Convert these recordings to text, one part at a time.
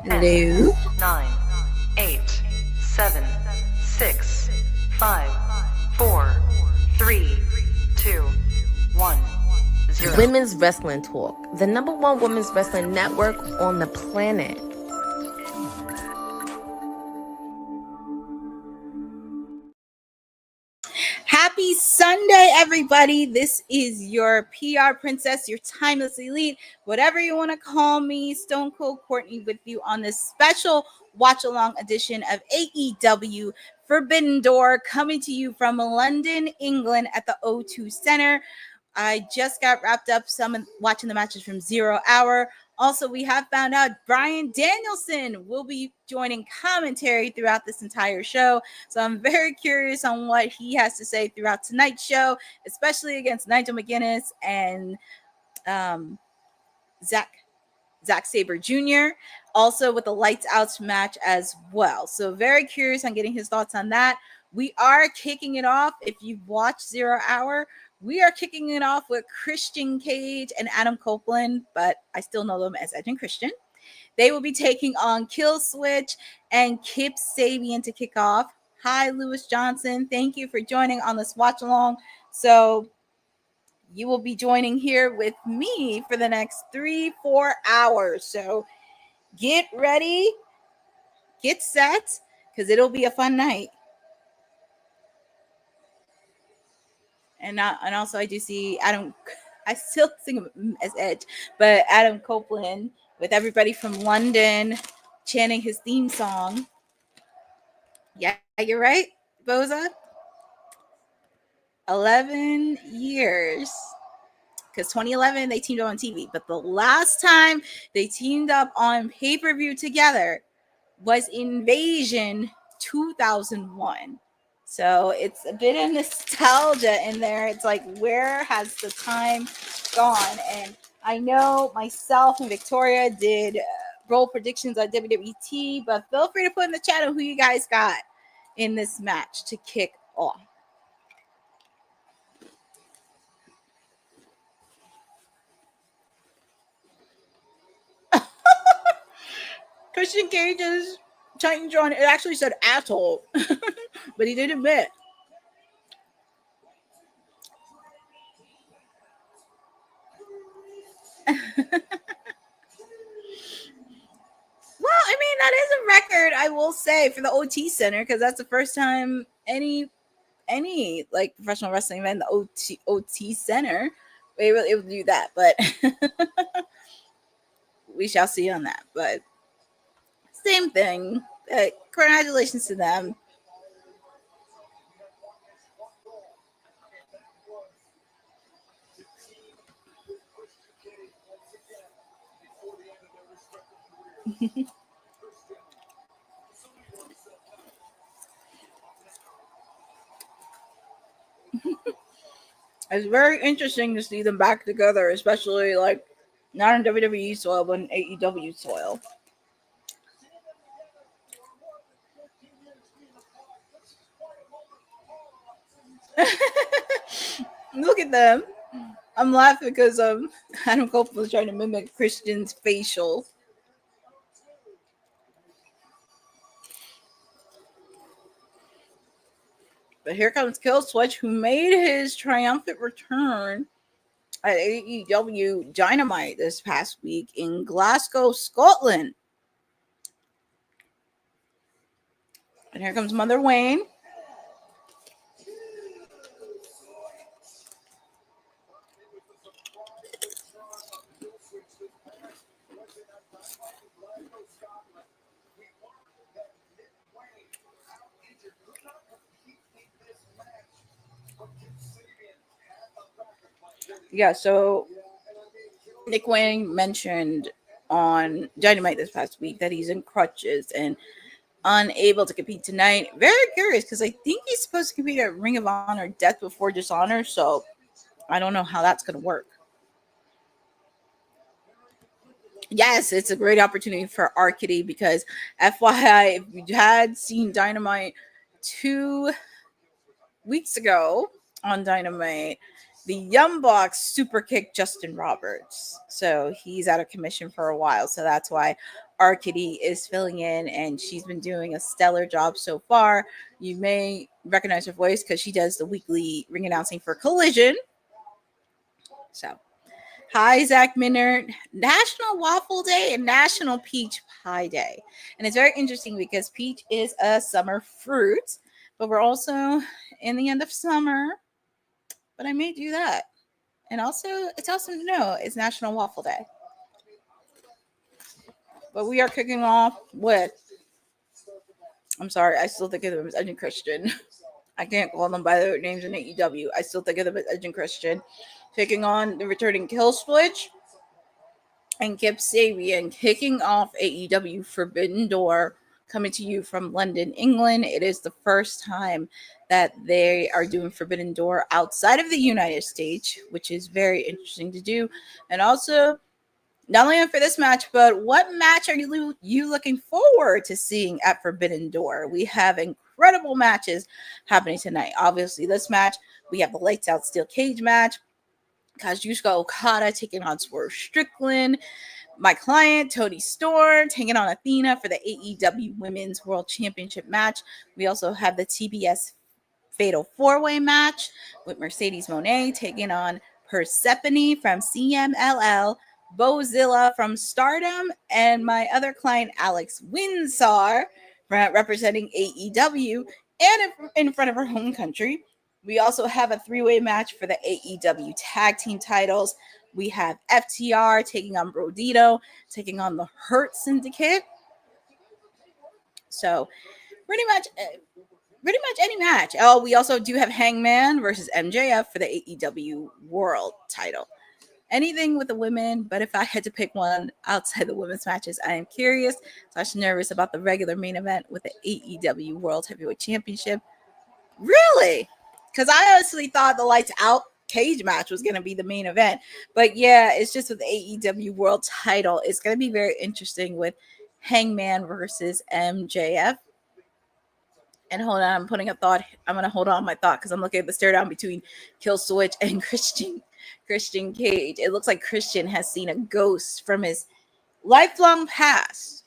No. 9, 8, 7, 6, 5, 4, 3, 2, 1, 0. Women's Wrestling Talk, the #1 women's wrestling network on the planet. Happy Sunday, everybody. This is your PR princess, your timeless elite, whatever you want to call me, Stone Cold Courtney, with you on this special watch-along edition of AEW Forbidden Door, coming to you from London, England at the O2 Center. I just got wrapped up watching the matches from 0 Hour. Also, we have found out Bryan Danielson will be joining commentary throughout this entire show. So I'm very curious on what he has to say throughout tonight's show, especially against Nigel McGuinness and Zack Sabre Jr., also with the Lights Out match as well. So very curious on getting his thoughts on that. We are kicking it off. If you've watched 0 Hour, we are kicking it off with Christian Cage and Adam Copeland, but I still know them as Edge and Christian. They will be taking on Kill Switch and Kip Sabian to kick off. Hi, Lewis Johnson. Thank you for joining on this watch along. So you will be joining here with me for the next 3-4 hours. So get ready, get set, because it'll be a fun night. And also I do see Adam, I still think of him as Edge, but Adam Copeland with everybody from London chanting his theme song. Yeah, you're right, Boza. 11 years. Because 2011, they teamed up on TV. But the last time they teamed up on pay-per-view together was Invasion 2001. So it's a bit of nostalgia in there. It's like, where has the time gone? And I know myself and Victoria did role predictions on WWT, but feel free to put in the chat who you guys got in this match to kick off. Christian Cage's Titan John, it actually said asshole, but he did admit. Well, I mean, that is a record, I will say, for the OT Center, because that's the first time any like professional wrestling event, the OT Center, they were able to do that. But we shall see on that. But same thing. Congratulations to them. It's very interesting to see them back together, especially like not on WWE soil, but on AEW soil. Look at them. I'm laughing because Adam Copeland was trying to mimic Christian's facial. But here comes Kill Switch, who made his triumphant return at AEW Dynamite this past week in Glasgow, Scotland. And here comes Mother Wayne. Yeah, so Nick Wayne mentioned on Dynamite this past week that he's in crutches and unable to compete tonight. Very curious because I think he's supposed to compete at Ring of Honor Death Before Dishonor, so I don't know how that's going to work. Yes, it's a great opportunity for Arcady because FYI, if you had seen Dynamite 2 weeks ago on Dynamite, the Young Bucks super kicked Justin Roberts. So he's out of commission for a while. So that's why our kitty is filling in, and she's been doing a stellar job so far. You may recognize her voice because she does the weekly ring announcing for Collision. So, hi, Zach Minner. National Waffle Day and National Peach Pie Day. And it's very interesting because peach is a summer fruit, but we're also in the end of summer. But I may do that. And also, it's awesome to know it's National Waffle Day. But we are kicking off with, I'm sorry, I still think of them as Edge and Christian. I can't call them by their names in AEW. I still think of them as Edge and Christian. Taking on the returning Kill Switch and Kip Sabian, kicking off AEW Forbidden Door, coming to you from London, England. It is the first time that they are doing Forbidden Door outside of the United States, which is very interesting to do. And also, not only for this match, but what match are you looking forward to seeing at Forbidden Door? We have incredible matches happening tonight. Obviously, this match, we have the Lights Out Steel Cage match. Kazuchika Okada taking on Swerve Strickland. My client, Toni Storm, taking on Athena for the AEW Women's World Championship match. We also have the TBS Fatal 4-Way match with Mercedes Moné taking on Persephone from CMLL, Bozilla from Stardom, and my other client, Alex Winsar, representing AEW and in front of her home country. We also have a 3-way match for the AEW tag team titles. We have FTR taking on Brodito, taking on the Hurt Syndicate. So pretty much any match. Oh, we also do have Hangman versus MJF for the AEW World title. Anything with the women, but if I had to pick one outside the women's matches, I am curious / nervous about the regular main event with the AEW World Heavyweight Championship. Really? Because I honestly thought the Lights Out cage match was going to be the main event. But yeah, it's just with the AEW World title. It's going to be very interesting with Hangman versus MJF. And hold on, I'm putting a thought. I'm going to hold on my thought because I'm looking at the stare down between Kill Switch and Christian Cage. It looks like Christian has seen a ghost from his lifelong past.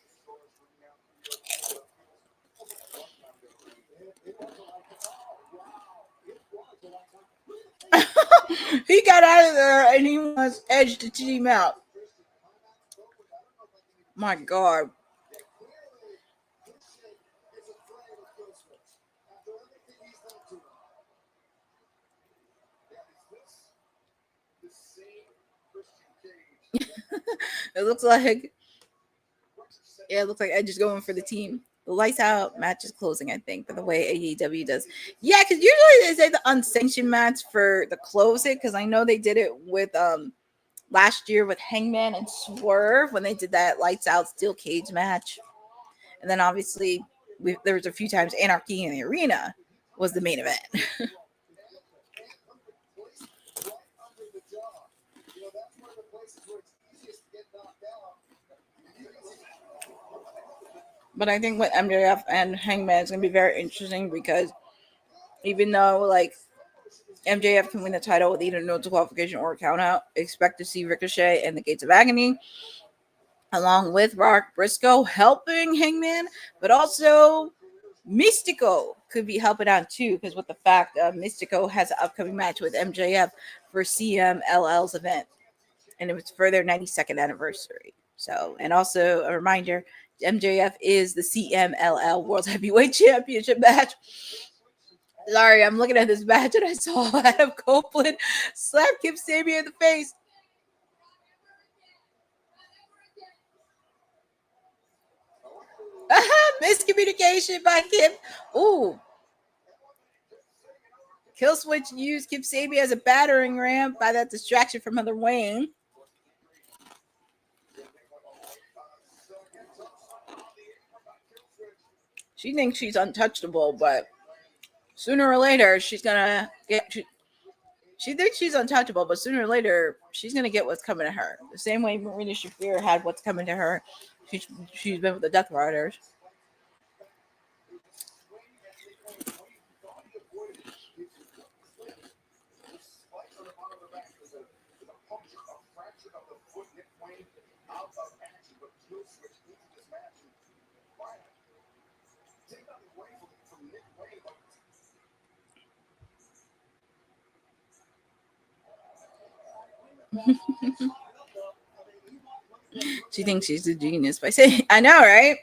He got out of there and he wants Edge to team out. My God. It looks like Edge is going for the team. The Lights Out match is closing, I think, for the way AEW does. Yeah, because usually they say the unsanctioned match for the close it, because I know they did it with last year with Hangman and Swerve when they did that Lights Out Steel Cage match. And then obviously there was a few times Anarchy in the Arena was the main event. But I think with MJF and Hangman, it's going to be very interesting because even though, like, MJF can win the title with either no disqualification or a count out, expect to see Ricochet and the Gates of Agony, along with Roderick Briscoe helping Hangman, but also Mystico could be helping out too, because with the fact Mystico has an upcoming match with MJF for CMLL's event, and it was for their 92nd anniversary. So, and also a reminder, MJF is the CMLL World Heavyweight Championship match. Sorry, I'm looking at this match and I saw Adam Copeland slap Kip Sabian in the face. Miscommunication by Kip. Ooh. Killswitch used Kip Sabian as a battering ram by that distraction from Heather Wayne. She thinks she's untouchable, but sooner or later she's gonna get. She thinks she's untouchable, but sooner or later she's gonna get what's coming to her. The same way Marina Shafir had what's coming to her. She's been with the Death Riders. She thinks she's a genius by saying, I know, right?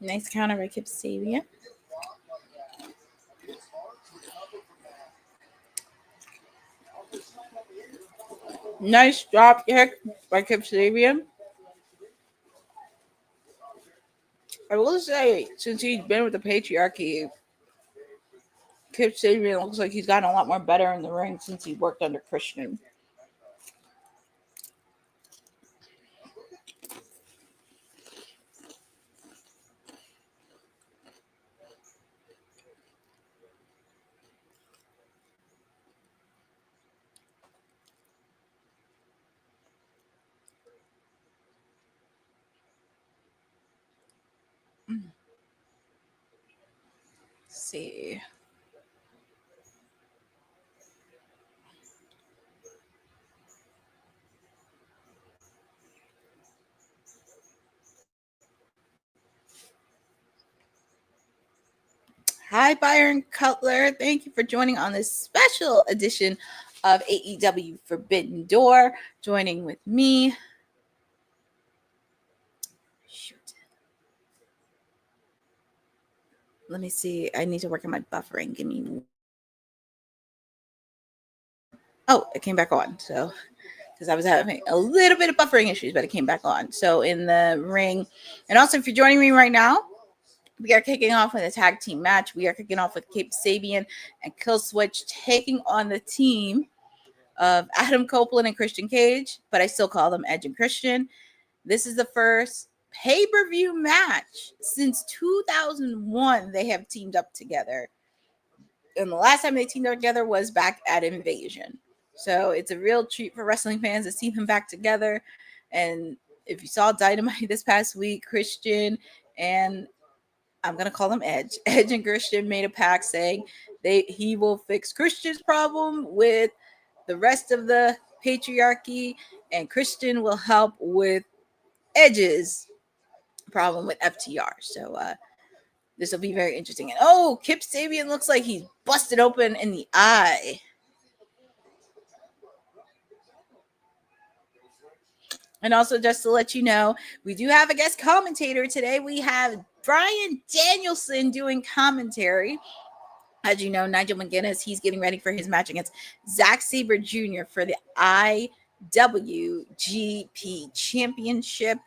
Nice counter by Kip Sabian. Nice drop kick by Kip Sabian. I will say, since he's been with the patriarchy, Kip Sabian looks like he's gotten a lot more better in the ring since he worked under Christian. Let's see. Hi, Byron Cutler. Thank you for joining on this special edition of AEW Forbidden Door. Joining with me. Shoot. Let me see. I need to work on my buffering. Give me. Oh, it came back on. So, because I was having a little bit of buffering issues, but it came back on. So, in the ring. And also, if you're joining me right now, we are kicking off with a tag team match. We are kicking off with Kip Sabian and Killswitch taking on the team of Adam Copeland and Christian Cage, but I still call them Edge and Christian. This is the first pay-per-view match since 2001 they have teamed up together. And the last time they teamed up together was back at Invasion. So it's a real treat for wrestling fans to see them back together. And if you saw Dynamite this past week, Christian and I'm going to call them Edge. Edge and Christian made a pact saying he will fix Christian's problem with the rest of the patriarchy, and Christian will help with Edge's problem with FTR. So this will be very interesting. And Kip Sabian looks like he's busted open in the eye. And also, just to let you know, we do have a guest commentator today. We have Brian Danielson doing commentary. As you know, Nigel McGuinness, he's getting ready for his match against Zack Sabre Jr. for the IWGP Championship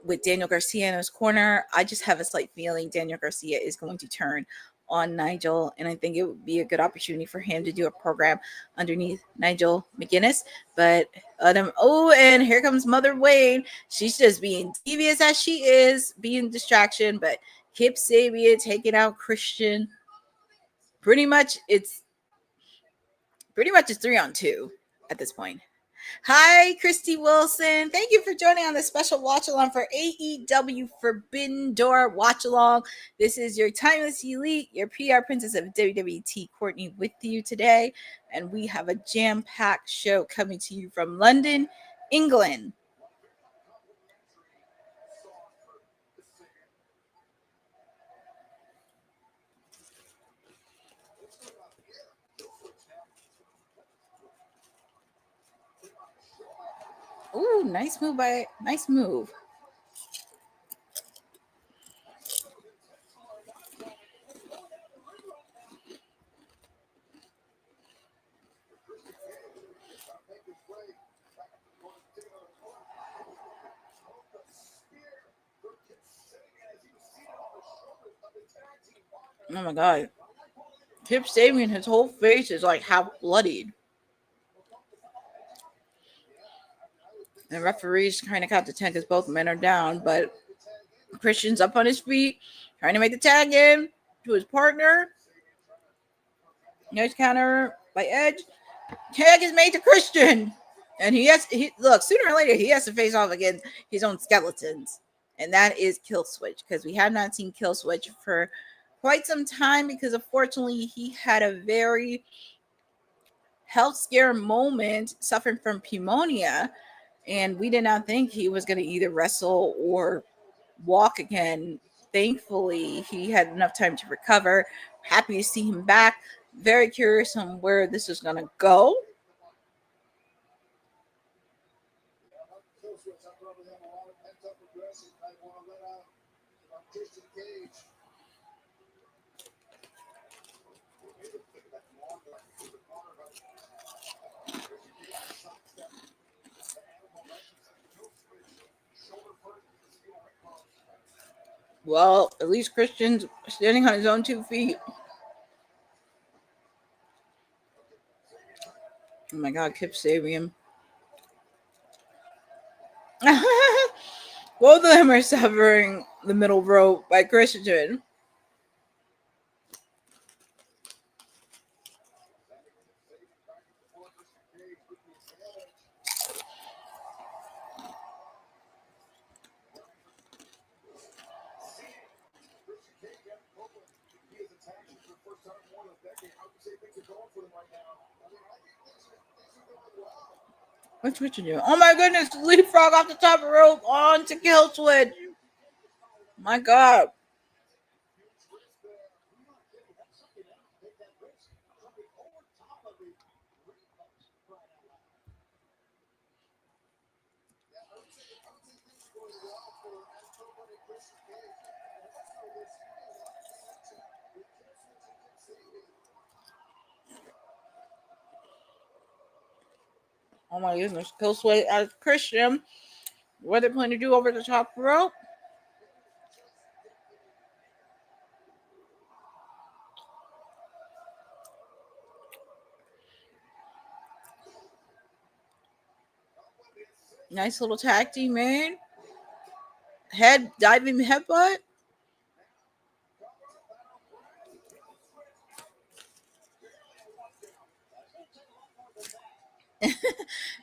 with Daniel Garcia in his corner. I just have a slight feeling Daniel Garcia is going to turn on Nigel, and I think it would be a good opportunity for him to do a program underneath Nigel McGuinness. But and here comes Mother Wayne. She's just being devious as she is, being distraction. But Kip Sabian taking out Christian. Pretty much it's 3-on-2 at this point. Hi, Christy Wilson. Thank you for joining on this special watch along for AEW Forbidden Door watch along. This is your timeless elite, your PR princess of WWT, Courtney, with you today. And we have a jam-packed show coming to you from London, England. Ooh, nice move. Oh my God. Kip Sabian, his whole face is like half bloodied. And the referee's trying to count to 10 because both men are down, but Christian's up on his feet, trying to make the tag in to his partner. Nice counter by Edge. Tag is made to Christian. And look, sooner or later, he has to face off against his own skeletons. And that is Kill Switch, because we have not seen Kill Switch for quite some time, because unfortunately he had a very health scare moment suffering from pneumonia. And we did not think he was going to either wrestle or walk again. Thankfully, he had enough time to recover. Happy to see him back. Very curious on where this is going to go. Well, at least Christian's standing on his own 2 feet. Oh my God, Kip Sabian. Both of them are severing the middle rope by Christian. What's Christian doing? Oh my goodness, leapfrog off the top of the rope onto Kill Switch. My God. Oh my goodness, Kill Switch as Christian. What are they planning to do over the top rope? Nice little tag team, man. Diving headbutt.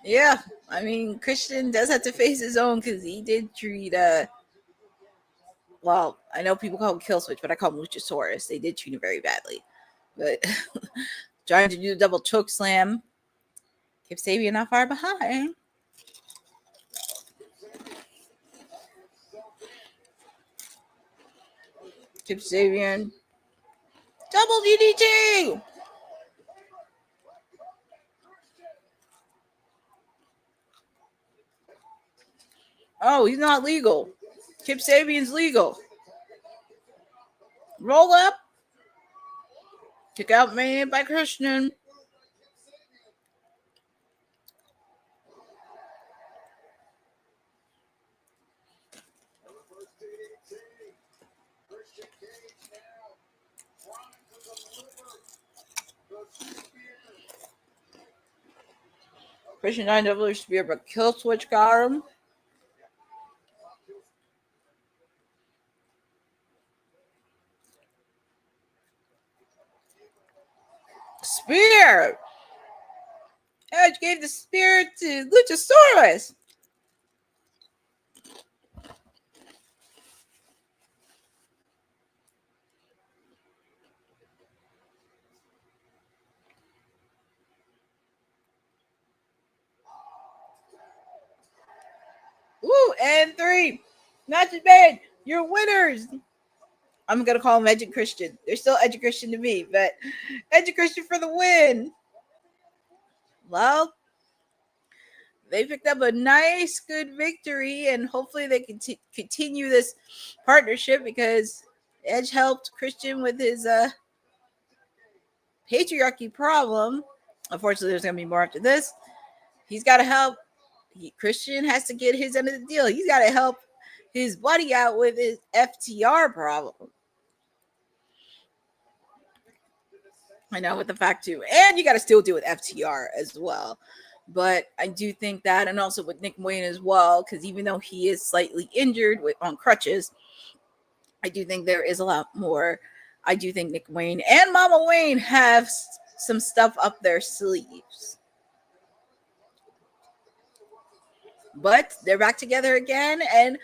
Yeah, I mean, Christian does have to face his own, because he did treat well, I know people call him Kill Switch, but I call him Luchasaurus. They did treat him very badly. But trying to do the double choke slam. Kip Sabian not far behind. Kip Sabian. Double DDT! Oh, he's not legal. Kip Sabian's legal. Roll up. Kick out man by Christian. Christian 9 spear, but Kill Switch got him. Spear! Edge gave the spear to Luchasaurus. Woo, and 3. Not too bad. You're winners. I'm going to call them Edge and Christian. They're still Edge and Christian to me, but Edge and Christian for the win. Well, they picked up a nice, good victory, and hopefully they can continue this partnership, because Edge helped Christian with his patriarchy problem. Unfortunately, there's going to be more after this. He's got to help. Christian has to get his end of the deal. He's got to help his buddy out with his FTR problem. I know, with the fact too. And you got to still deal with FTR as well. But I do think that, and also with Nick Wayne as well, because even though he is slightly injured on crutches, I do think there is a lot more. I do think Nick Wayne and Mama Wayne have some stuff up their sleeves. But they're back together again, and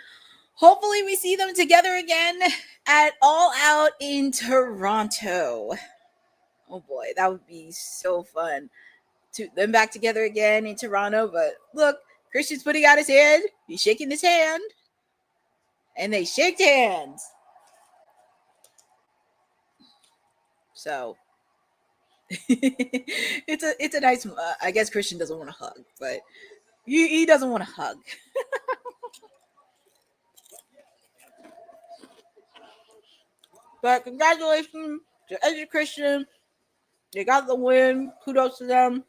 hopefully we see them together again at All Out in Toronto. Oh boy, that would be so fun. To them back together again in Toronto. But look, Christian's putting out his hand. He's shaking his hand. And they shake hands. So it's a nice. I guess Christian doesn't want to hug, but he doesn't want to hug. But congratulations to Cedric Christian. They got the win. Kudos to them.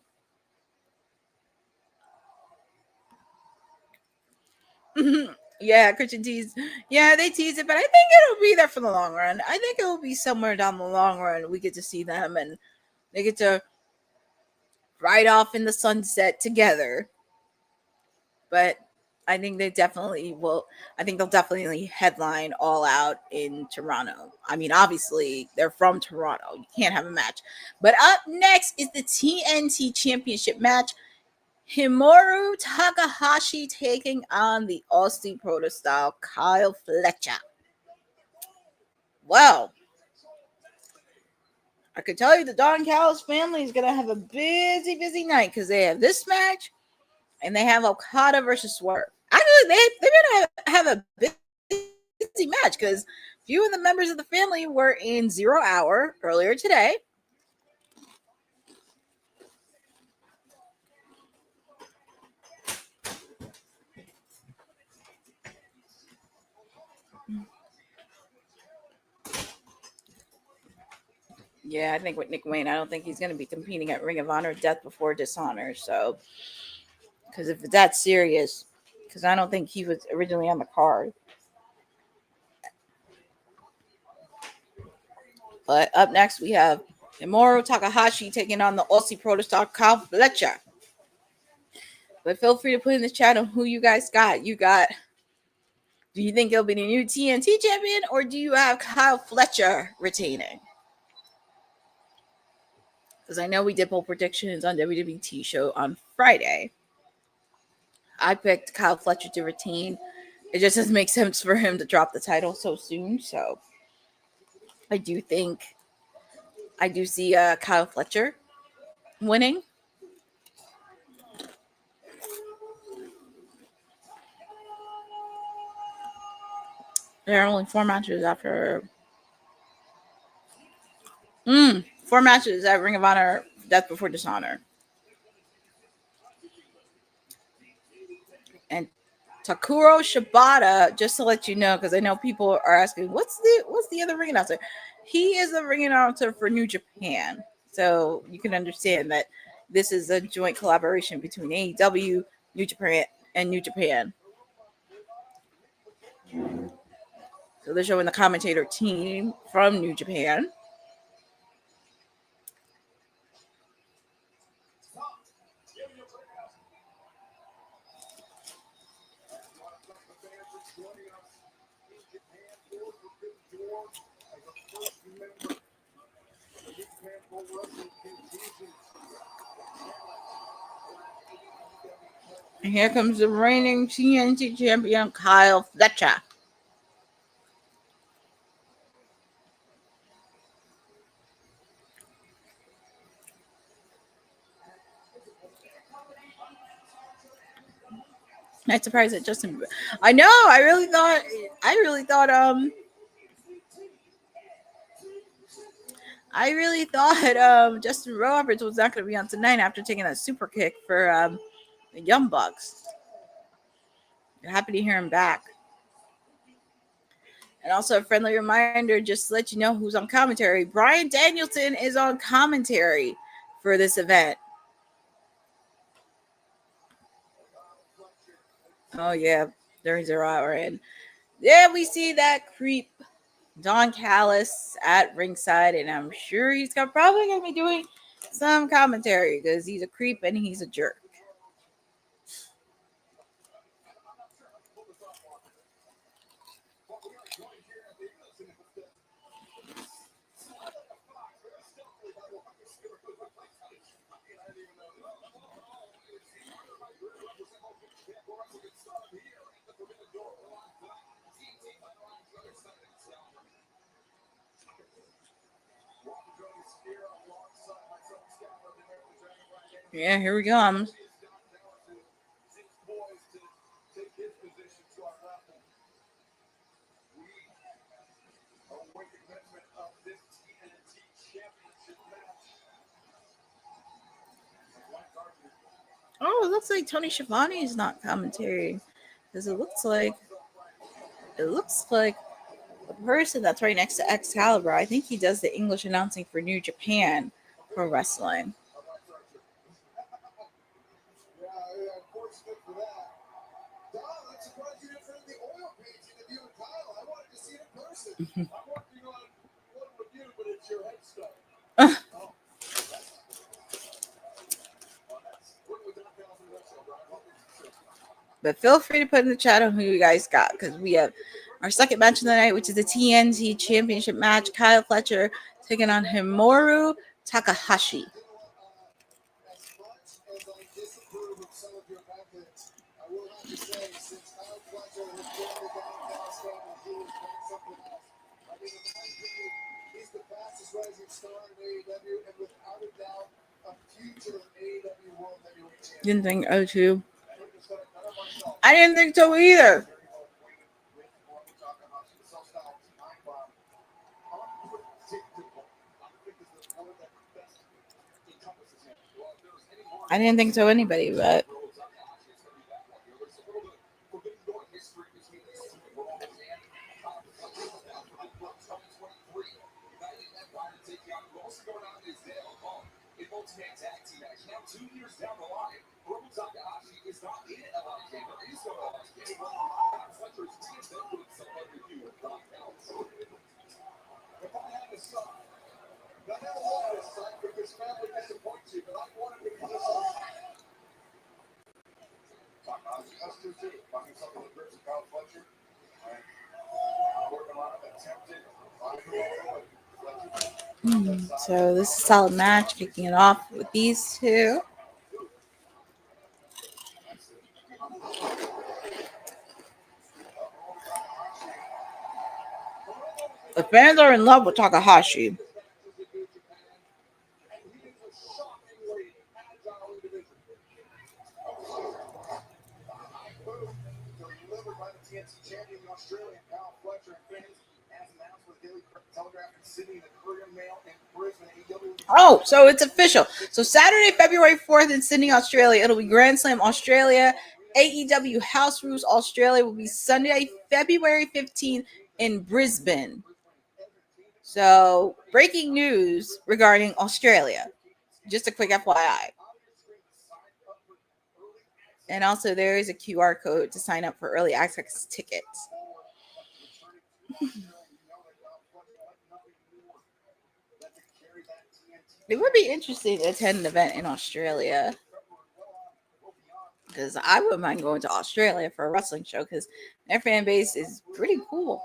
Yeah, Christian teased. Yeah, they teased it, but I think it'll be there for the long run. I think it'll be somewhere down the long run. We get to see them and they get to ride off in the sunset together. But I think they definitely will. I think they'll definitely headline All Out in Toronto. I mean, obviously, they're from Toronto. You can't have a match. But up next is the TNT Championship match. Himuro Takahashi taking on the Aussie Proto style Kyle Fletcher. Well, I can tell you the Don Callis family is going to have a busy night because they have this match and they have Okada versus Swerve. Actually, they're going to have a busy match because a few of the members of the family were in 0 Hour earlier today. Yeah, I think with Nick Wayne, I don't think he's going to be competing at Ring of Honor, Death Before Dishonor. So, because if it's that serious, because I don't think he was originally on the card. But up next, we have Himuro Takahashi taking on the Aussie Proto star Kyle Fletcher. But feel free to put in the chat on who you guys got. Do you think it'll be the new TNT champion, or do you have Kyle Fletcher retaining? Because I know we did poll predictions on WWT show on Friday. I picked Kyle Fletcher to retain. It just doesn't make sense for him to drop the title so soon. So I do see Kyle Fletcher winning. There are only 4 matches after. 4 matches at Ring of Honor, Death Before Dishonor. And Takuro Shibata, just to let you know, because I know people are asking, what's the other ring announcer? He is the ring announcer for New Japan. So you can understand that this is a joint collaboration between AEW, New Japan, and New Japan. So they're showing the commentator team from New Japan. And here comes the reigning TNT champion, Kyle Fletcher. Not surprised that Justin. I know. I really thought Justin Roberts was not going to be on tonight after taking that super kick for the Young Bucks. Happy to hear him back. And also a friendly reminder, just to let you know who's on commentary. Bryan Danielson is on commentary for this event. Oh, yeah. There's 0 Hour. And there we see that creep, Don Callis, at ringside. And I'm sure he's probably going to be doing some commentary because he's a creep and he's a jerk. Yeah, here we go. Oh, it looks like Tony Schiavone is not commentary because it looks like the person that's right next to Excalibur. I think he does the English announcing for New Japan Pro Wrestling. But feel free to put in the chat on who you guys got, because we have our second match of the night, which is the TNT Championship match. Kyle Fletcher taking on Himuro Takahashi. Didn't think O2. I didn't think so either. I didn't think so anybody, but so this is a solid match, kicking it off with these two. The fans are in love with Takahashi. Oh, so it's official. So Saturday, February 4th in Sydney, Australia, it'll be Grand Slam Australia. AEW House Rules Australia will be Sunday, February 15th in Brisbane. So breaking news regarding Australia. Just a quick FYI. And also there is a QR code to sign up for early access tickets. It would be interesting to attend an event in Australia, because I wouldn't mind going to Australia for a wrestling show, because their fan base is pretty cool.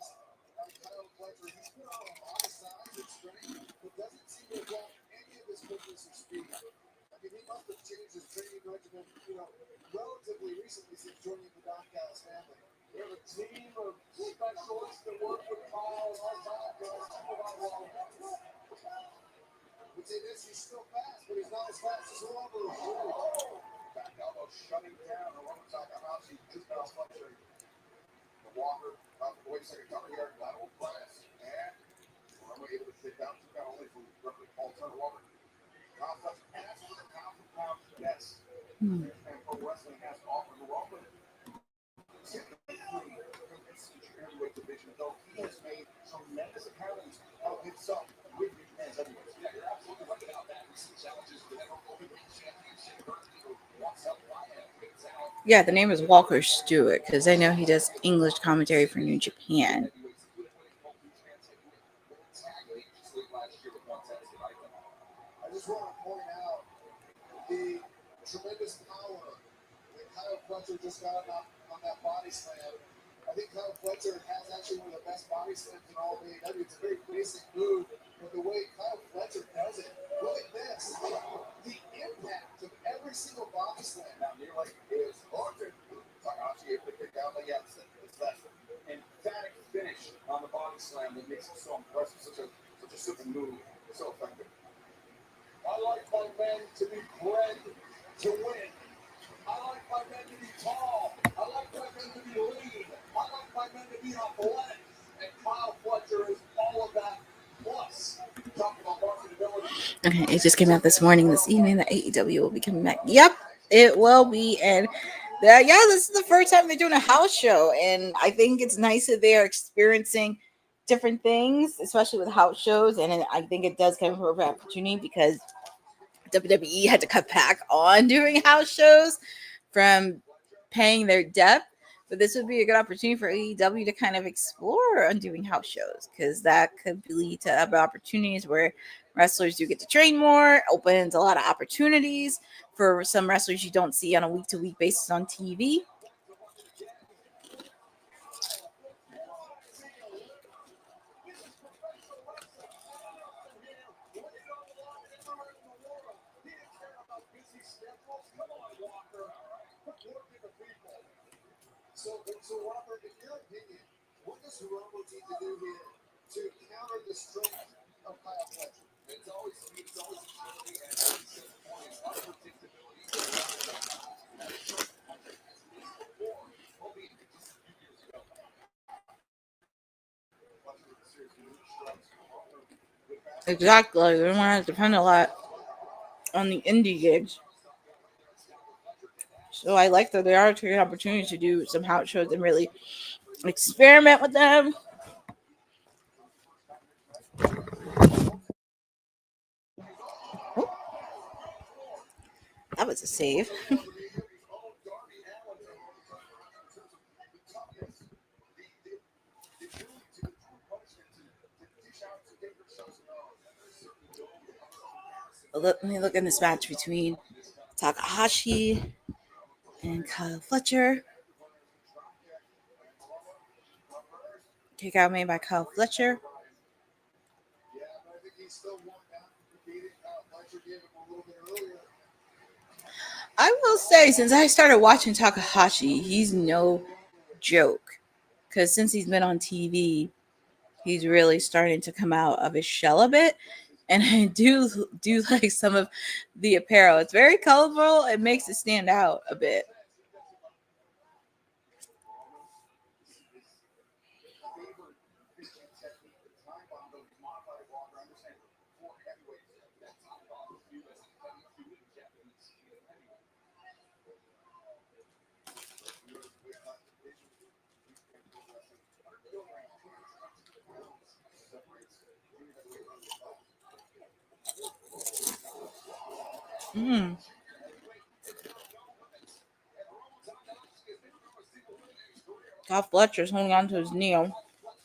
Yeah, the name is Walker Stewart, because I know he does English commentary for New Japan. I just want to point out the tremendous power that Kyle Fletcher just got on that body slam. I think Kyle Fletcher has actually one of the best body slams in all of AEW. It's a very basic move, but the way Kyle Fletcher does it, look at this. The impact of every single body slam. Now, you're like, is Fletcher. Takahashi able to kick out, but yeah, it's that emphatic finish on the body slam that makes it so impressive. Such a simple move, so effective. I like my men to be bred Okay, it just came out this evening that AEW will be coming back. Yep, it will be. And this is the first time they're doing a house show. And I think it's nice that they are experiencing different things, especially with house shows. And I think it does come for an opportunity because WWE had to cut back on doing house shows from paying their debt. But this would be a good opportunity for AEW to kind of explore on doing house shows, because that could lead to other opportunities where wrestlers do get to train more, opens a lot of opportunities for some wrestlers you don't see on a week-to-week basis on TV. So Robert, in your opinion, what does Rumble need to do here to counter the strength of Kyle Fletcher? It's always agility and unpredictability. Exactly. They want to depend a lot on the indie gigs. So I like that they are taking opportunities to do some house shows and really experiment with them. Oh, that was a save. Let me look in this match between Takahashi and Kyle Fletcher. Kick out made by Kyle Fletcher. I will say, since I started watching Takahashi, he's no joke. Because since he's been on TV, he's really starting to come out of his shell a bit. And I do like some of the apparel. It's very colorful. It makes it stand out a bit. Kyle Fletcher's holding on to his knee.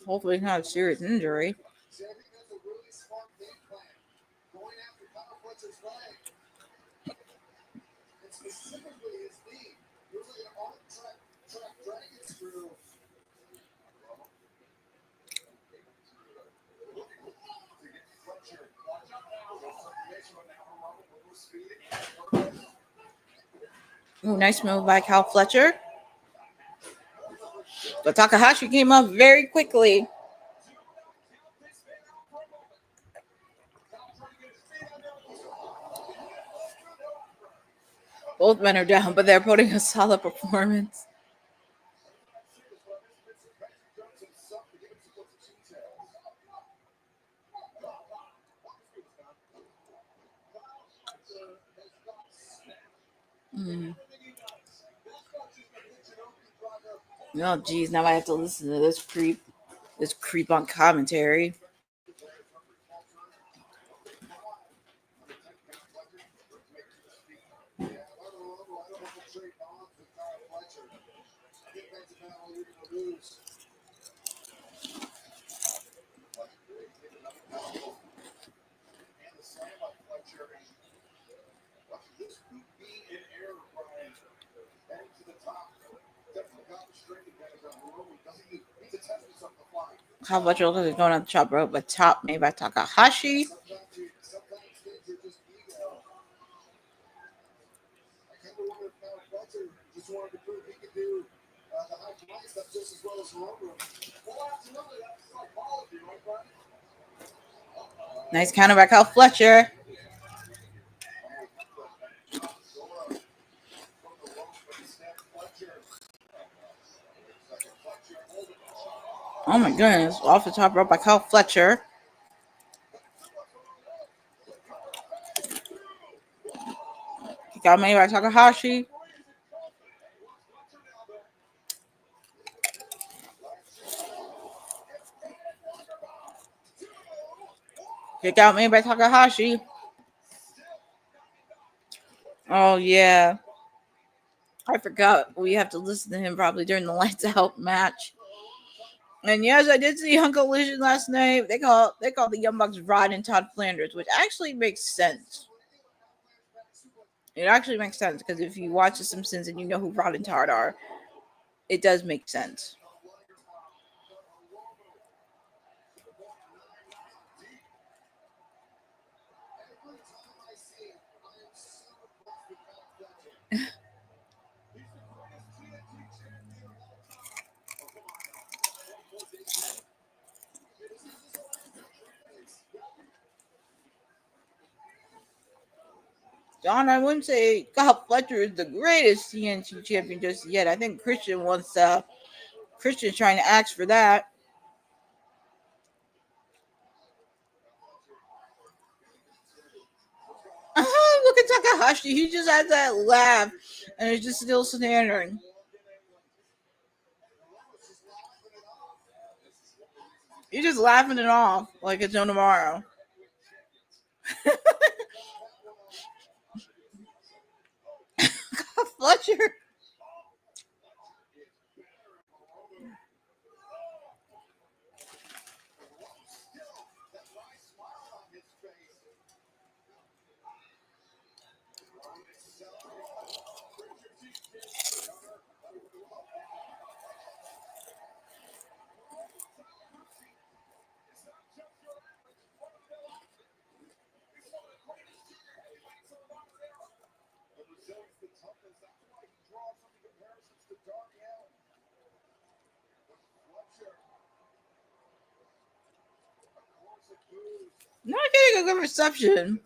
Hopefully it's not a serious injury. Ooh, nice move by Kyle Fletcher. But Takahashi came up very quickly. Both men are down, but they're putting a solid performance. Oh, geez, now I have to listen to this creep on commentary. Kyle Fletcher looks like he's going on the top rope, but top made by Takahashi. Nice counter by Kyle Fletcher. Oh my goodness. Off the top rope by Kyle Fletcher. Kick out made by Takahashi. Kick out made by Takahashi. Oh, yeah. I forgot. We have to listen to him probably during the lights out match. And yes, I did see Hunk Collision last night. They call the Young Bucks Rod and Todd Flanders, which actually makes sense. It actually makes sense because if you watch The Simpsons and you know who Rod and Todd are, it does make sense. John, I wouldn't say Kyle Fletcher is the greatest TNT champion just yet. I think Christian wants Christian's trying to ask for that. Look at Takahashi. He just has that laugh and is just still standing. He's just laughing it off like it's no tomorrow. Fletcher. Not getting a good reception.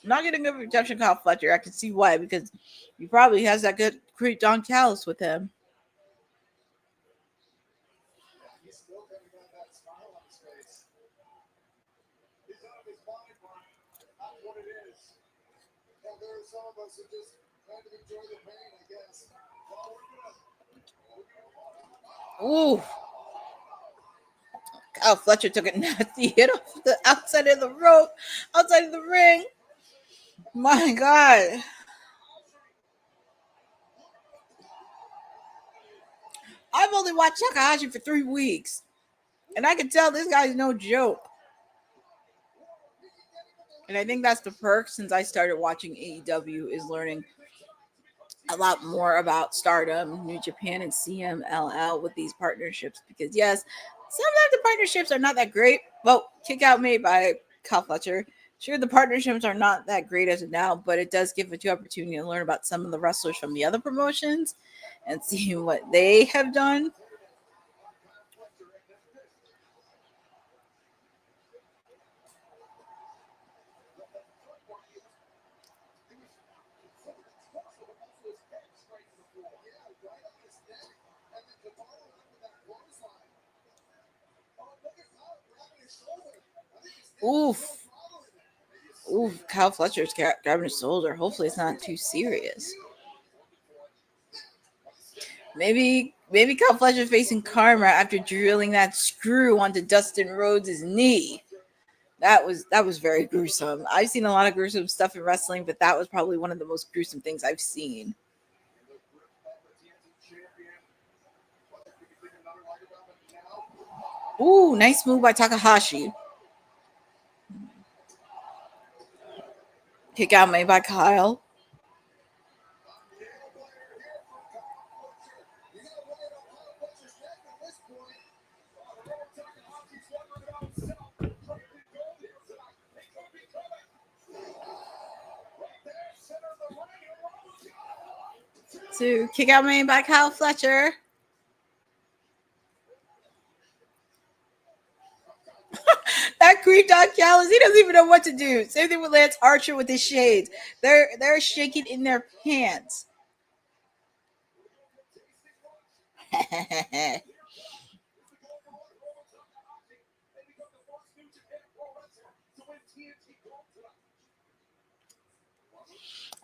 Not getting a good reception, Kyle Fletcher. I can see why, because he probably has that good great Don Callis with him. He's still coming out that smile on his face. He's out of his mind, but that's what it is. And there are some of us who just kind of enjoy the pain, I guess. Ooh. Kyle Fletcher took a nasty hit off the outside of the rope, outside of the ring. My God. I've only watched Takahashi for 3 weeks, and I can tell this guy's no joke. And I think that's the perk since I started watching AEW is learning a lot more about Stardom, New Japan, and CMLL with these partnerships. Because yes, sometimes the partnerships are not that great. Well, kick out made by Kyle Fletcher. Sure, the partnerships are not that great as of now, but it does give you the opportunity to learn about some of the wrestlers from the other promotions and see what they have done. Oof. Oof, Kyle Fletcher's grabbing his shoulder. Hopefully it's not too serious. Maybe Kyle Fletcher facing karma after drilling that screw onto Dustin Rhodes' knee. That was very gruesome. I've seen a lot of gruesome stuff in wrestling, but that was probably one of the most gruesome things I've seen. Ooh, nice move by Takahashi. Kick out made by Kyle. To kick out made by Kyle Fletcher. That creeped on Callis. He doesn't even know what to do. Same thing with Lance Archer with his shades. They're shaking in their pants.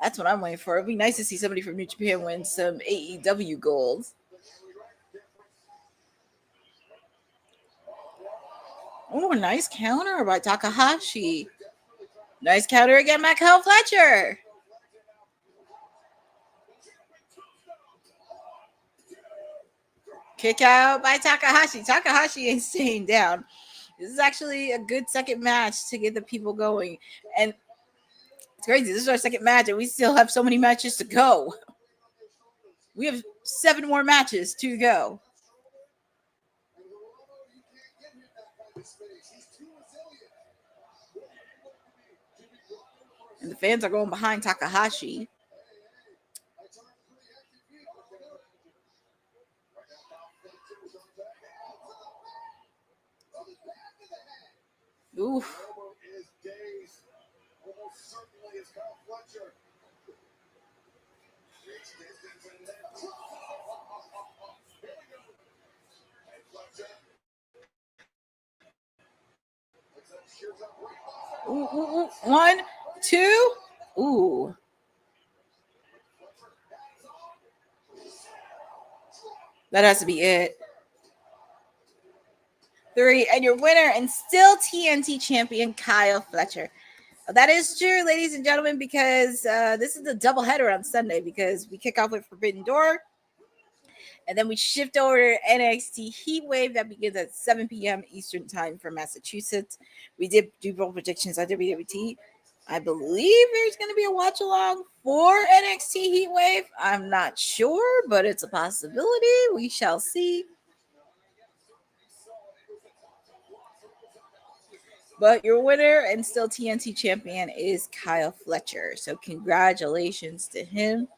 That's what I'm waiting for. It'd be nice to see somebody from New Japan win some AEW gold. Oh, nice counter by Takahashi. Nice counter again by Kyle Fletcher. Kick out by Takahashi. Takahashi ain't staying down. This is actually a good second match to get the people going. And it's crazy. This is our second match, and we still have so many matches to go. We have 7 more matches to go. And the fans are going behind Takahashi. Ooh. Ooh, ooh, ooh. 1, 2. Ooh. That has to be it. 3, and your winner and still TNT champion, Kyle Fletcher. That is true, ladies and gentlemen, because this is the doubleheader on Sunday because we kick off with Forbidden Door. And then we shift over to NXT Heatwave that begins at 7 p.m. Eastern Time for Massachusetts. We did do bowl predictions on WWT. I believe there's going to be a watch along for NXT Heatwave. I'm not sure, but it's a possibility. We shall see. But your winner and still TNT champion is Kyle Fletcher. So congratulations to him.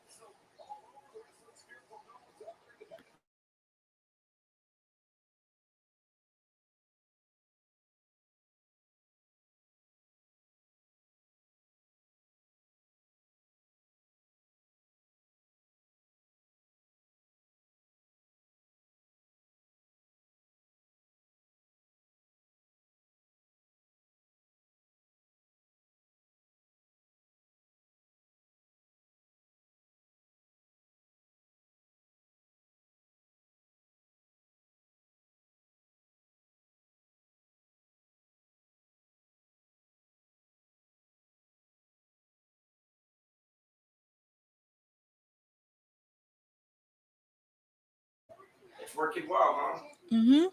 It's working well, huh? Mm-hmm.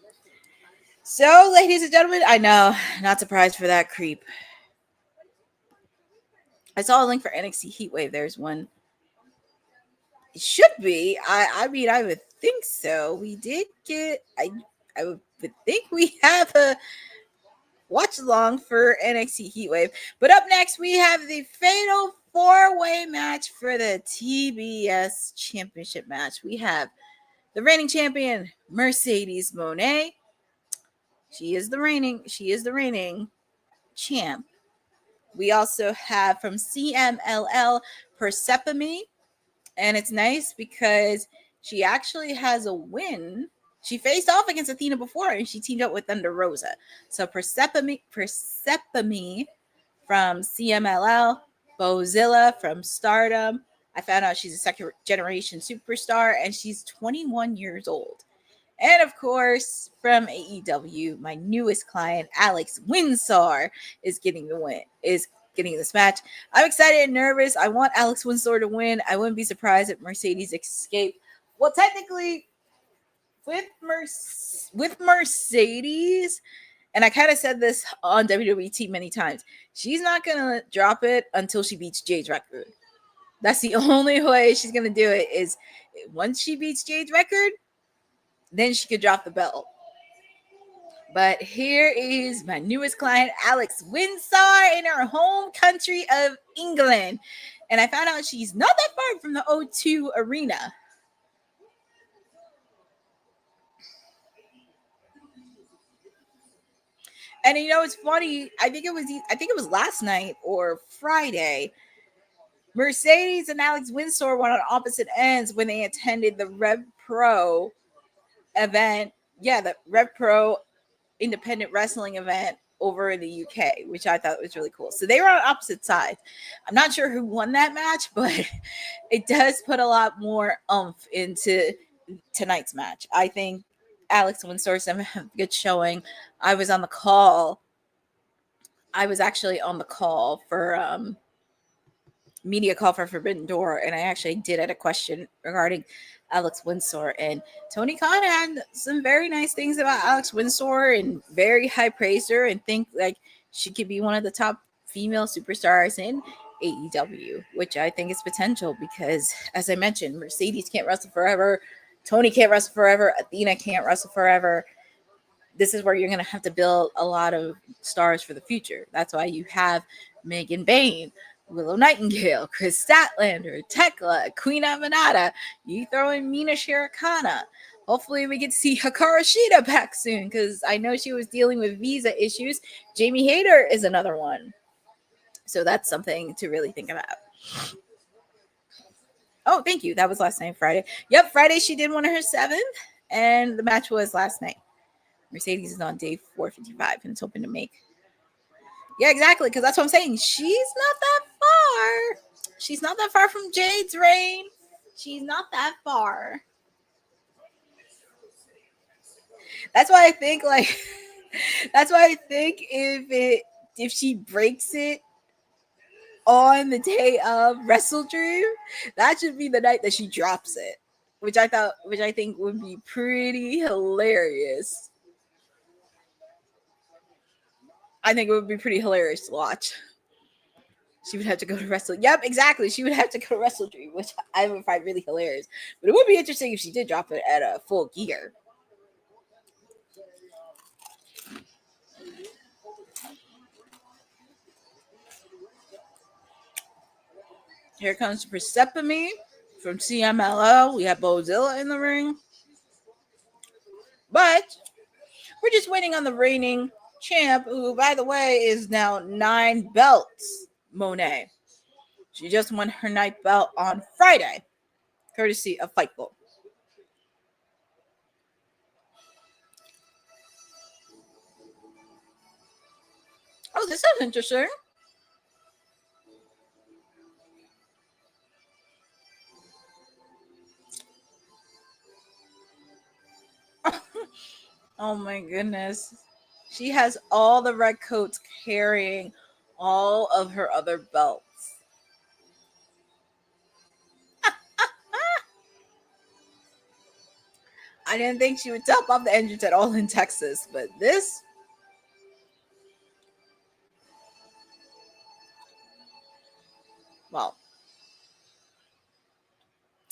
So, ladies and gentlemen, I know, not surprised for that creep. I saw a link for NXT Heatwave. There's one. It should be. I mean, I would think so. We did get. I would think we have a watch along for NXT Heatwave. But up next, we have the fatal 4-way match for the TBS Championship match. We have the reigning champion, Mercedes Moné. She is the reigning champ. We also have from CMLL Persephone. And it's nice because she actually has a win. She faced off against Athena before and she teamed up with Thunder Rosa. So Persephone from CMLL, Bozilla from Stardom. I found out she's a second generation superstar and she's 21 years old. And of course, from AEW, my newest client, Alex Winsor, is getting the win. Is getting this match. I'm excited and nervous. I want Alex Winsor to win. I wouldn't be surprised if Mercedes escaped. Well, technically, with Mercedes, and I kind of said this on WWT many times, she's not gonna drop it until she beats Jade's record. That's the only way she's gonna do it. Is once she beats Jade's record, then she could drop the belt. But here is my newest client, Alex Winsor, in her home country of England. And I found out she's not that far from the O2 Arena. And you know, it's funny. I think it was last night or Friday. Mercedes and Alex Winsor went on opposite ends when they attended the Rev Pro event. Yeah, the Rev Pro independent wrestling event over in the UK, which I thought was really cool. So they were on opposite sides. I'm not sure who won that match, but it does put a lot more oomph into tonight's match. I think Alex Winsource had a good showing. I was on the call. I was actually on the call for media call for Forbidden Door, and I actually did had a question regarding Alex Windsor, and Tony Khan had some very nice things about Alex Windsor and very high praised her and think like she could be one of the top female superstars in AEW, which I think is potential because, as I mentioned, Mercedes can't wrestle forever, Tony can't wrestle forever, Athena can't wrestle forever. This is where you're going to have to build a lot of stars for the future. That's why you have Megan Bain, Willow Nightingale, Chris Statlander, Tekla, Queen Aminata. You throw in Mina Shirokana. Hopefully we get to see Hikaru Shida back soon because I know she was dealing with visa issues. Jamie Hayter is another one. So that's something to really think about. Oh, thank you. That was last night, Friday. Yep, Friday she did one of her 7th, and the match was last night. Mercedes is on day 455 and it's hoping to make. Yeah, exactly. Because that's what I'm saying. She's not that far. She's not that far from Jade's reign. She's not that far. That's why I think if she breaks it on the day of Wrestle Dream, that should be the night that she drops it. Which I think would be pretty hilarious. I think it would be pretty hilarious to watch. She would have to go to Wrestle. Yep, exactly. She would have to go to Wrestle Dream, which I would find really hilarious. But it would be interesting if she did drop it at a full gear. Here comes Persephone from CMLL. We have Bozilla in the ring. But we're just waiting on the reigning champ, who, by the way, is now 9 belts, Monet. She just won her 9th belt on Friday, courtesy of Fightful. Oh, this is interesting. Oh my goodness. She has all the red coats carrying all of her other belts. I didn't think she would top off the entrance at all in Texas, but this. Well.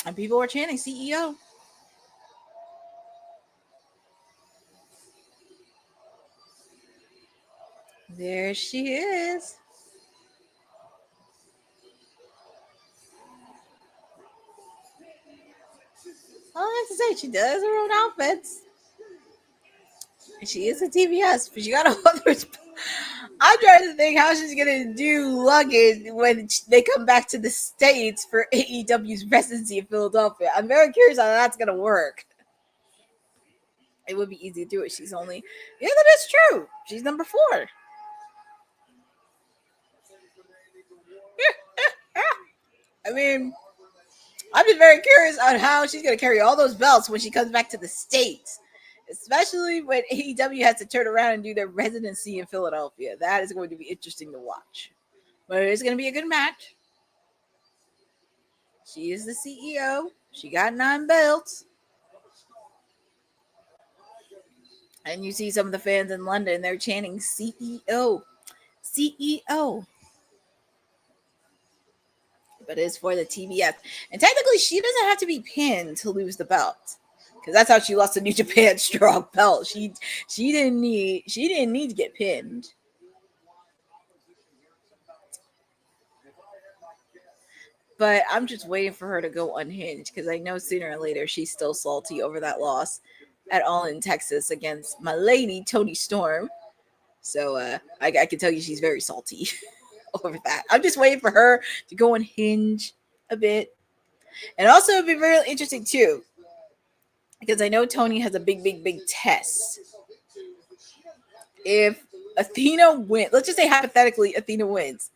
And people were chanting CEO. There she is. I have to say, she does her own outfits. She is a TBS, but she got a. I'm trying to think how she's gonna do luggage when they come back to the States for AEW's residency in Philadelphia. I'm very curious how that's gonna work. It would be easy to do it. She's only. Yeah, that is true. She's number 4. I mean, I'm just very curious on how she's going to carry all those belts when she comes back to the States, especially when AEW has to turn around and do their residency in Philadelphia. That is going to be interesting to watch. But it is going to be a good match. She is the CEO. She got 9 belts. And you see some of the fans in London, they're chanting CEO. CEO. But it's for the TBF. And technically, she doesn't have to be pinned to lose the belt, because that's how she lost the New Japan Strong belt. She didn't need to get pinned. But I'm just waiting for her to go unhinged, because I know sooner or later she's still salty over that loss at All in Texas against my lady Toni Storm. So I can tell you she's very salty over that. I'm just waiting for her to go unhinge a bit. And also it'd be really interesting too, because I know Tony has a big test. If Athena wins, let's just say hypothetically Athena wins,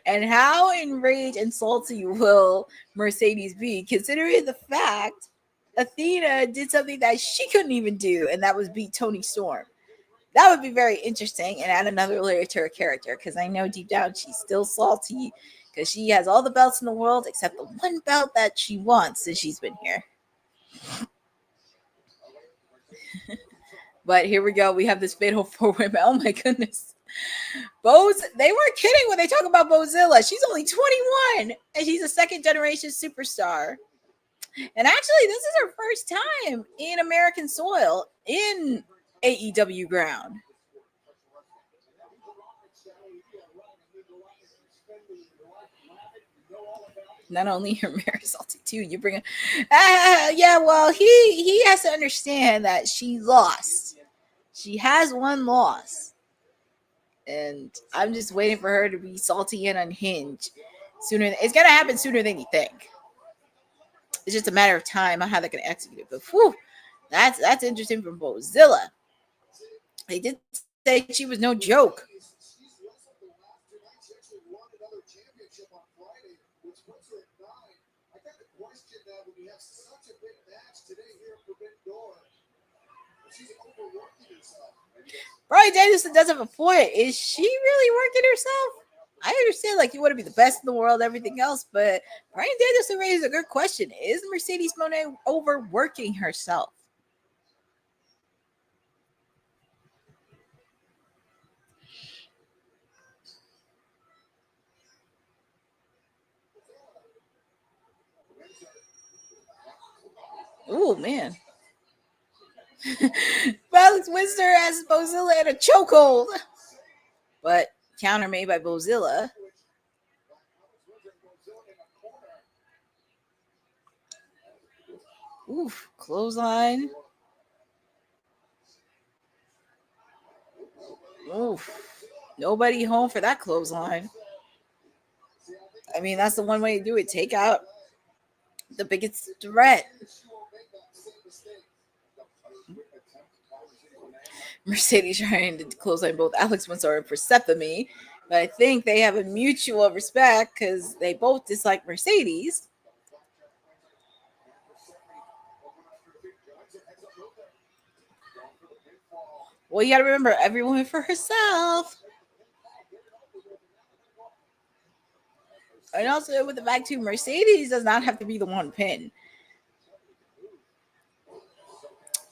and how enraged and salty will Mercedes be, considering the fact Athena did something that she couldn't even do, and that was beat Tony Storm. That would be very interesting and add another layer to her character, because I know deep down she's still salty because she has all the belts in the world except the one belt that she wants since she's been here. But here we go. We have this fatal 4-way. Oh my goodness. They weren't kidding when they talk about Bozilla. She's only 21 and she's a second generation superstar. And actually, this is her first time in American soil in AEW ground. Not only her marriage salty too. You bring it. Yeah, well, he has to understand that she lost. She has one loss. And I'm just waiting for her to be salty and unhinged sooner. It's gonna happen sooner than you think. It's just a matter of time on how they're gonna execute it. But whew, that's interesting from Bozilla. They did say she was no joke. Bryan Danielson does have a point. Is she really working herself? I understand, like, you want to be the best in the world, everything else, but Bryan Danielson raised a good question. Is Mercedes Moné overworking herself? Oh, man. Alex Windsor has Bozilla in a chokehold. But counter made by Bozilla. Oof, clothesline. Oof. Nobody home for that clothesline. I mean, that's the one way to do it. Take out the biggest threat. Mercedes trying to clothesline both Alex Windsor and Persephone, but I think they have a mutual respect because they both dislike Mercedes. Well, you got to remember, every woman for herself. And also with the fact too, Mercedes does not have to be the one pin.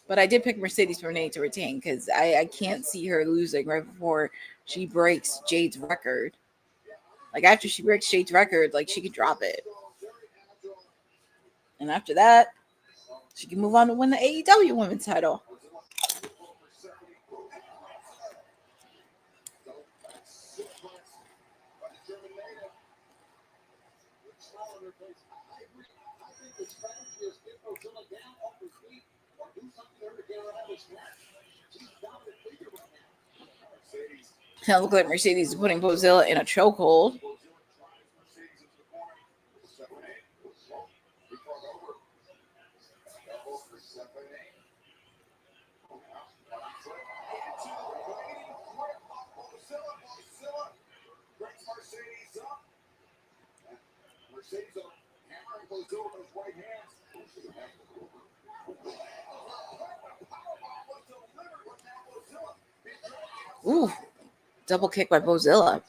But I did pick Mercedes Moné to retain because I can't see her losing right before she breaks Jade's record. Like, after she breaks Jade's record, like, she could drop it. And after that, she can move on to win the AEW Women's title. It looks like Mercedes is putting Bozilla in a chokehold. Ooh, double kick by Bozilla.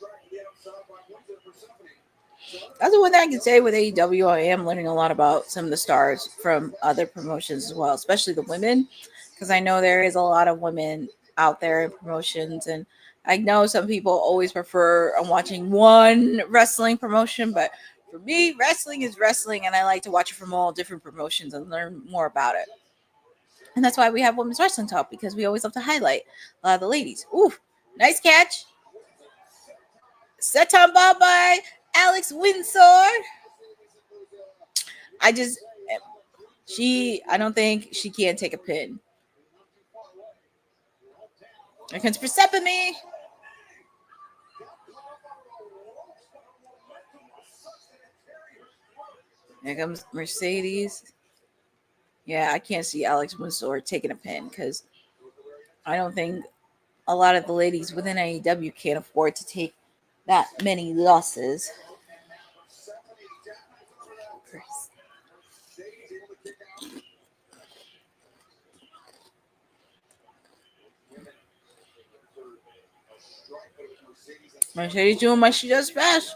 That's the one thing I can say with AEW. I am learning a lot about some of the stars from other promotions as well, especially the women, because I know there is a lot of women out there in promotions, and I know some people always prefer watching one wrestling promotion, but for me, wrestling is wrestling, and I like to watch it from all different promotions and learn more about it. And that's why we have Women's Wrestling Talk, because we always love to highlight a lot of the ladies. Ooh, nice catch. Seton Bob by Alex Windsor. I don't think she can take a pin. Here comes Persephone. Here comes Mercedes. Yeah, I can't see Alex Windsor taking a pin because I don't think a lot of the ladies within AEW can't afford to take that many losses. Mercedes doing what she does best.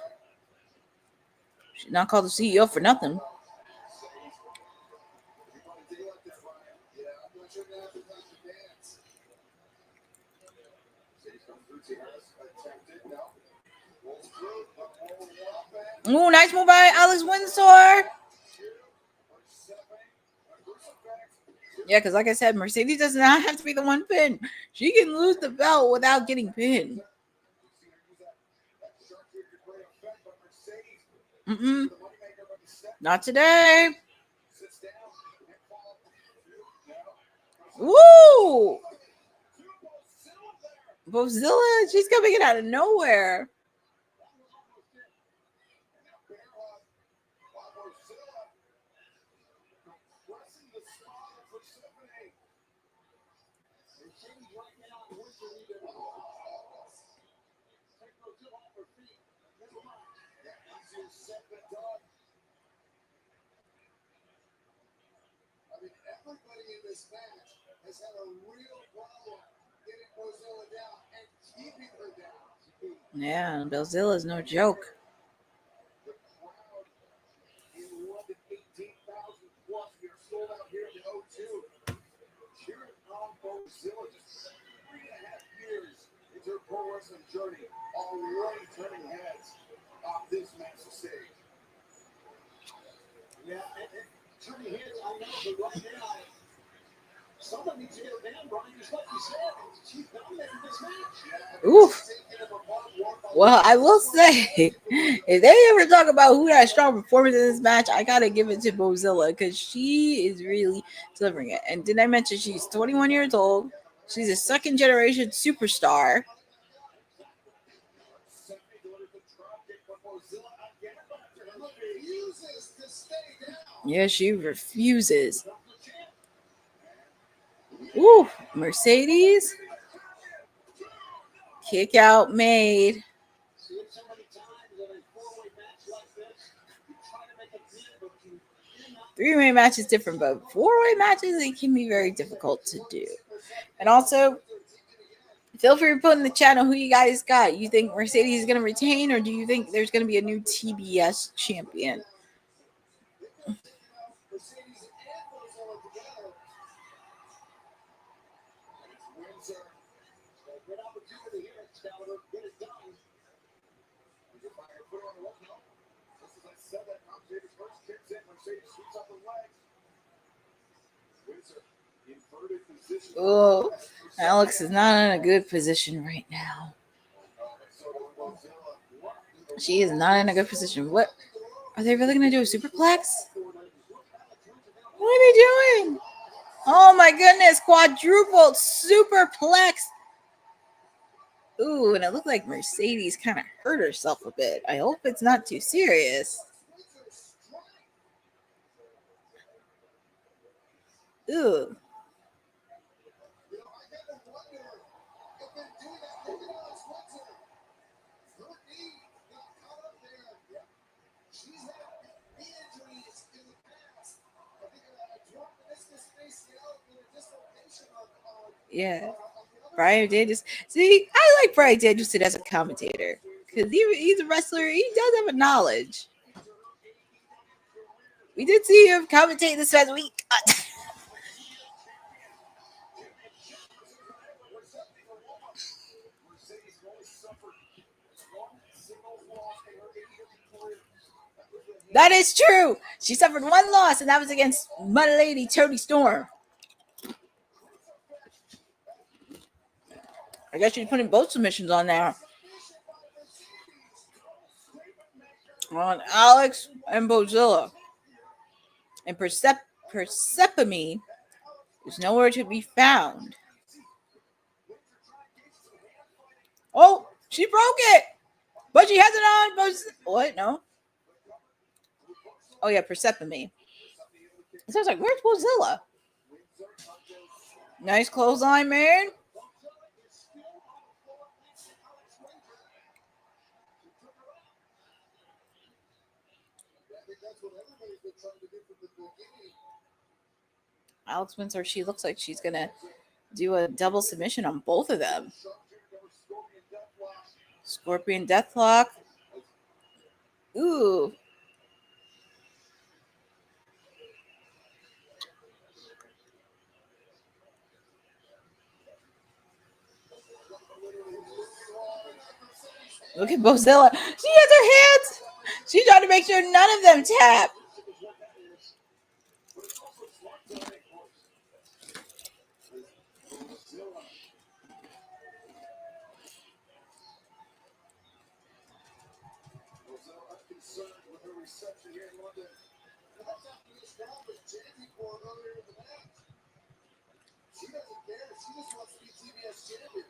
She's not called the CEO for nothing. Ooh, nice move by Alex Windsor. Yeah, because like I said, Mercedes does not have to be the one pinned. She can lose the belt without getting pinned. Not today. Woo! Bozilla, she's coming in out of nowhere. Everybody in this match has had a real problem getting Bozilla down and keeping her down. Yeah, Bozilla is no joke. The crowd in London, 18,000 plus. We are sold out here in the O2. Cheering on Bozilla just 3.5 years into her pro wrestling journey, already turning heads off this massive stage. Yeah, and turning heads, I know, but right now, someone needs to get her down, Brian, just like you said. She's dominating this match. Oof. Well, I will say, if they ever talk about who had a strong performance in this match, I gotta give it to Bozilla because she is really delivering it. And did I mention she's 21 years old? She's a second generation superstar. Yeah, she refuses. Ooh, Mercedes. Kick out made. Three-way match is different, but four-way matches, it can be very difficult to do. And also, feel free to put in the channel who you guys got. You think Mercedes is going to retain, or do you think there's going to be a new TBS champion? Oh, Alex is not in a good position right now. She is not in a good position. What? Are they really going to do a superplex? What are they doing? Oh my goodness, quadruple superplex. Ooh, and it looked like Mercedes kind of hurt herself a bit. I hope it's not too serious. Ooh. Yeah. Brian Daniels. See, I like Brian Danielson as a commentator because he's a wrestler. He does have a knowledge. We did see him commentate this past week. That is true. She suffered one loss, and that was against my lady, Toni Storm. I guess she's putting both submissions on there. On Alex and Bozilla. And Persephone is nowhere to be found. Oh, she broke it. But she has it on. What? No. Oh, yeah, Persephone. So I was like, where's Mozilla? Nice clothesline, man. Alex Windsor, she looks like she's going to do a double submission on both of them. Scorpion Deathlock. Ooh. Look at Mozilla. She has her hands. She's trying to make sure none of them tap. She doesn't care. She just wants to be TBS champion.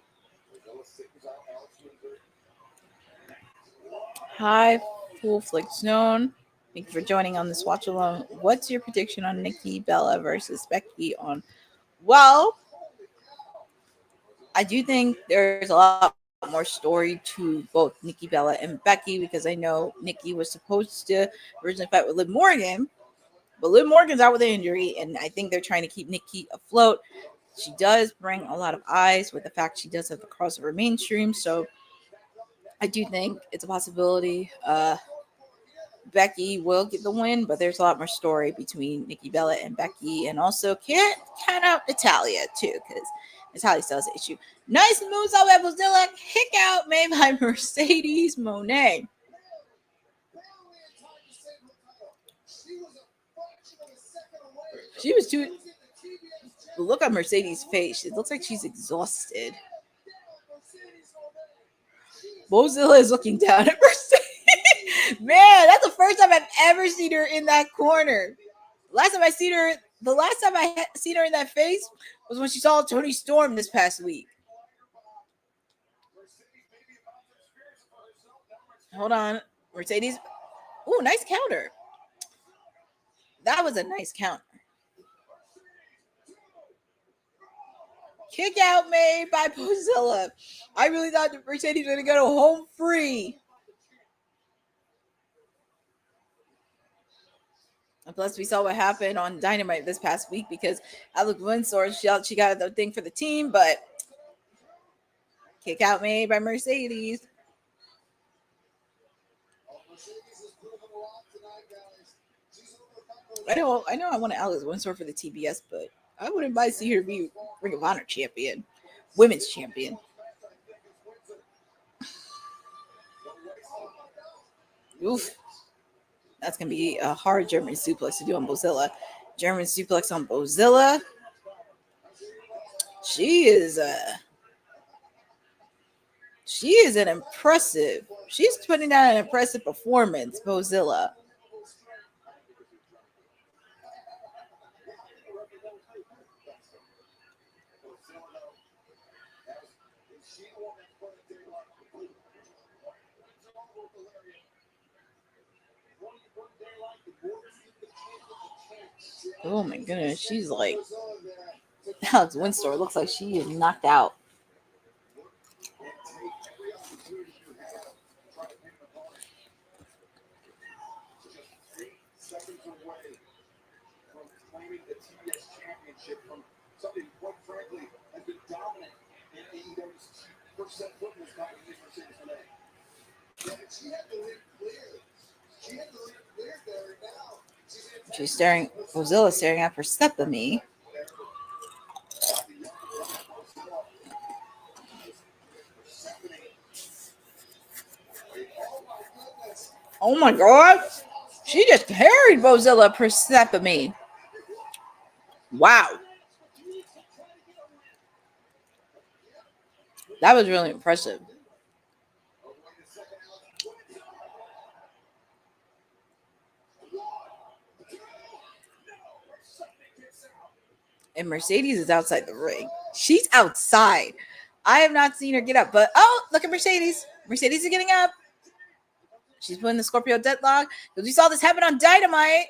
Hi, Full Flick Zone. Thank you for joining on this watch along. What's your prediction on Nikki Bella versus Becky on? Well, I do think there's a lot more story to both Nikki Bella and Becky, because I know Nikki was supposed to originally fight with Liv Morgan, but Liv Morgan's out with an injury, and I think they're trying to keep Nikki afloat. She does bring a lot of eyes with the fact she does have the crossover mainstream, so I do think it's a possibility. Becky will get the win, but there's a lot more story between Nikki Bella and Becky, and also can't count out Natalia too, because Natalia still has an issue. Nice moves out of Mozilla. Kick out made by Mercedes Moné. She was too. Look at Mercedes' face. It looks like she's exhausted. Mozilla is looking down at Mercedes. Man, that's the first time I've ever seen her in that corner. The last time I seen her in that face was when she saw Toni Storm this past week. Hold on. Mercedes. Ooh, nice counter. That was a nice counter. Kick out made by Mozilla. I really thought that Mercedes was going to go home free. And plus, we saw what happened on Dynamite this past week, because Alex Windsor, she got the thing for the team, but kick out made by Mercedes. I know I want Alex Windsor for the TBS, but I wouldn't mind seeing her be Ring of Honor champion, women's champion. Oof. That's going to be a hard German suplex to do on Mozilla. German suplex on Mozilla. She is an impressive. She's putting down an impressive performance, Mozilla. Oh my goodness, she's like Alex Windsor looks like she is knocked out. She's staring. Mozilla's staring at Persephone. Oh my God! She just carried Mozilla Persephone. Wow, that was really impressive. And Mercedes is outside the ring. She's outside. I have not seen her get up, but oh, look at Mercedes. Mercedes is getting up. She's putting the Scorpio deadlock, because we saw this happen on Dynamite.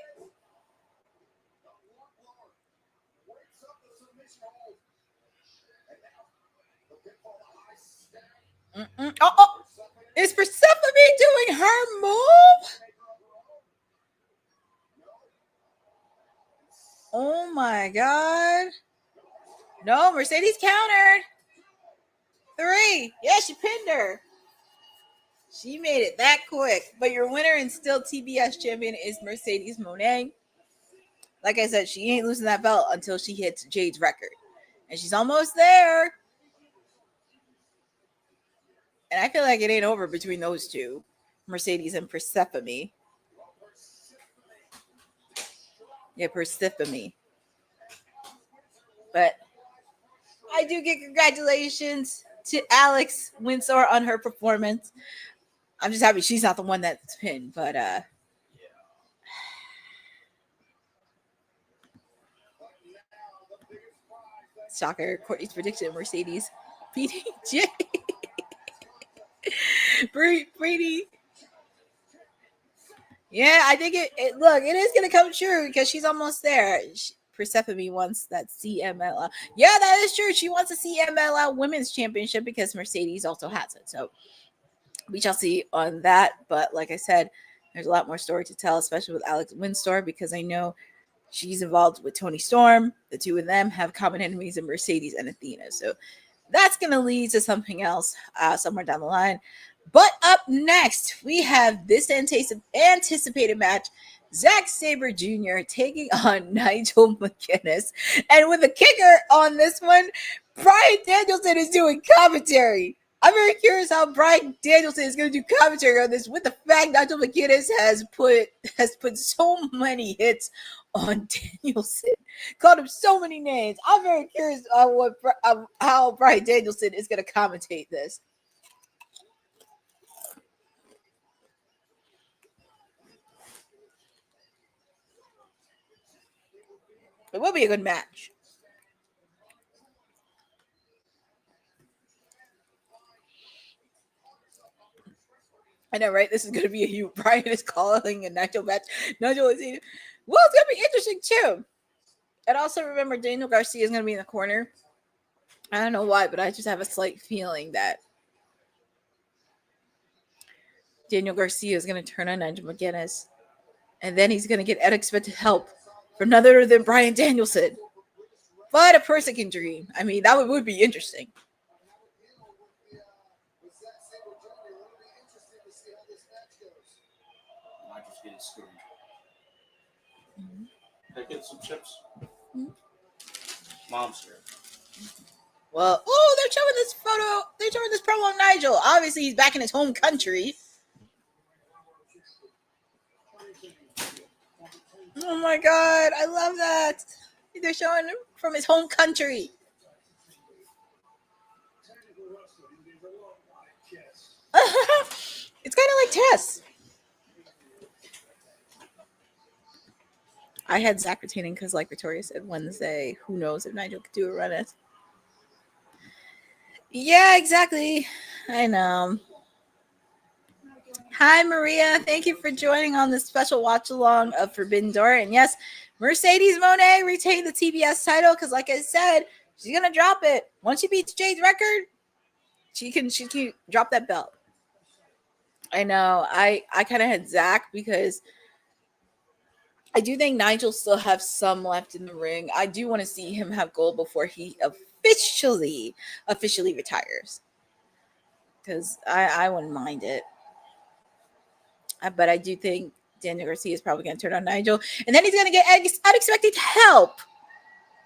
Oh, is Persephone doing her move? Oh my God. No, Mercedes countered. 3. Yeah, she pinned her. She made it that quick. But your winner and still TBS champion is Mercedes Moné. Like I said, she ain't losing that belt until she hits Jade's record. And she's almost there. And I feel like it ain't over between those two, Mercedes and Persephone. Yeah, Persephone. But I do get congratulations to Alex Windsor on her performance. I'm just happy she's not the one that's pinned, but shocker. Courtney's prediction: Mercedes beating Jay. Brady. Yeah, I think it. Look, it is gonna come true because she's almost there. Persephone wants that CMLL. Yeah, that is true. She wants a CMLL Women's Championship because Mercedes also has it. So we shall see on that. But like I said, there's a lot more story to tell, especially with Alex Windsor, because I know she's involved with Toni Storm. The two of them have common enemies in Mercedes and Athena. So that's going to lead to something else somewhere down the line. But up next, we have this anticipated match. Zack Sabre Jr. taking on Nigel McGuinness. And with a kicker on this one, Bryan Danielson is doing commentary. I'm very curious how Bryan Danielson is going to do commentary on this with the fact Nigel McGuinness has put so many hits on Danielson. Called him so many names. I'm very curious how Bryan Danielson is going to commentate this. It will be a good match. I know, right? This is going to be a huge. Bryan is calling a Nigel match. Nigel is eating. Well, it's going to be interesting too. And also remember, Daniel Garcia is going to be in the corner. I don't know why, but I just have a slight feeling that Daniel Garcia is going to turn on Nigel McGuinness. And then he's going to get unexpected help from none other than Bryan Danielson. But a person can dream. I mean, that would be interesting. Nigel's getting screwed. Can I get some chips? Mom's here. Well, they're showing this photo. They're showing this promo of Nigel. Obviously, he's back in his home country. Oh my God, I love that. They're showing him from his home country. It's kind of like Tess. I had Zach retaining because, like Victoria said, Wednesday, who knows if Nigel could do a run it. Yeah, exactly. I know. Hi, Maria. Thank you for joining on this special watch along of Forbidden Door. And yes, Mercedes Moné retained the TBS title because, like I said, she's gonna drop it once she beats Jade's record. She can drop that belt. I know. I kind of had Zach because I do think Nigel still have some left in the ring. I do want to see him have gold before he officially retires. Because I wouldn't mind it. But I do think Daniel Garcia is probably going to turn on Nigel. And then he's going to get unexpected help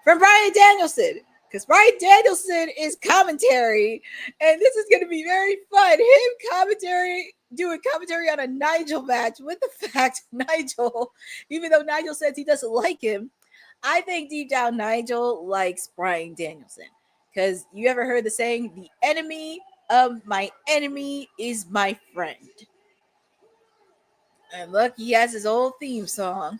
from Bryan Danielson. Because Bryan Danielson is commentary. And this is going to be very fun. Him doing commentary on a Nigel match with the fact Nigel, even though Nigel says he doesn't like him, I think deep down Nigel likes Bryan Danielson. Because you ever heard the saying, the enemy of my enemy is my friend. And look, he has his old theme song.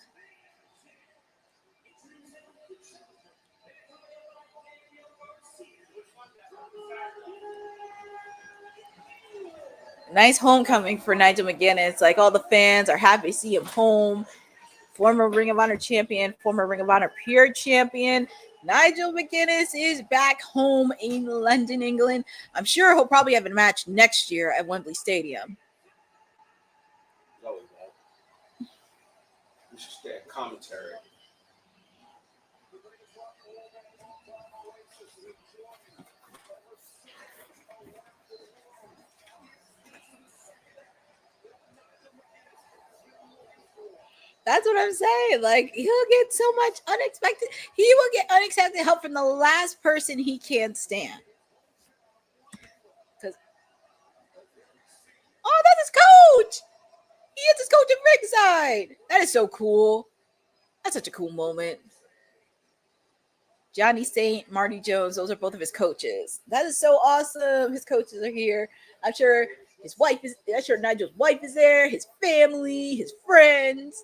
Nice homecoming for Nigel McGuinness. Like, all the fans are happy to see him home. Former Ring of Honor champion, former Ring of Honor Pure champion. Nigel McGuinness is back home in London, England. I'm sure he'll probably have a match next year at Wembley Stadium. Always that. We should stay at commentary. That's what I'm saying. Like, he'll get so much unexpected. He will get unexpected help from the last person he can't stand. Because, oh, that's his coach. He is his coach at ringside. That is so cool. That's such a cool moment. Johnny Saint, Marty Jones, those are both of his coaches. That is so awesome. His coaches are here. I'm sure Nigel's wife is there, his family, his friends.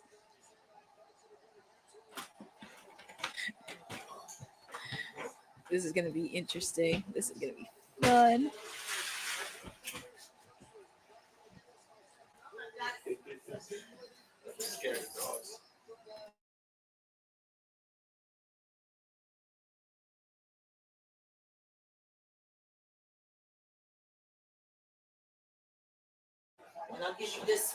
This is going to be interesting. This is going to be fun. Scary dogs. And I'll give you this.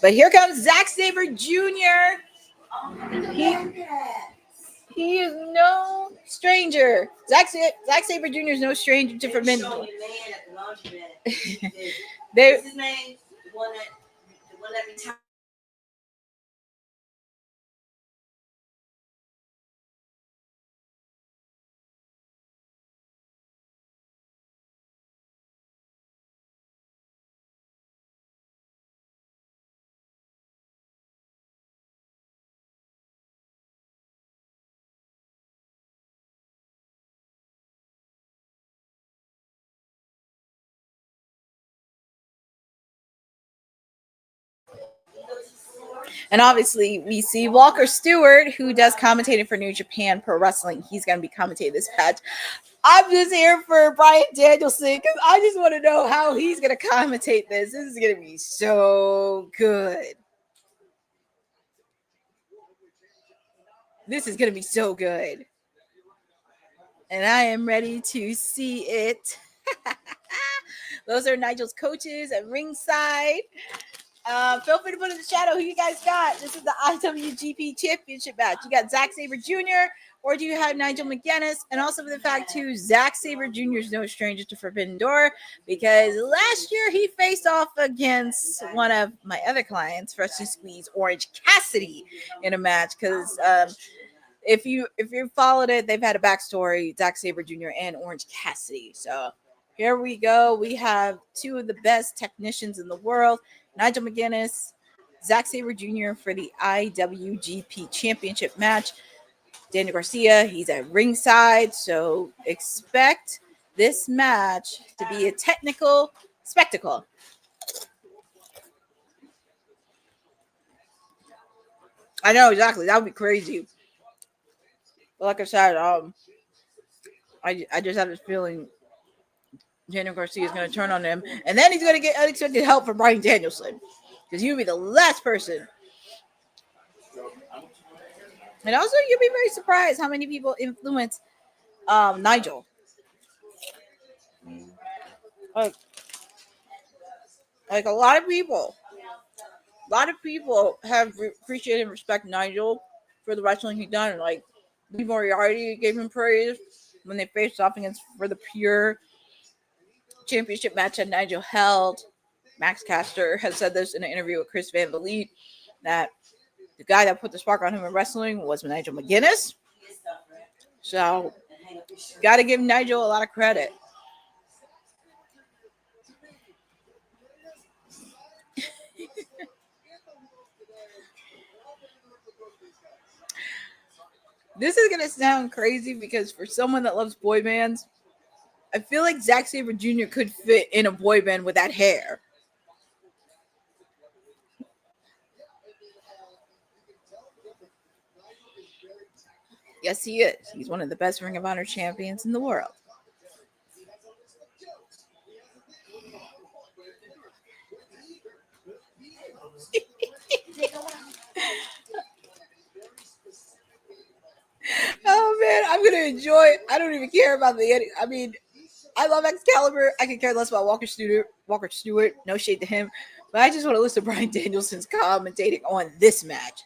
But here comes Zack Sabre Jr. He is no stranger. Zack Sabre Jr. is no stranger to forbidden. What's They his name? The one that retired. And obviously, we see Walker Stewart, who does commentating for New Japan Pro Wrestling. He's going to be commentating this match. I'm just here for Bryan Danielson because I just want to know how he's going to commentate this. This is going to be so good. This is going to be so good. And I am ready to see it. Those are Nigel's coaches at ringside. Feel free to put in the shadow who you guys got. This is the IWGP Championship match. You got Zack Sabre Jr. or do you have Nigel McGuinness? And also for the fact too, Zack Sabre Jr. is no stranger to Forbidden Door because last year he faced off against one of my other clients, Freshly Squeezed Orange Cassidy, in a match. Because if you followed it, they've had a backstory, Zack Sabre Jr. and Orange Cassidy. So here we go. We have two of the best technicians in the world. Nigel McGuinness, Zack Sabre Jr. for the IWGP Championship match. Daniel Garcia, he's at ringside, so expect this match to be a technical spectacle. I know, exactly. That would be crazy. But like I said, I just have this feeling Daniel Garcia is going to turn on him, and then he's going to get unexpected help from Bryan Danielson because you'll be the last person. And also, you'll be very surprised how many people influence Nigel. Like a lot of people have appreciated and respect Nigel for the wrestling he's done. Like Lee Moriarty gave him praise when they faced off against for the pure championship match that Nigel held. Max Caster has said this in an interview with Chris Van Vliet that the guy that put the spark on him in wrestling was Nigel McGuinness. So, got to give Nigel a lot of credit. This is gonna sound crazy because for someone that loves boy bands, I feel like Zack Sabre Jr. could fit in a boy band with that hair. Yes, he is. He's one of the best Ring of Honor champions in the world. Oh man, I'm gonna enjoy it. I don't even care about the ending. I mean, I love Excalibur. I could care less about Walker Stewart. No shade to him, but I just want to listen to Bryan Danielson's commentating on this match.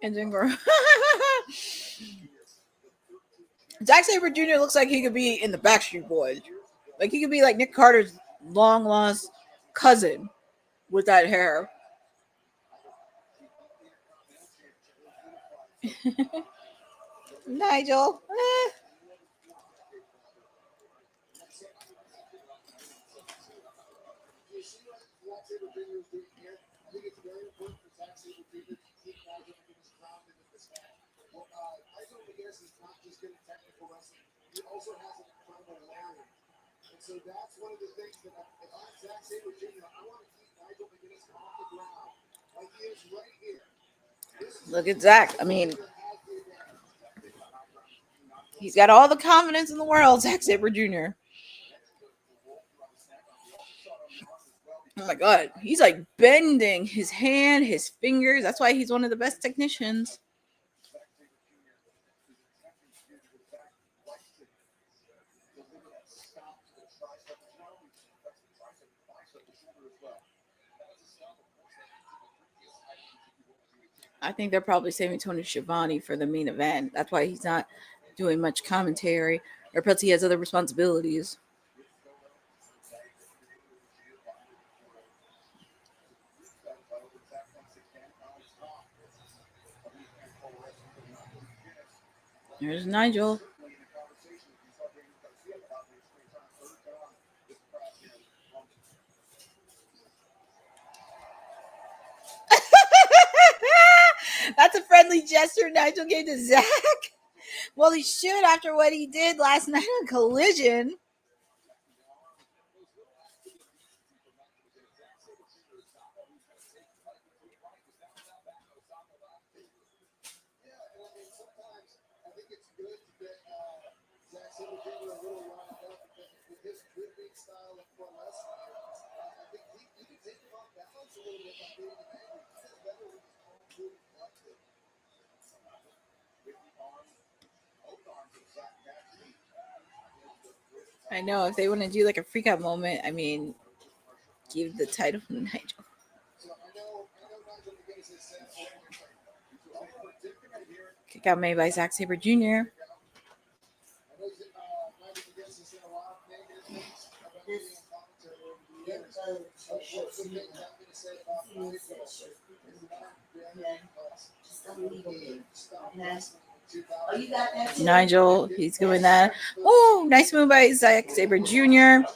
And then Zack Sabre Jr. looks like he could be in the Backstreet Boys. Like he could be like Nick Carter's long lost cousin with that hair. Nigel. He also has an incredible lariat. And so that's one of the things that if I'm Zack Sabre Jr., I want to keep Nigel McGuinness off the ground like he is right here. Look at Zack. I mean, he's got all the confidence in the world, Zack Sabre Jr. Oh my God. He's like bending his hand, his fingers. That's why he's one of the best technicians. I think they're probably saving Tony Schiavone for the main event. That's why he's not doing much commentary, or perhaps he has other responsibilities. There's Nigel. That's a friendly gesture Nigel gave to Zack. Well, he should after what he did last night on Collision. I know if they want to do like a freak out moment, I mean, give the title to Nigel. Kick out made by Zack Sabre Jr. Nigel, he's doing that. Oh, nice move by Zack Sabre Jr.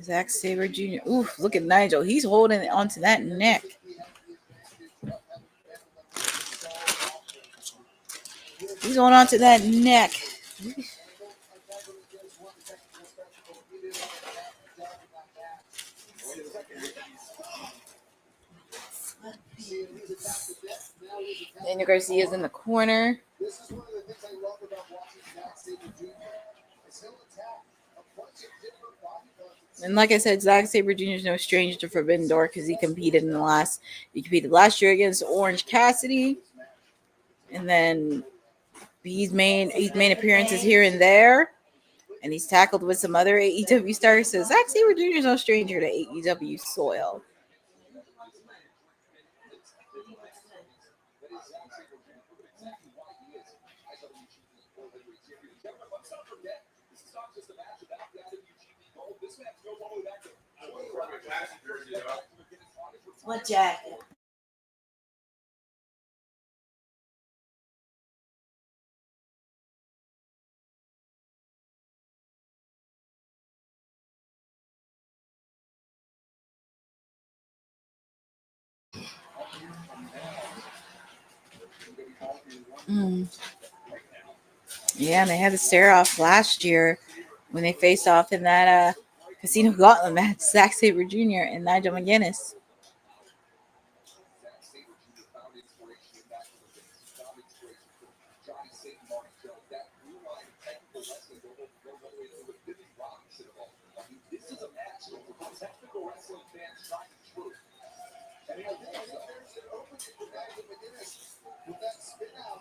Zack Sabre Jr. Ooh, look at Nigel. He's holding onto that neck. He's holding onto that neck. Daniel Garcia's in the corner. This is one of the things I love about watching Zack Sabre Jr. is he'll attack a bunch of different body parts. And like I said, Zack Sabre Jr. is no stranger to Forbidden Door because he competed last year against Orange Cassidy. And then he's made appearances here and there. and he's tackled with some other AEW stars. So Zack Sabre Jr. is no stranger to AEW soil. What jacket? Yeah, and they had the stare off last year when they faced off in that Casino Gauntlet match, Zack Sabre Jr. and Nigel McGuinness. With that spin out,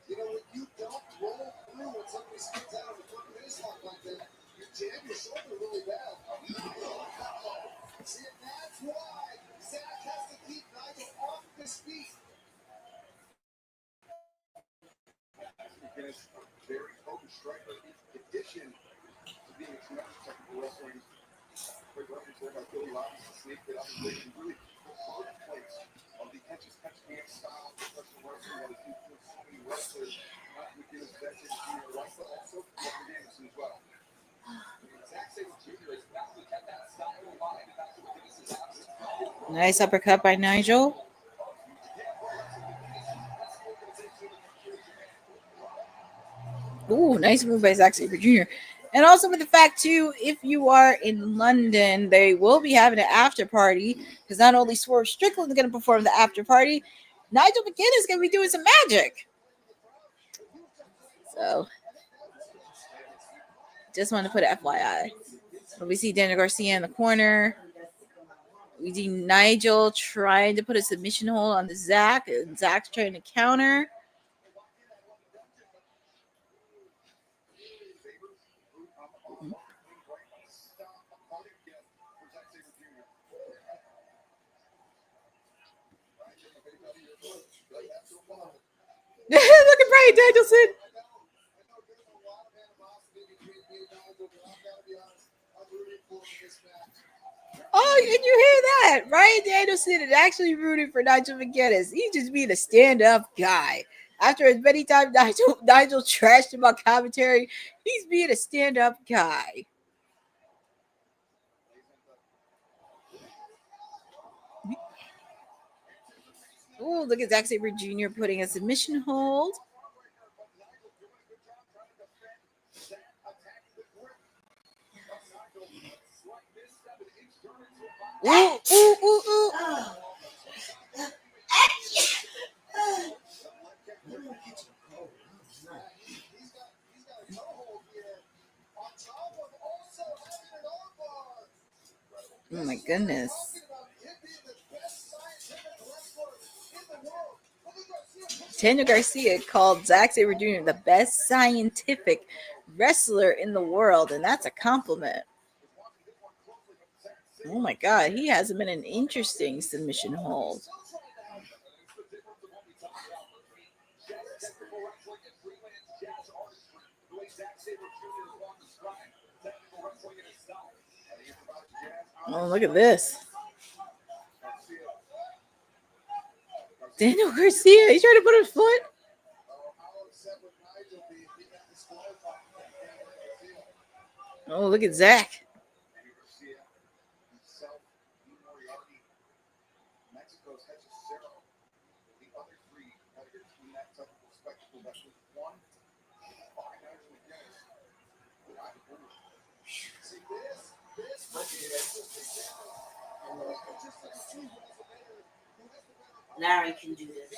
you know, when you don't roll through when somebody spins out of a front face lock like that, you jam your shoulder really bad. See, that's why Zach has to keep Nigel off his feet. Very potent striker. In addition to being a tremendous technical wrestling, great reference there by Billy Robinson, sneaked it up and really the birthplace of the catch hand style of professional wrestling that has influenced so many wrestlers, not McGinnis, Benson, Jr., Rice, but also Jeffrey Anderson as well. Zack Sabre Jr. has definitely kept that style alive, and that's what McGinnis is after. Nice uppercut by Nigel. Ooh, nice move by Zack Sabre Jr. And also with the fact too, if you are in London, they will be having an after party because not only Swerve Strickland is going to perform the after party, Nigel McGuinness is going to be doing some magic. So, just want to put it FYI. But we see Daniel Garcia in the corner. We see Nigel trying to put a submission hold on the Zack, and Zack's trying to counter. Look at Brian Danielson. Oh, and you hear that? Ryan Danielson is actually rooting for Nigel McGuinness. He's just being a stand-up guy. After as many times Nigel trashed him on commentary, he's being a stand-up guy. Oh, look at Zack Sabre Jr. putting a submission hold. Ooh, ooh, ooh, ooh. Oh my goodness. Daniel Garcia called Zack Sabre Jr. the best scientific wrestler in the world, and that's a compliment. Oh my God, he has him in an interesting submission hold. Oh, look at this. Daniel Garcia, he's trying to put his foot. Oh, look at Zack. Larry can do this.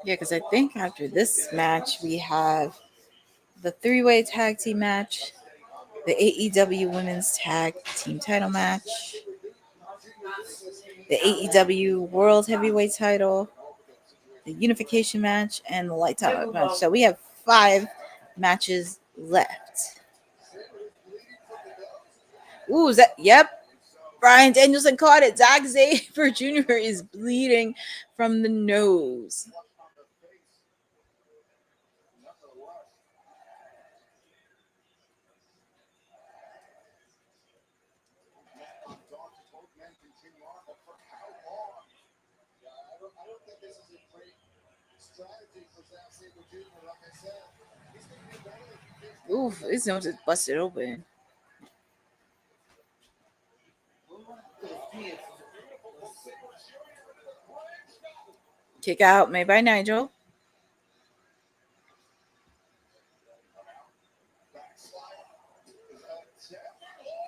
Yeah, because I think after this match, we have the three-way tag team match, the AEW Women's Tag Team Title match, the AEW World Heavyweight Title, the Unification match, and the Lights Out match. So we have 5 matches left. Ooh, is that? Yep. Brian Danielson caught it. Zack Sabre Jr. is bleeding from the nose. Oof, his nose is busted open. Kick out made by Nigel.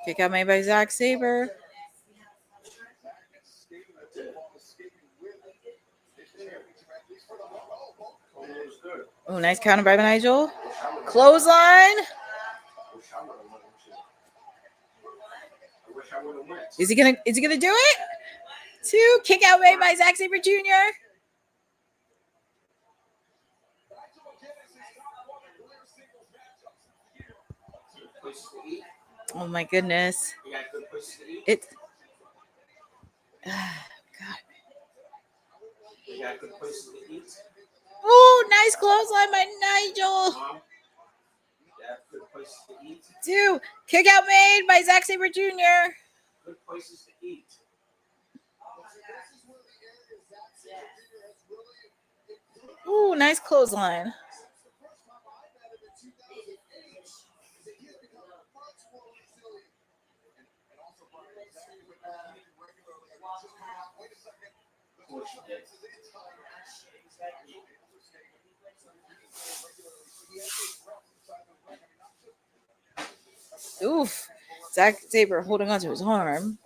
Kick out made by Zack Sabre. Oh, nice counter by Nigel. Clothesline. Is he gonna do it? 2 kick out made by Zack Sabre Jr. Oh my goodness. It God. Oh, nice clothesline by Nigel. 2 kick out made by Zack Sabre Jr. Good places to eat. Ooh, nice clothesline. Oof. Zack Sabre holding onto his arm.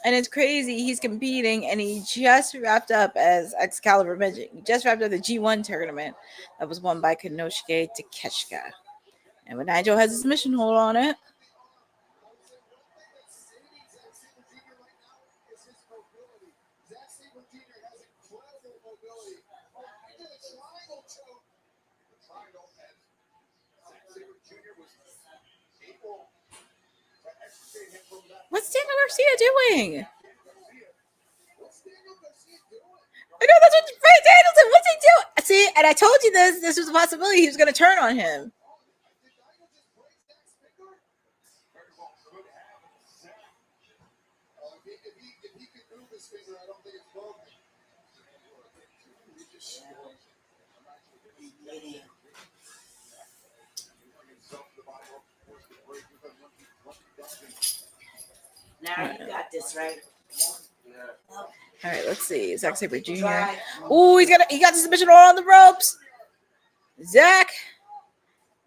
And it's crazy. He's competing, and he just wrapped up as Excalibur mentioned. He just wrapped up the G1 tournament that was won by Konosuke Takeshita. And when Nigel has his mission hold on it. What's Daniel Garcia doing? I know that's what Frank Danielson. What's he doing? See, and I told you this was a possibility. He was going to turn on him. Now you got this, right? All right, let's see. Zack Sabre Jr. Ooh, he got the submission all on the ropes. Zack,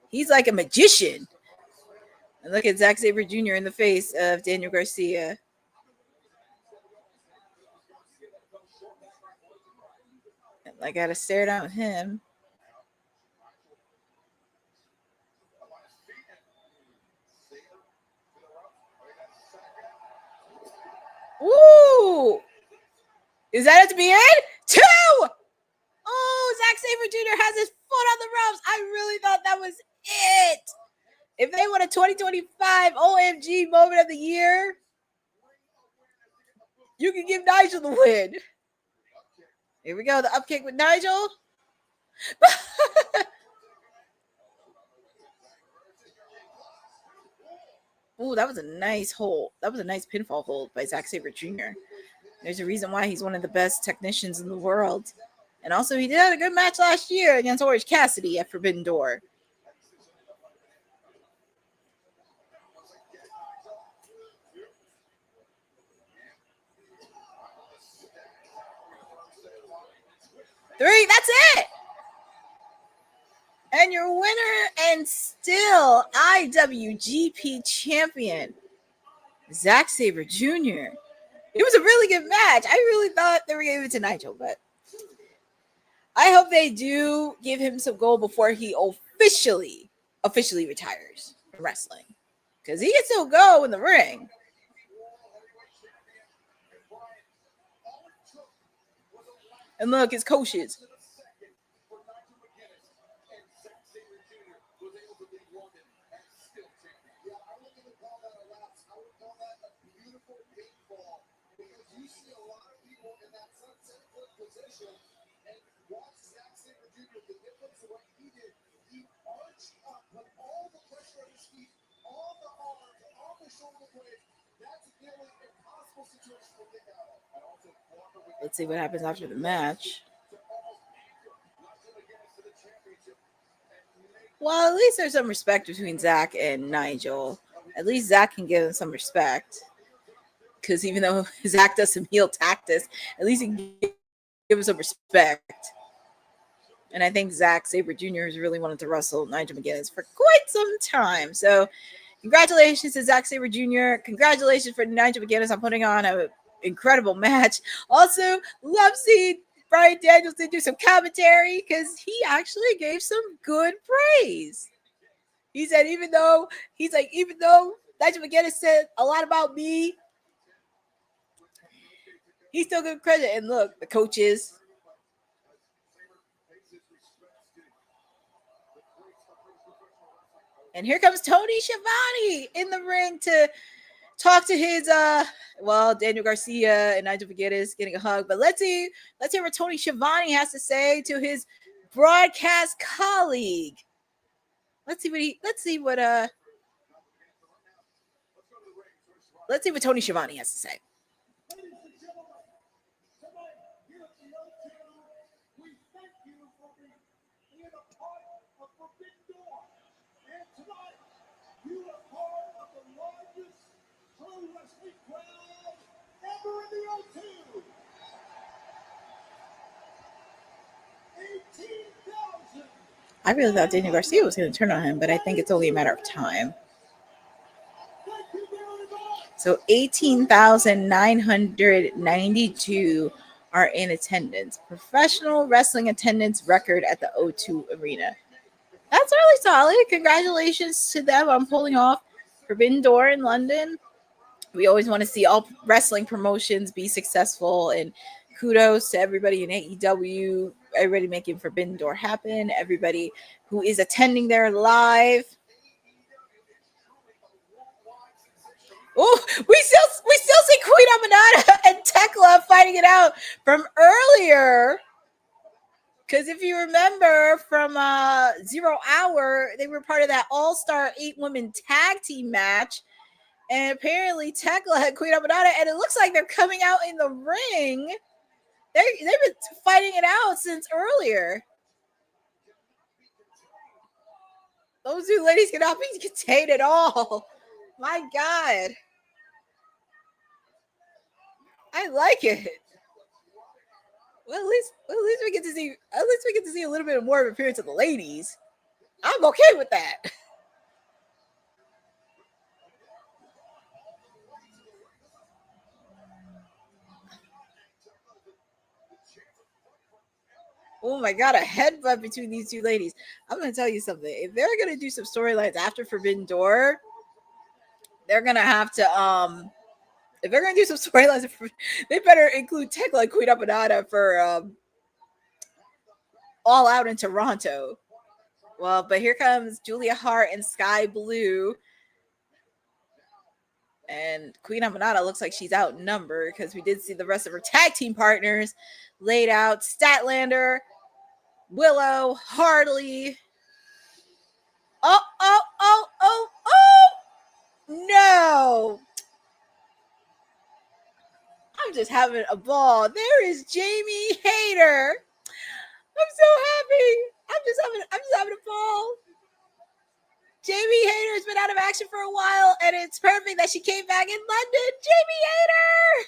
he's like a magician. And look at Zack Sabre Jr. in the face of Daniel Garcia. And I gotta stare down with him. Ooh! Is that it to be it? 2! Oh, Zack Sabre Jr. has his foot on the ropes. I really thought that was it. If they won a 2025 OMG Moment of the Year, you can give Nigel the win. Here we go. The up kick with Nigel. Ooh, that was a nice hold. That was a nice pinfall hold by Zack Sabre Jr. There's a reason why he's one of the best technicians in the world. And also, he did have a good match last year against Orange Cassidy at Forbidden Door. Three, that's it. And your winner And still IWGP champion, Zack Sabre Jr. It was a really good match. I really thought they were giving it to Nigel, but I hope they do give him some gold before he officially retires from wrestling. Because he can still go in the ring. And look, his coaches. Let's see what happens after the match. Well, at least there's some respect between Zack and Nigel. At least Zack can give him some respect. Because even though Zack does some heel tactics, at least he can give him some respect. And I think Zack Sabre Jr. has really wanted to wrestle Nigel McGuinness for quite some time. So congratulations to Zack Sabre Jr. Congratulations for Nigel McGuinness on putting on an incredible match. Also, love seeing Bryan Danielson do some commentary because he actually gave some good praise. He said, even though Nigel McGuinness said a lot about me, he's still giving credit. And look, the coaches. And here comes Tony Schiavone in the ring to talk to his Daniel Garcia and Nigel McGuinness getting a hug. But let's hear what Tony Schiavone has to say to his broadcast colleague. Let's see what Tony Schiavone has to say. I really thought Daniel Garcia was going to turn on him, but I think it's only a matter of time. So 18,992 are in attendance. Professional wrestling attendance record at the O2 Arena. That's really solid. Congratulations to them on pulling off Forbidden Door in London. We always want to see all wrestling promotions be successful, and kudos to everybody in AEW, everybody making Forbidden Door happen, everybody who is attending there live. Oh, we still see Queen Aminata and Tekla fighting it out from earlier. Because if you remember from 0 Hour, they were part of that All-Star 8-woman tag team match. And apparently Tekla had Queen Aminata, and it looks like they're coming out in the ring. They've been fighting it out since earlier. Those two ladies cannot be contained at all. My God. I like it. Well, at least we get to see a little bit more of appearance of the ladies. I'm okay with that. Oh my God, a headbutt between these two ladies. I'm going to tell you something. If they're going to do some storylines after Forbidden Door, they're going to have to, if they're going to do some storylines, they better include Tekla and Queen Aminata for All Out in Toronto. Well, but here comes Julia Hart and Sky Blue. And Queen Aminata looks like she's outnumbered because we did see the rest of her tag team partners laid out. Statlander, Willow, Harley. Oh, no. I'm just having a ball. There is Jamie Hayter. I'm so happy. I'm just having a ball. Jamie Hayter has been out of action for a while, and it's perfect that she came back in London. Jamie Hayter!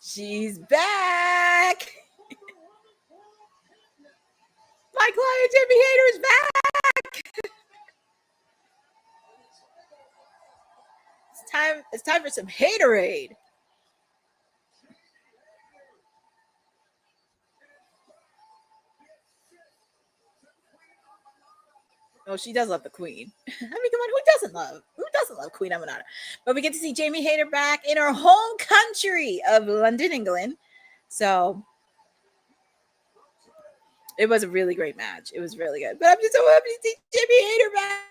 She's back. My client Jimmy Hater is back. It's time for some haterade. Oh, she does love the queen. I mean, come on, who doesn't love Queen Amanada? But we get to see Jamie Hayter back in her home country of London, England. So it was a really great match. It was really good. But I'm just so happy to see Jamie Hayter back.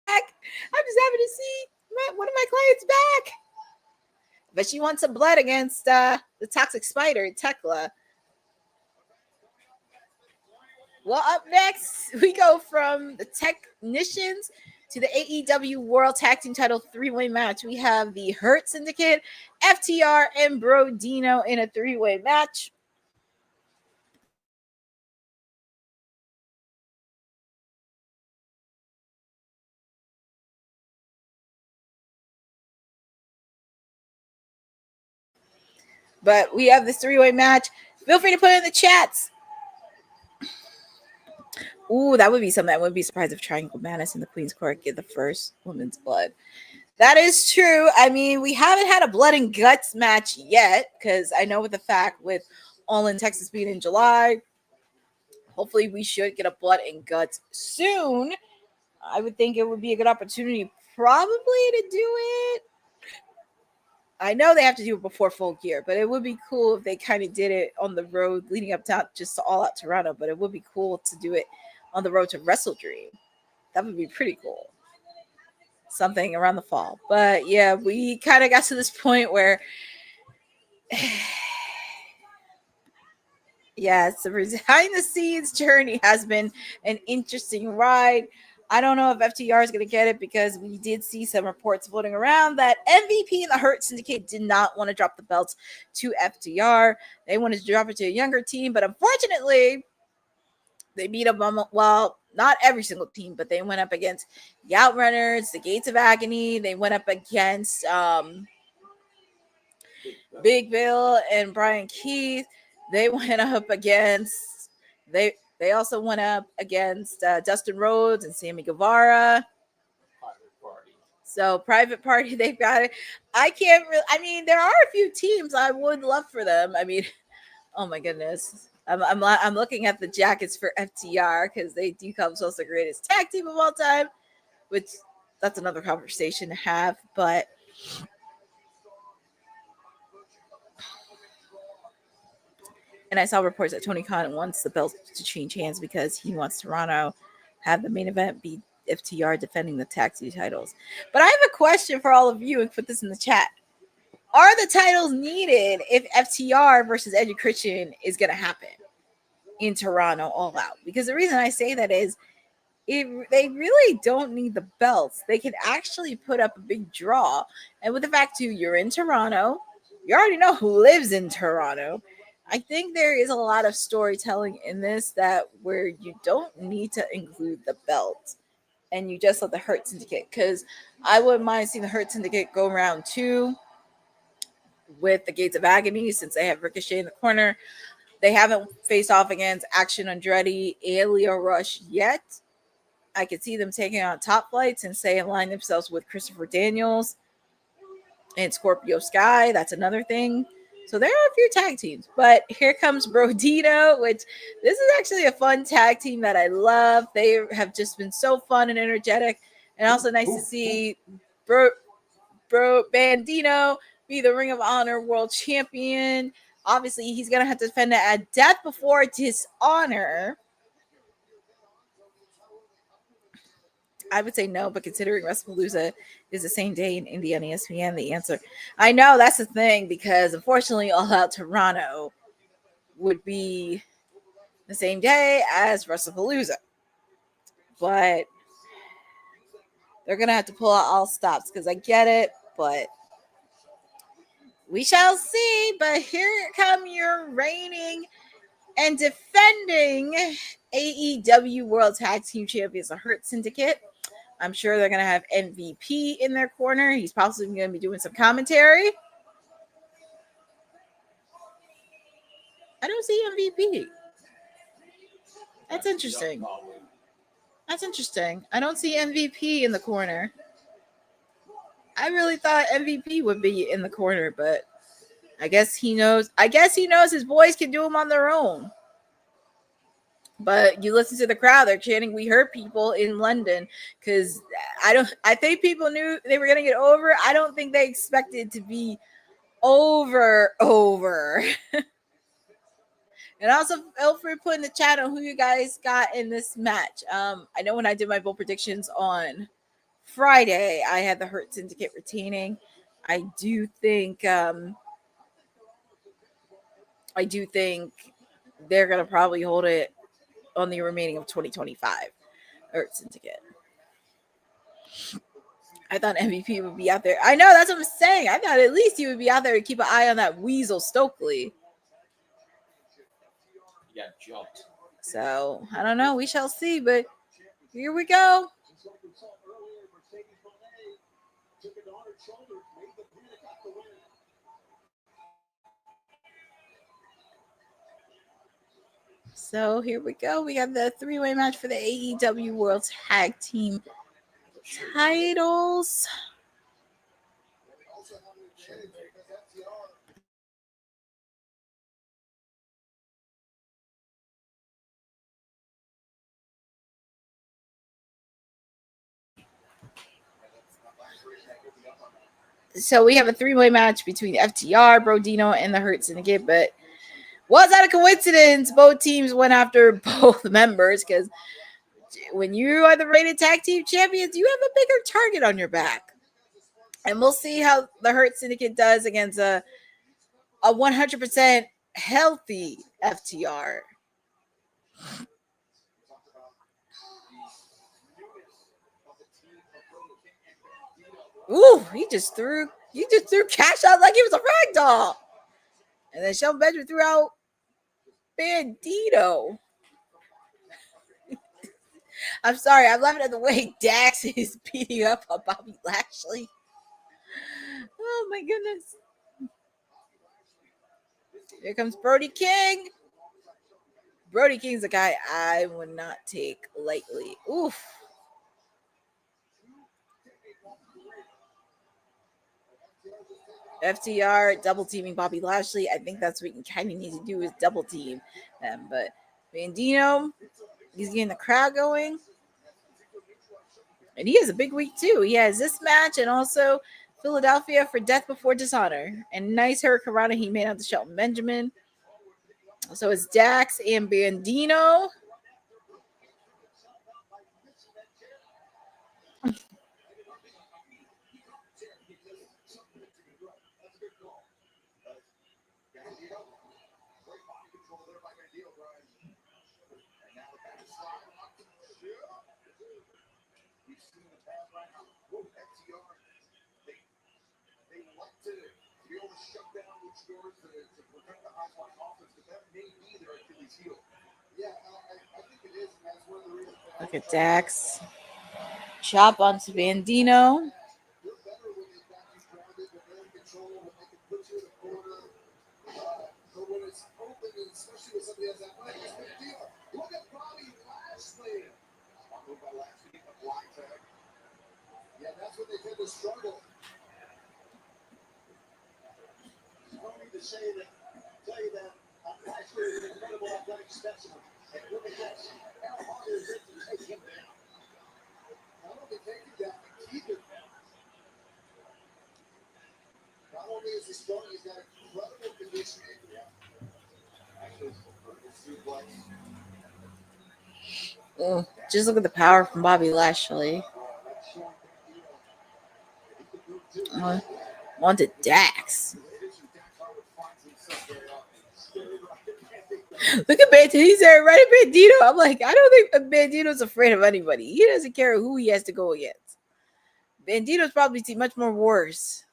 I'm just happy to see one of my clients back. But she wants some blood against the toxic spider, Tekla. Well, up next, we go from the Technicians to the AEW World Tag Team Title 3-way match. We have the Hurt Syndicate, FTR, and Brodino in a 3-way match. But we have this 3-way match. Feel free to put it in the chats. Ooh, that would be something. I wouldn't be surprised if Triangle Madness and the Queen's Court get the first women's blood. That is true. I mean, we haven't had a blood and guts match yet, because I know with the fact with All in Texas being in July, hopefully we should get a blood and guts soon. I would think it would be a good opportunity probably to do it. I know they have to do it before Full Gear, but it would be cool if they kind of did it on the road leading up to just to All Out Toronto. But it would be cool to do it on the road to Wrestle Dream. That would be pretty cool. Something around the fall. But yeah, we kind of got to this point where yes, the behind the scenes journey has been an interesting ride. I don't know if FTR is going to get it, because we did see some reports floating around that MVP and the Hurt Syndicate did not want to drop the belts to FTR. They wanted to drop it to a younger team, but unfortunately, they beat up on, well, not every single team, but they went up against the Outrunners, the Gates of Agony. They went up against Big Bill and Brian Keith. They went up against, they also went up against Dustin Rhodes and Sammy Guevara. So Private Party, they've got it. I can't really, I mean, there are a few teams I would love for them. I mean, oh my goodness. I'm looking at the jackets for FTR, because they do come as the greatest tag team of all time, which that's another conversation to have. But and I saw reports that Tony Khan wants the belt to change hands because he wants Toronto have the main event be FTR defending the tag team titles. But I have a question for all of you, and put this in the chat. Are the titles needed if FTR versus Eddie Christian is going to happen in Toronto All Out? Because the reason I say that is they really don't need the belts. They can actually put up a big draw. And with the fact, too, you're in Toronto. You already know who lives in Toronto. I think there is a lot of storytelling in this that where you don't need to include the belt. And you just let the Hurt Syndicate. Because I wouldn't mind seeing the Hurt Syndicate go round 2 with the Gates of Agony, since they have Ricochet in the corner. They haven't faced off against Action Andretti and Leo Rush yet. I could see them taking on Top Flights and say align themselves with Christopher Daniels and Scorpio Sky. That's another thing. So there are a few tag teams. But here comes Brodino, which this is actually a fun tag team that I love. They have just been so fun and energetic. And also nice to see Bandino be the Ring of Honor World Champion. Obviously, he's going to have to defend it at Death Before Dishonor. I would say no, but considering WrestlePalooza is the same day in India and ESPN, the answer, I know that's the thing, because unfortunately, All Out Toronto would be the same day as WrestlePalooza. But they're going to have to pull out all stops, because I get it, but we shall see. But here come your reigning and defending AEW World Tag Team Champions, the Hurt Syndicate. I'm sure they're going to have MVP in their corner. He's possibly going to be doing some commentary. I don't see MVP. That's interesting. That's interesting. I don't see MVP in the corner. I really thought MVP would be in the corner, but I guess he knows. I guess he knows his boys can do them on their own. But you listen to the crowd; they're chanting, "We hurt people in London," because I think people knew they were going to get over. I don't think they expected to be over. And also, feel free to put in the chat on who you guys got in this match. I know when I did my bold predictions on Friday, I had the Hurt Syndicate retaining. I do think they're gonna probably hold it on the remaining of 2025. Hurt Syndicate. I thought MVP would be out there. I know, that's what I'm saying. I thought at least he would be out there to keep an eye on that Weasel Stokely. Yeah, jumped. So I don't know. We shall see. But here we go. So here we go. We got the three-way match for the AEW World Tag Team titles. So we have a three-way match between FTR, Brodino, and the Hurt Syndicate. But was that a coincidence? Both teams went after both members because when you are the rated tag team champions, you have a bigger target on your back. And we'll see how the Hurt Syndicate does against a 100% healthy FTR. Ooh, he just threw Cash out like he was a rag doll. And then Shelton Benjamin threw out Bandito. I'm sorry, I'm laughing at the way Dax is beating up on Bobby Lashley. Oh my goodness. Here comes Brody King. Brody King's a guy I would not take lightly. Oof. FTR double teaming Bobby Lashley. I think that's what you kind of need to do is double team them. But Bandino, he's getting the crowd going. And he has a big week too. He has this match and also Philadelphia for Death Before Dishonor. And nice hurricanrana he made out to Shelton Benjamin. So it's Dax and Bandino. Look at Dax. Chop onto Bandino. Yeah, that's what they tend to struggle. I don't need to tell you that Lashley is an incredible athletic specimen. And really has. How hard is it to take him down? Not only take him down, but keep him down. Not only is he strong, he's got incredible conditioning. Just look at the power from Bobby Lashley. On to Dax. Look at Bandito. He's there right at Bandito. I'm like, I don't think Bandito's afraid of anybody. He doesn't care who he has to go against. Bandito's probably seen much more worse.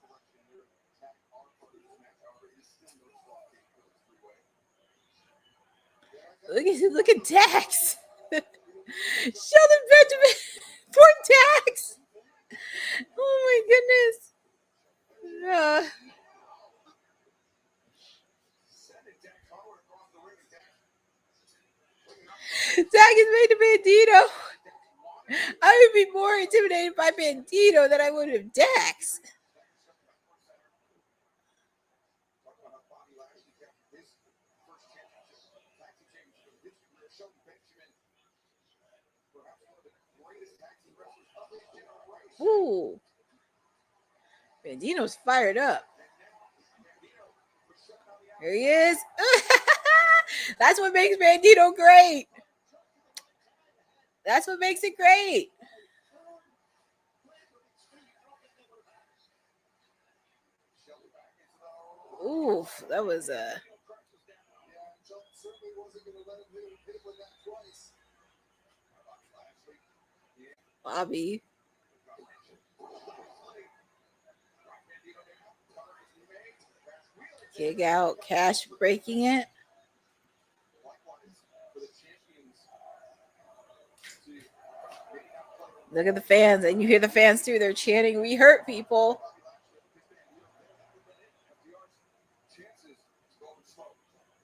Look at Dax. Sheldon Benjamin. Poor Dax. Oh my goodness. Zach is made to Bandito. I would be more intimidated by Bandito than I would of Dax. Ooh. Bandito's fired up. Here he is. That's what makes Bandito great. That's what makes it great. Oof, that was Bobby. Kick out, Cash breaking it. Look at the fans, and you hear the fans too. They're chanting, "We hurt people."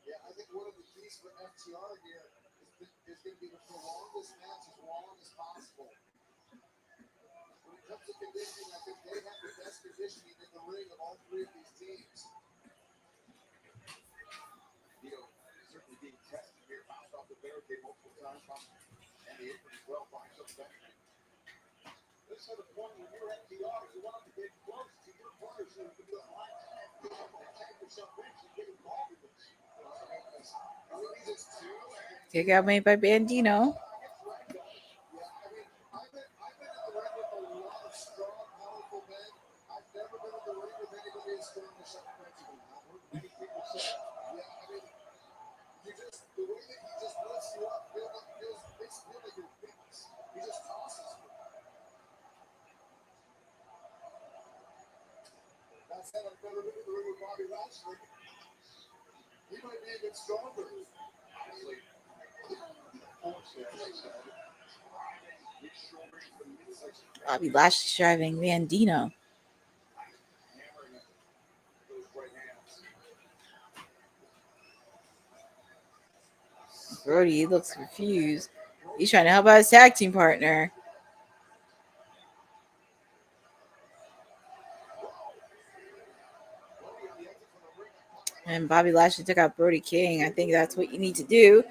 Yeah, I think one of the keys for FTR here is going to be to prolong this match as long as possible. When it comes to conditioning, I think they have the best conditioning in the ring of all three of these teams. Certainly being tested here, bounced off the barricade multiple times, and the apron as well, finds some benefit. This is the point when you're FTR, you want to get close to your partner so you can do a high attack yourself and get involved with this. Kick out made by Bandito. He might be even stronger. Bobby Lashley's driving Bandito. Brody looks confused. He's trying to help out his tag team partner. And Bobby Lashley took out Brody King. I think that's what you need to do.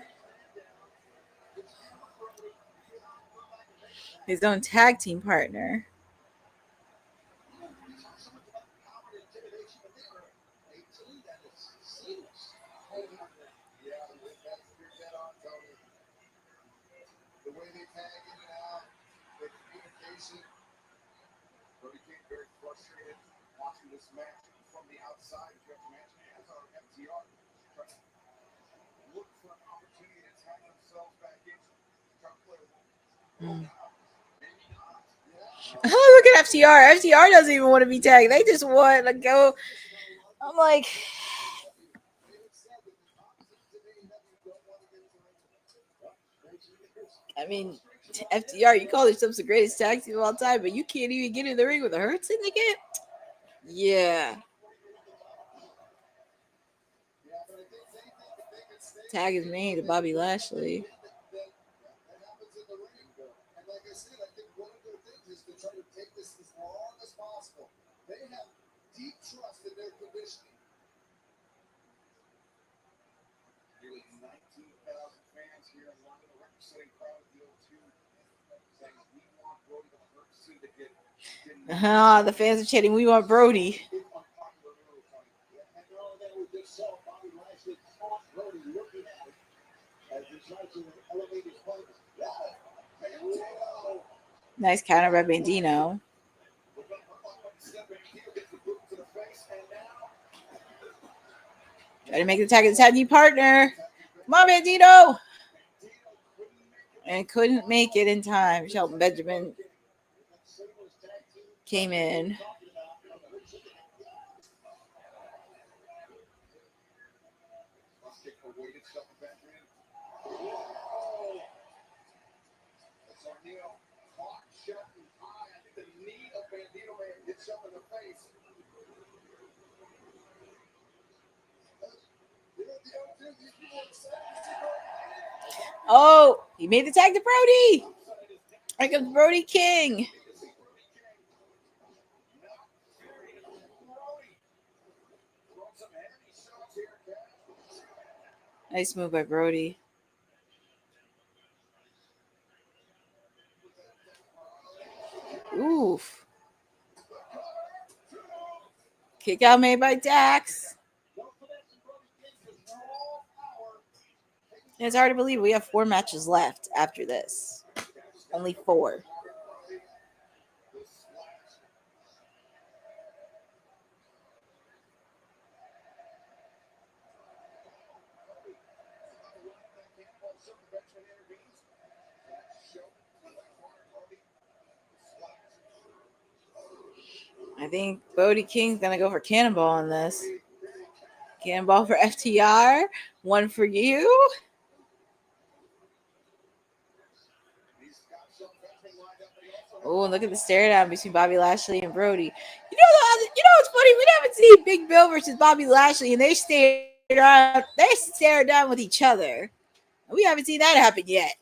His own tag team partner. The way they tag in and out, the communication. Brody King very frustrated watching this match from the outside. You have to imagine as our FTR trying to look for an opportunity to tag themselves back in. Try to play maybe not. Yeah. Look at FTR. FTR doesn't even want to be tagged. They just want to go. I'm like, I mean, FTR, you call yourselves the greatest tag team of all time, but you can't even get in the ring with a Hurt Syndicate? Yeah. Tag is made to Bobby Lashley. That happens in the ring. And like I said, I think one of their things is to try to take this as long as possible. They have deep trust in their conditioning. Nearly 19,000 fans here in London, a record-setting crowd at the O2, saying we want Brody to hurt Syndicate. The fans are chanting, "We want Brody." Nice counter by Bandito. Try to make the tag his tag team partner. Come on, Bandito. And couldn't make it in time. Shelton Benjamin came in. Oh, he made the tag to Brody. Here comes Brody King. Nice move by Brody. Oof. Kick out made by Dax. It's hard to believe we have 4 matches left after this. Only 4. I think Brody King's gonna go for Cannonball on this. Cannonball for FTR. 1 for you. Oh, look at the stare down between Bobby Lashley and Brody. You know what's funny? We haven't seen Big Bill versus Bobby Lashley, and they stare down with each other. We haven't seen that happen yet.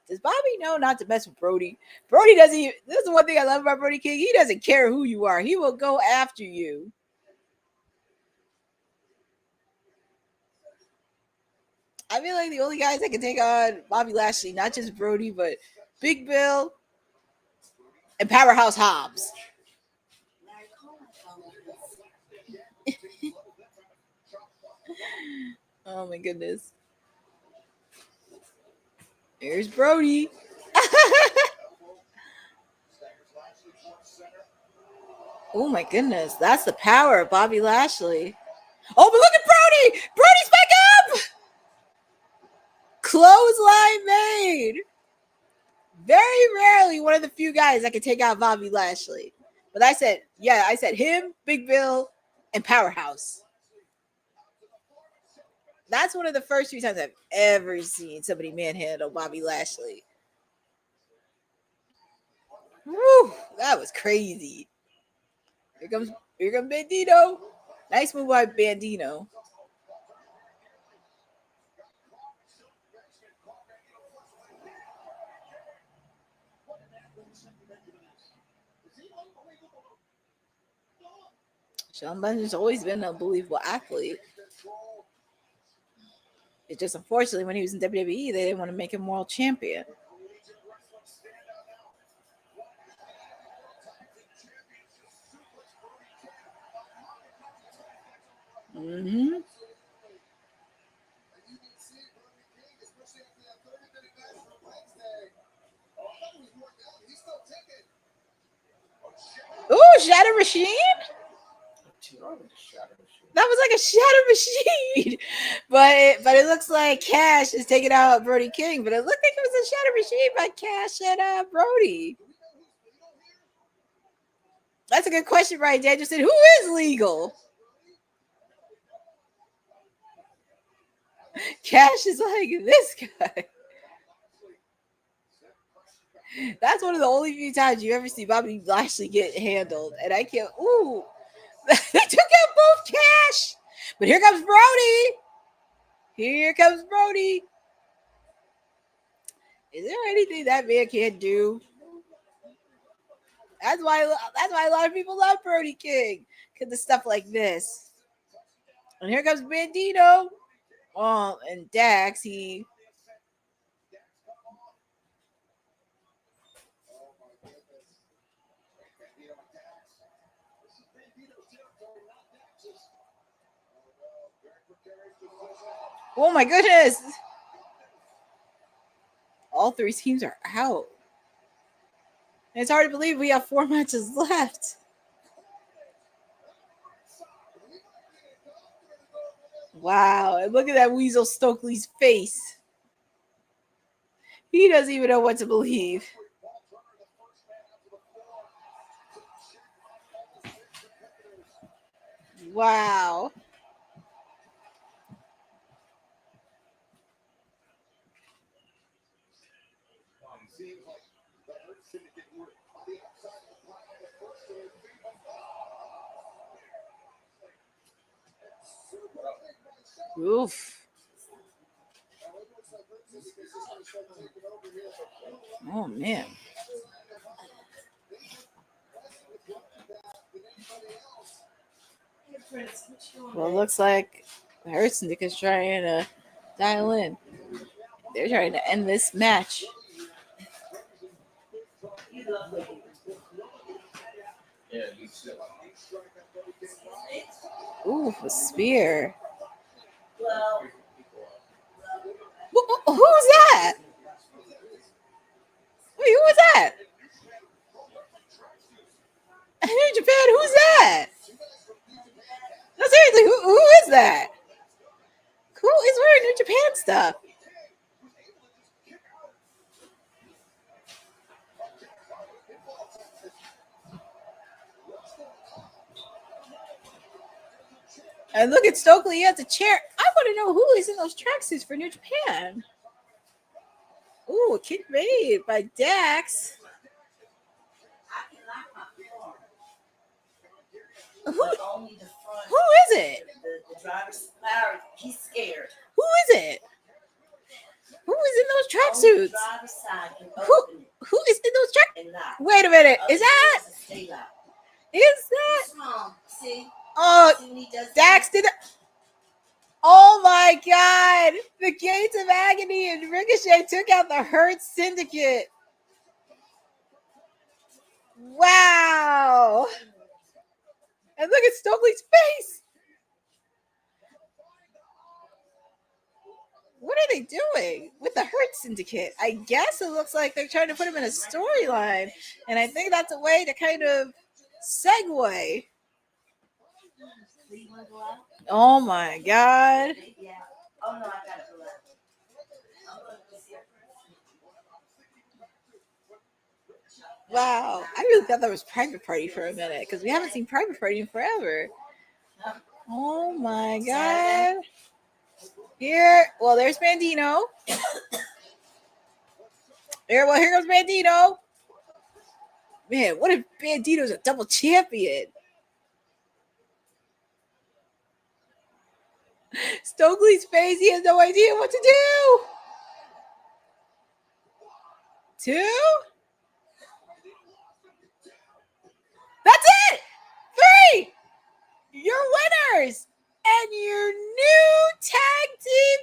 Does Bobby know not to mess with Brody? Brody doesn't even, this is one thing I love about Brody King. He doesn't care who you are. He will go after you. I feel like the only guys that can take on Bobby Lashley, not just Brody, but Big Bill and Powerhouse Hobbs. Oh my goodness. Here's Brody. Oh my goodness. That's the power of Bobby Lashley. Oh, but look at Brody. Brody's back up. Clothesline made. Very rarely one of the few guys that can take out Bobby Lashley. But I said him, Big Bill, and Powerhouse. That's one of the first few times I've ever seen somebody manhandle Bobby Lashley. Woo, that was crazy. Here comes Bandito. Nice move by Bandito. Sean Bunner's always been an unbelievable athlete. It's just unfortunately when he was in WWE, they didn't want to make him world champion. Mm-hmm. Ooh, Shatter Machine? That was like a Shatter Machine. But it looks like Cash is taking out Brody King. But it looked like it was a Shatter Machine by Cash and Brody. That's a good question, Brian Danielson. Who is legal? Cash is like this guy. That's one of the only few times you ever see Bobby Lashley get handled. And I can't. Ooh. They took out both Cash. But here comes Brody. Here comes Brody. Is there anything that man can't do? That's why a lot of people love Brody King. Because of stuff like this. And here comes Bandito. Oh, and Dax, he... Oh my goodness. All 3 teams are out. And it's hard to believe we have 4 matches left. Wow. And look at that Weasel Stokely's face. He doesn't even know what to believe. Wow. Oof. Oh man. Well, it looks like Hurts and Dick is trying to dial in. They're trying to end this match. Ooh, a spear. Who's that? Wait, who was that? New Japan, who's that? No, seriously, who is that? Who is wearing New Japan stuff? And look at Stokely, he has a chair. I want to know who is in those tracksuits for New Japan. Ooh, a kick made by Dax. Who is it? The driver's Pharaoh, he's scared. Who is it? Who is in those tracksuits? Who is in those tracksuits? Wait a minute. Is that? Is that? See? Oh, Dax did that. Oh my God. The Gates of Agony and Ricochet took out the Hurt Syndicate. Wow. And look at Stokely's face. What are they doing with the Hurt Syndicate? I guess it looks like they're trying to put him in a storyline. And I think that's a way to kind of segue. Oh my God. Yeah. Oh no, I got it. Wow. I really thought that was Private Party for a minute because we haven't seen Private Party in forever. Oh my God. Here, well, there's Bandito. Here comes Bandito. Man, what if Bandito's a double champion? Stokely's face, he has no idea what to do. 2? That's it! 3! You're winners! And your new tag team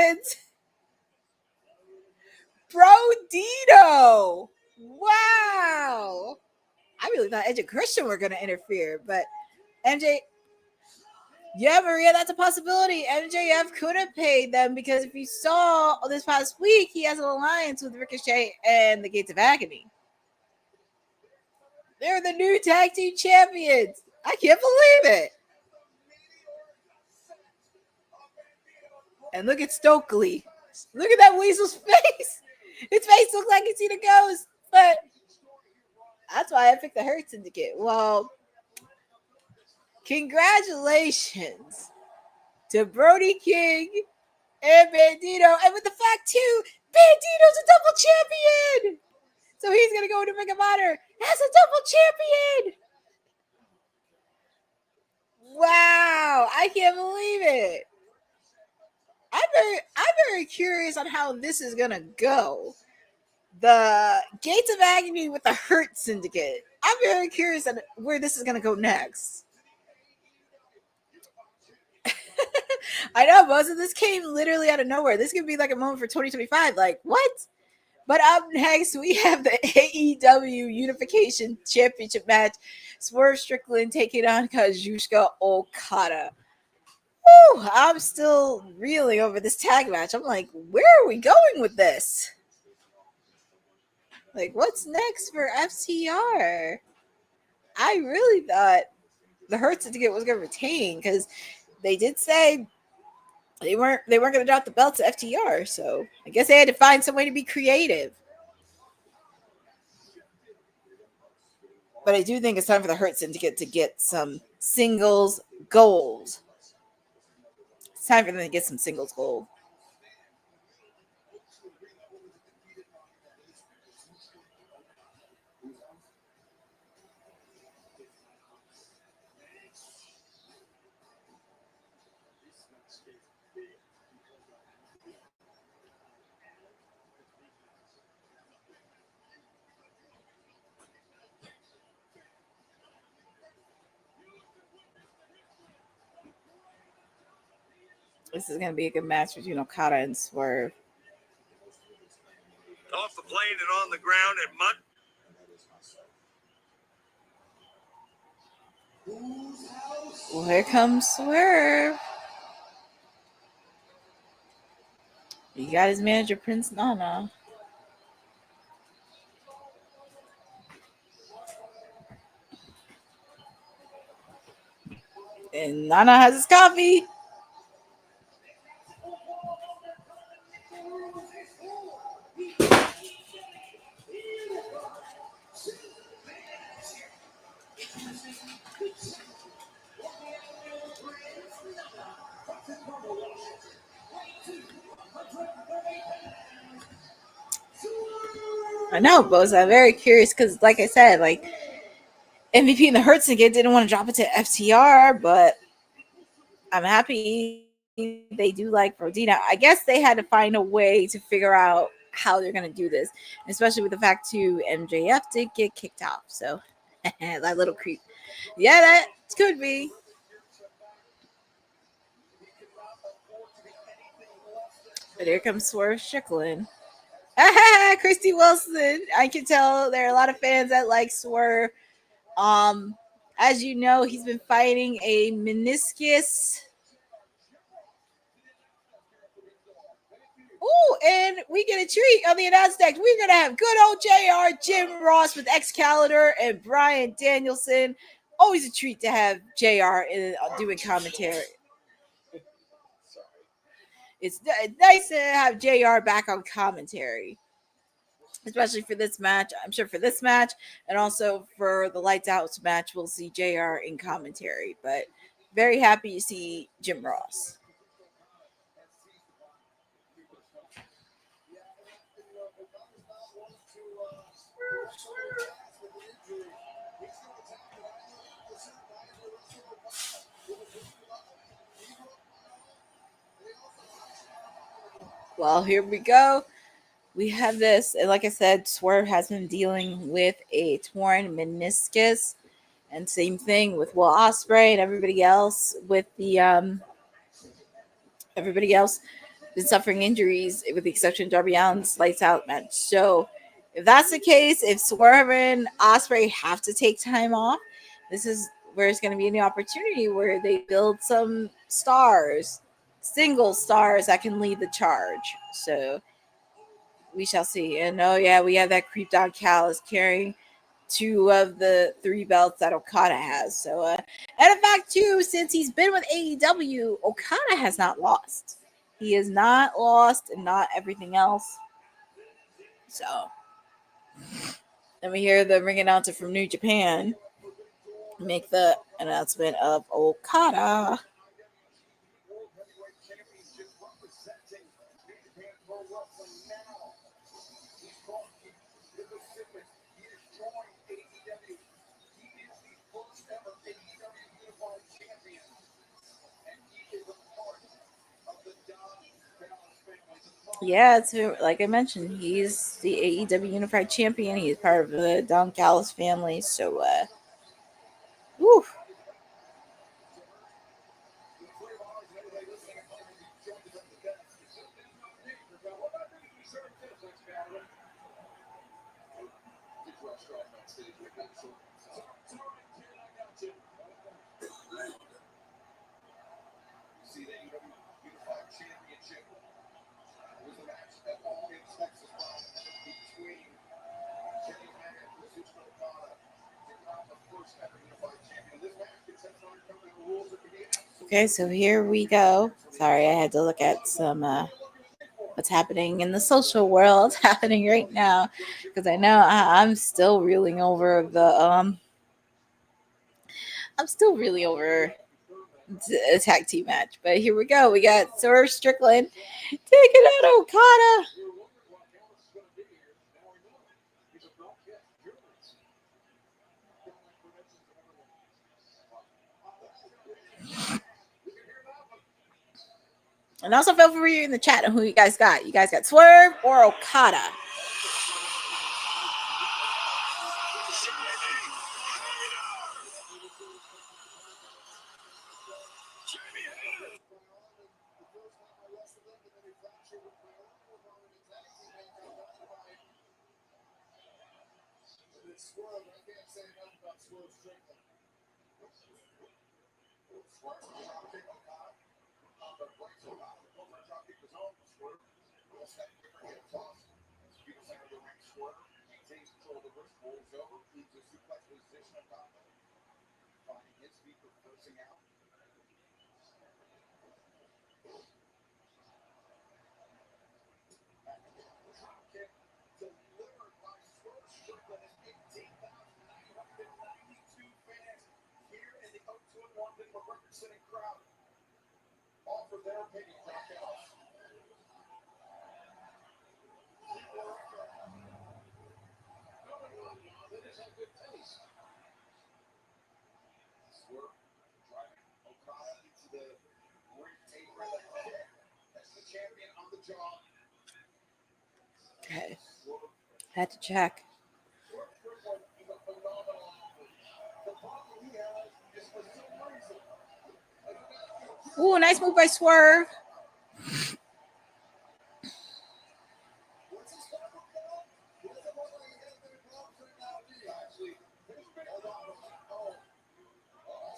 champions! Brodito! Wow! I really thought Edge and Christian were going to interfere, but MJ... Yeah, Maria, that's a possibility. MJF could have paid them because if you saw this past week, he has an alliance with Ricochet and the Gates of Agony. They're the new tag team champions. I can't believe it. And look at Stokely. Look at that weasel's face. His face looks like he's seen a ghost, but that's why I picked the Hurt Syndicate. Well, congratulations to Brody King and Bandito. And with the fact, too, Bandito's a double champion. So he's going to go into Ring of Honor as a double champion. Wow. I can't believe it. I'm very curious on how this is going to go. The Gates of Agony with the Hurt Syndicate. I'm very curious on where this is going to go next. I know most of this came literally out of nowhere. This could be like a moment for 2025. Like, what? But up next, we have the AEW Unification Championship match. Swerve Strickland taking on Kazuchika Okada. Whew, I'm still reeling over this tag match. I'm like, where are we going with this? Like, what's next for FTR? I really thought the Hurt Syndicate was going to retain because they did say they weren't going to drop the belt to FTR. So I guess they had to find some way to be creative. But I do think it's time for the Hurt Syndicate to get some singles gold. It's time for them to get some singles gold. This is going to be a good match between Okada and Swerve. Off the plane and on the ground at Well, here comes Swerve. He got his manager, Prince Nana. And Nana has his coffee. I know, Boz. I'm very curious because, like I said, like MVP and the Hertzogate didn't want to drop it to FTR, but I'm happy they do like Rodina. I guess they had to find a way to figure out how they're going to do this, especially with the fact too MJF did get kicked off. So that little creep. Yeah, that could be. But here comes Swerve Strickland. Christy Wilson. I can tell there are a lot of fans that like Swerve. As you know, he's been fighting a meniscus. Oh, and we get a treat on the announce deck. We're going to have good old JR, Jim Ross with Excalibur, and Brian Danielson. Always a treat to have JR doing commentary. It's nice to have JR back on commentary, especially for this match. I'm sure for this match and also for the Lights Out match, we'll see JR in commentary. But very happy to see Jim Ross. Well, here we go. We have this, and like I said, Swerve has been dealing with a torn meniscus, and same thing with Will Ospreay and everybody else with the everybody else been suffering injuries with the exception of Darby Allin's Lights Out match. So if that's the case, if Swerve and Ospreay have to take time off, this is where it's going to be an opportunity where they build some stars, single stars that can lead the charge. So we shall see. And oh yeah, we have that creeped out Callis carrying 2 of the 3 belts that Okada has. So and in fact too, since he's been with AEW, Okada has not lost. He is not lost and not everything else. So let me hear the ring announcer from New Japan make the announcement of Okada. Yeah, it's like I mentioned, he's the AEW Unified Champion. He's part of the Don Callis family. So, whew. Okay, so here we go. Sorry, I had to look at some what's happening in the social world happening right now because I know I'm still reeling over the a tag team match. But here we go. We got Swerve Strickland taking out Okada. And also feel free in the chat on who you guys got. You guys got Swerve or Okada? that Swerve, I can't say enough about Swerve's strength. Swerve drop kick Okada. Breaks Okada. Over drop kick his own. Swerve. Will step quicker, hit toss. Speed center of the ring. Swerve maintains control of the wrist. Rolls over. Leaves a suplex position. Okada finding his feet for forcing out. Drop kick delivered by Swerve Strickland as 18,992 fans here in the O2 in London with record-setting crowd offer their opinion for the chaos. That is a good taste. Swerve driving Okada into the ring apron. That's the champion on the jaw. Okay. Had to check. Swerve Strickland is a phenomenal athlete. The problem he has is for some reason. Ooh, nice move by Swerve. What's his problem called? He doesn't look like he has any problems right now, do you? Actually, there's been a lot of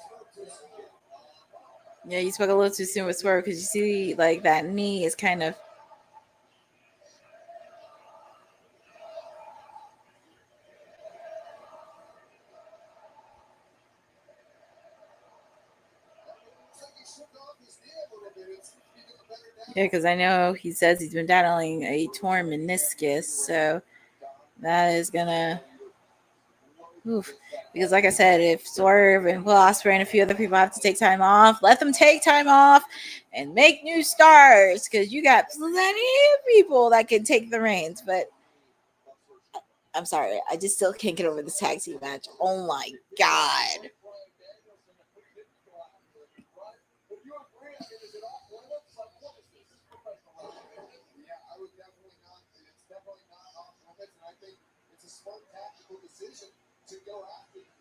Swerve too soon. Yeah, you spoke a little too soon with Swerve because you see, like, that knee is kind of. Looks like he shook off his knee a little bit. It seems to be doing better now. Yeah, because I know he says he's been battling a torn meniscus, so that is gonna. Oof. Because, like I said, if Swerve and Will Ospreay and a few other people have to take time off, let them take time off and make new stars. Because you got plenty of people that can take the reins. But I'm sorry, I just still can't get over this tag team match. Oh my god! Yeah, I would definitely not. It's definitely not off limits, and I think it's a smart tactical decision to go after him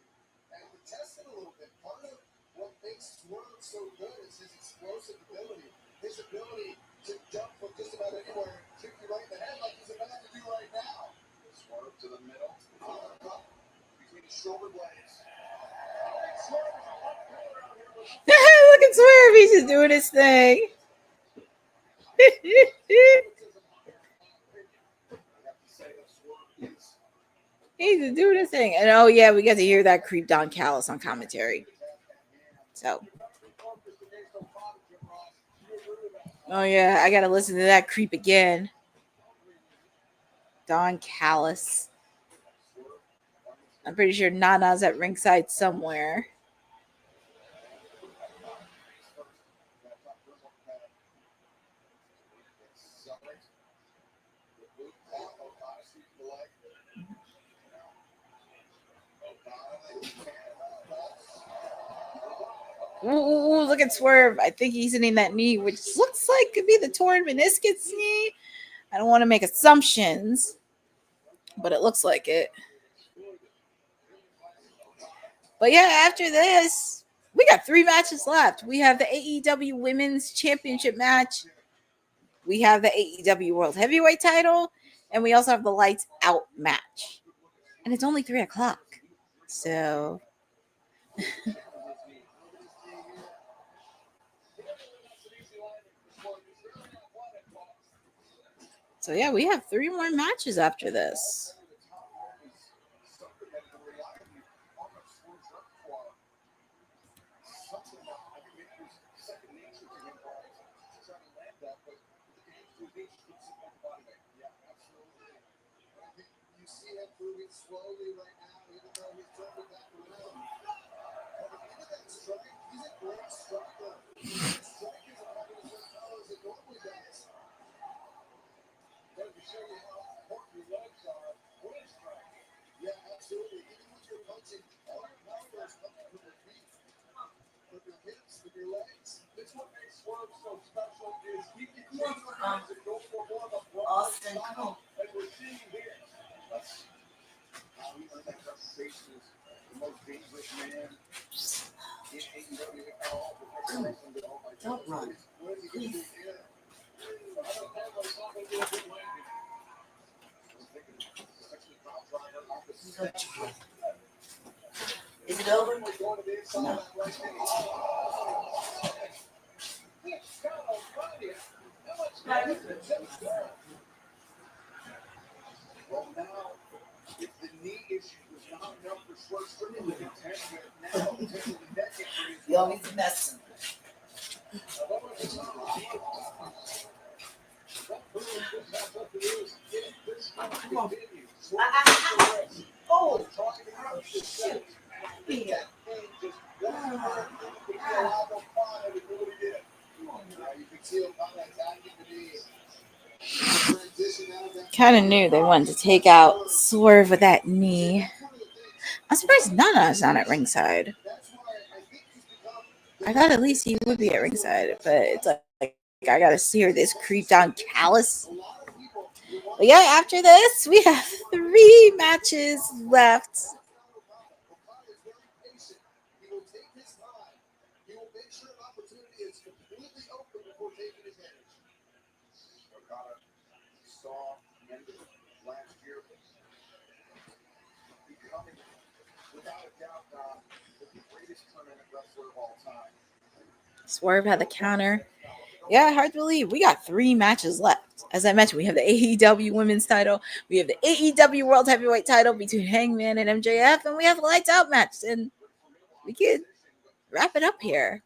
and to test it a little bit. Part of what makes Swerve so good is his explosive ability, his ability to jump from just about anywhere and kick you right in the head like he's about to do right now. Swerve to the middle, between his shoulder blades. Swerve is a lot better out here with Look at Swerve; he's just doing his thing. He's just doing his thing, and oh yeah, we got to hear that creep Don Callis on commentary. So, oh yeah, I got to listen to that creep again. Don Callis. I'm pretty sure Nana's at ringside somewhere. Ooh, look at Swerve. I think he's hitting that knee, which looks like could be the torn meniscus knee. I don't want to make assumptions, but it looks like it. But yeah, after this, we got 3 matches left. We have the AEW Women's Championship match. We have the AEW World Heavyweight title. And we also have the Lights Out match. And it's only 3 o'clock. So... So yeah, we have 3 more matches after this. You see him moving slowly right now, even though he's jumping back around. Look at that strike. He's a great striker. His strike is not as well as it normally does. But to show you how important your legs are, what a strike. Yeah, absolutely. Even when you're punching, all your power is coming from your feet, with your hips, with your legs. That's what makes Swerve so special is he can use his hands and go for more of a broad style, as we're seeing here. That's how he earned that reputation as the most dangerous man in AEW. Don't run. What is he going to do here? I don't know, but it's not going to be a good landing. I'm thinking, especially top driver off the Is it over? No. Well, now, if the knee issue was not enough for Swerve Strickland to contend with, now potentially neck injury. You want me to mess him? Oh, shoot. Yeah. Kind of knew they wanted to take out Swerve with that knee. I'm surprised Nana's not at ringside. I thought at least he would be at ringside, but it's like I gotta see her this creeped on callous. But yeah, after this, we have 3 matches left. Swerve had the counter. Yeah, hard to believe. We got 3 matches left. As I mentioned, we have the AEW Women's title. We have the AEW World Heavyweight title between Hangman and MJF. And we have a lights out match. And we could wrap it up here.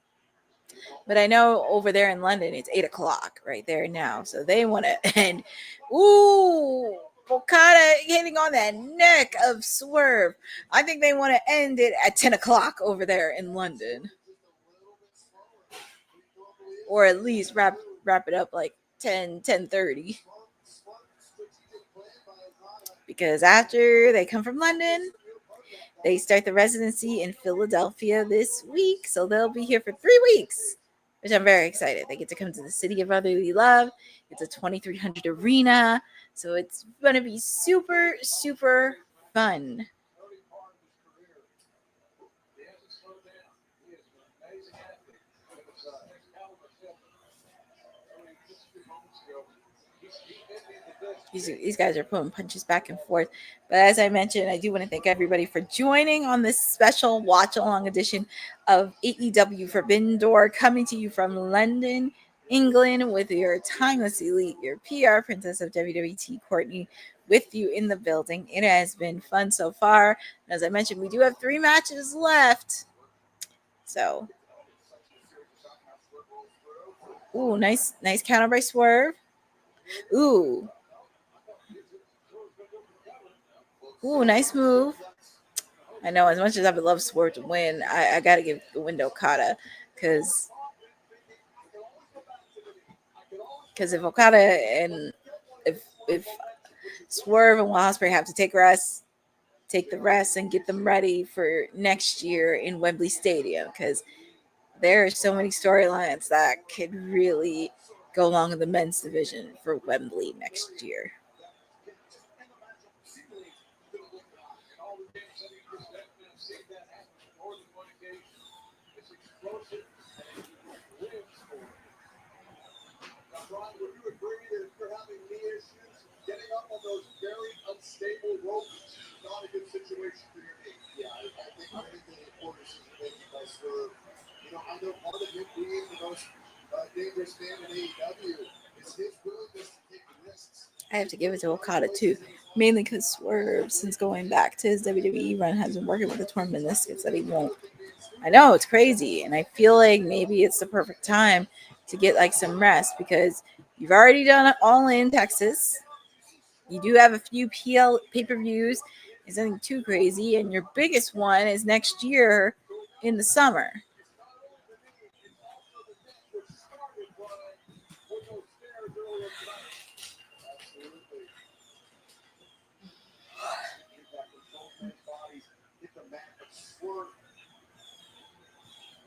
But I know over there in London, it's 8 o'clock right there now. So they want to end. Ooh, Okada hitting on that neck of Swerve. I think they want to end it at 10 o'clock over there in London. Or at least wrap it up like 10:30. Because after they come from London, they start the residency in Philadelphia this week. So they'll be here for 3 weeks, which I'm very excited. They get to come to the city of brotherly love. It's a 2,300 arena. So it's going to be super, super fun. These guys are pulling punches back and forth. But as I mentioned, I do want to thank everybody for joining on this special watch-along edition of AEW Forbidden Door, coming to you from London, England, with your timeless elite, your PR princess of WWT, Courtney, with you in the building. It has been fun so far. As I mentioned, we do have 3 matches left. So, ooh, nice counter by Swerve. Ooh, nice move. I know, as much as I would love Swerve to win, I got to give the win to Okada. Because if Okada and if Swerve and Will Ospreay have to take the rest and get them ready for next year in Wembley Stadium. Because there are so many storylines that could really go along with the men's division for Wembley next year. Brian, would you agree that if you're having knee issues, getting up on those very unstable ropes is not a good situation for your knee? Yeah, I think the important decision making by Swerve. I know part of him being the most dangerous man in AEW is his willingness to take risks. I have to give it to Okada too, mainly because Swerve, since going back to his WWE run, has been working with the torn meniscus that he won't. I know it's crazy, and I feel like maybe it's the perfect time to get like some rest because you've already done it all in Texas. You do have a few pay-per-views. It's nothing too crazy, and your biggest one is next year in the summer.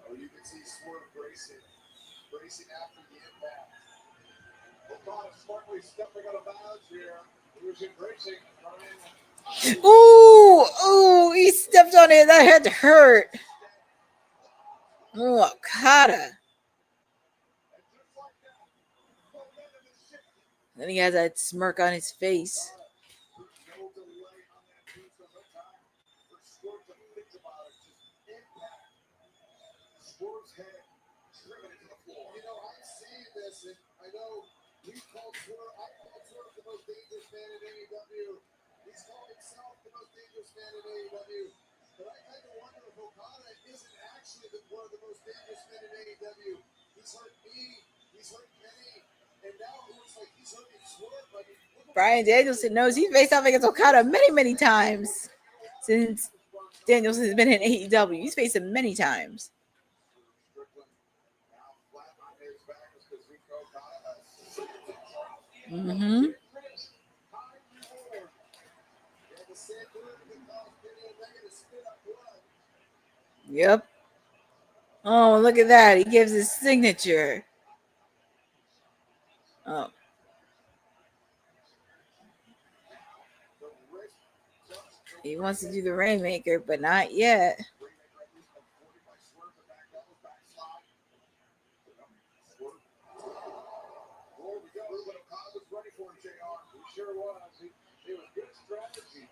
You can see Swerve bracing after the impact. Okada smartly stepping out of bounds here. He was embracing. Ooh, he stepped on it. That had to hurt. Oh, Okada. Then he has that smirk on his face. this, and I know we called Swerve. I called Swerve the most dangerous man in AEW. He's called himself the most dangerous man in AEW. But I kind of wonder if Okada isn't actually one of the most dangerous men in AEW. He's hurt me. He's hurt Kenny. And now it looks like he's hurting Swerve. I mean, Bryan Danielson knows he's faced off against Okada many, many times since Danielson has been in AEW. He's faced him many times. Mm-hmm. Yep. Oh, look at that. He gives his signature. Oh. He wants to do the Rainmaker, but not yet. Sure was. It was good strategy,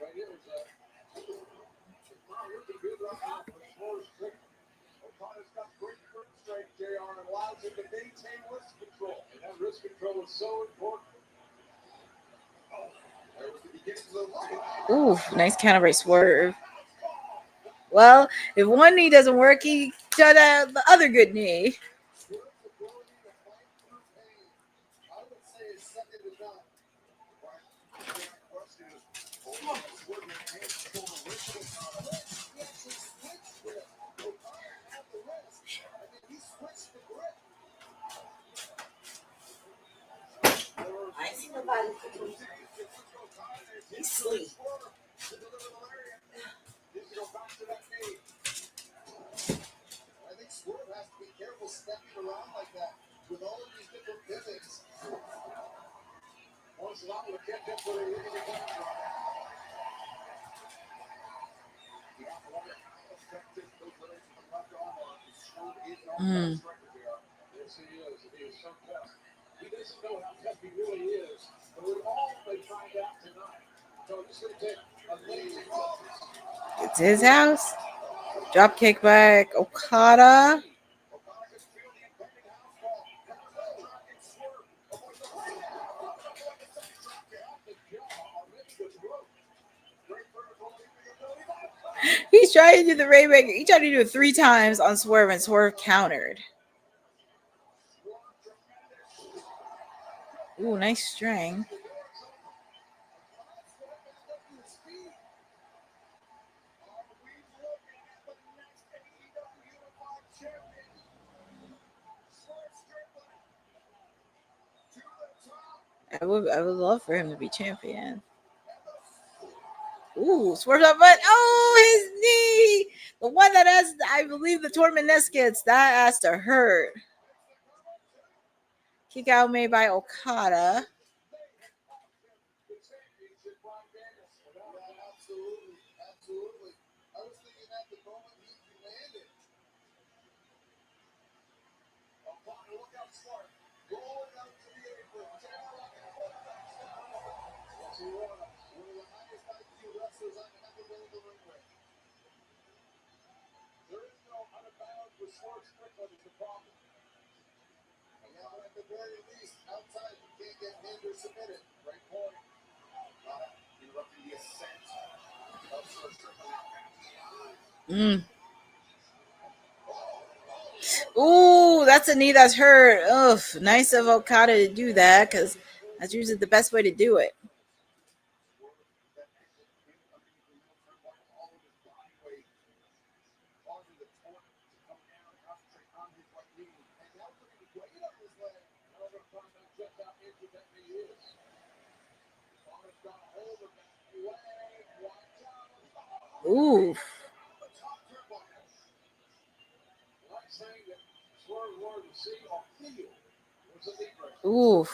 but it was a good run for Swerve's trick. Okada's got great grip strength, JR, and allows him to maintain wrist control. And that wrist control is so important. Oh, there was the beginning of the Ooh, nice counter by Swerve. Well, if one knee doesn't work, he done the other good knee. Swerve's ability to fight through pain, I would say, is second to none. I ain't seen nobody. He's asleep. I think Swerve has to be careful stepping around like that with all of these different pivots. Once liable to catch up with it. Mm. Yes, he is. He is so tough. He doesn't know how tough he really is, but we all may find out tonight. So it's going to take amazing focus. It's his house. Drop kick by Okada. He's trying to do the Rainmaker. He tried to do it 3 times on Swerve, and Swerve countered. Ooh, nice string. I would love for him to be champion. Ooh, Swerve up, but oh, his knee. The one that has, I believe, the torn meniscus. That has to hurt. Kick out made by Okada. Absolutely, absolutely. I was thinking at the moment he commanded. Okada, look out, smart. Rolling out to the apron. Yes, he was. One of the highest IQ wrestlers I've ever been in the ring with. There is no out of bounds with Swerve Strickland is the problem. And now at the very least, outside you can't get pinned or submitted. Right point. Interrupting the ascent of Swerve Strickland. Ooh, that's a knee that's hurt. Ugh, nice of Okada to do that, because that's usually the best way to do it. Ooh. Ooh.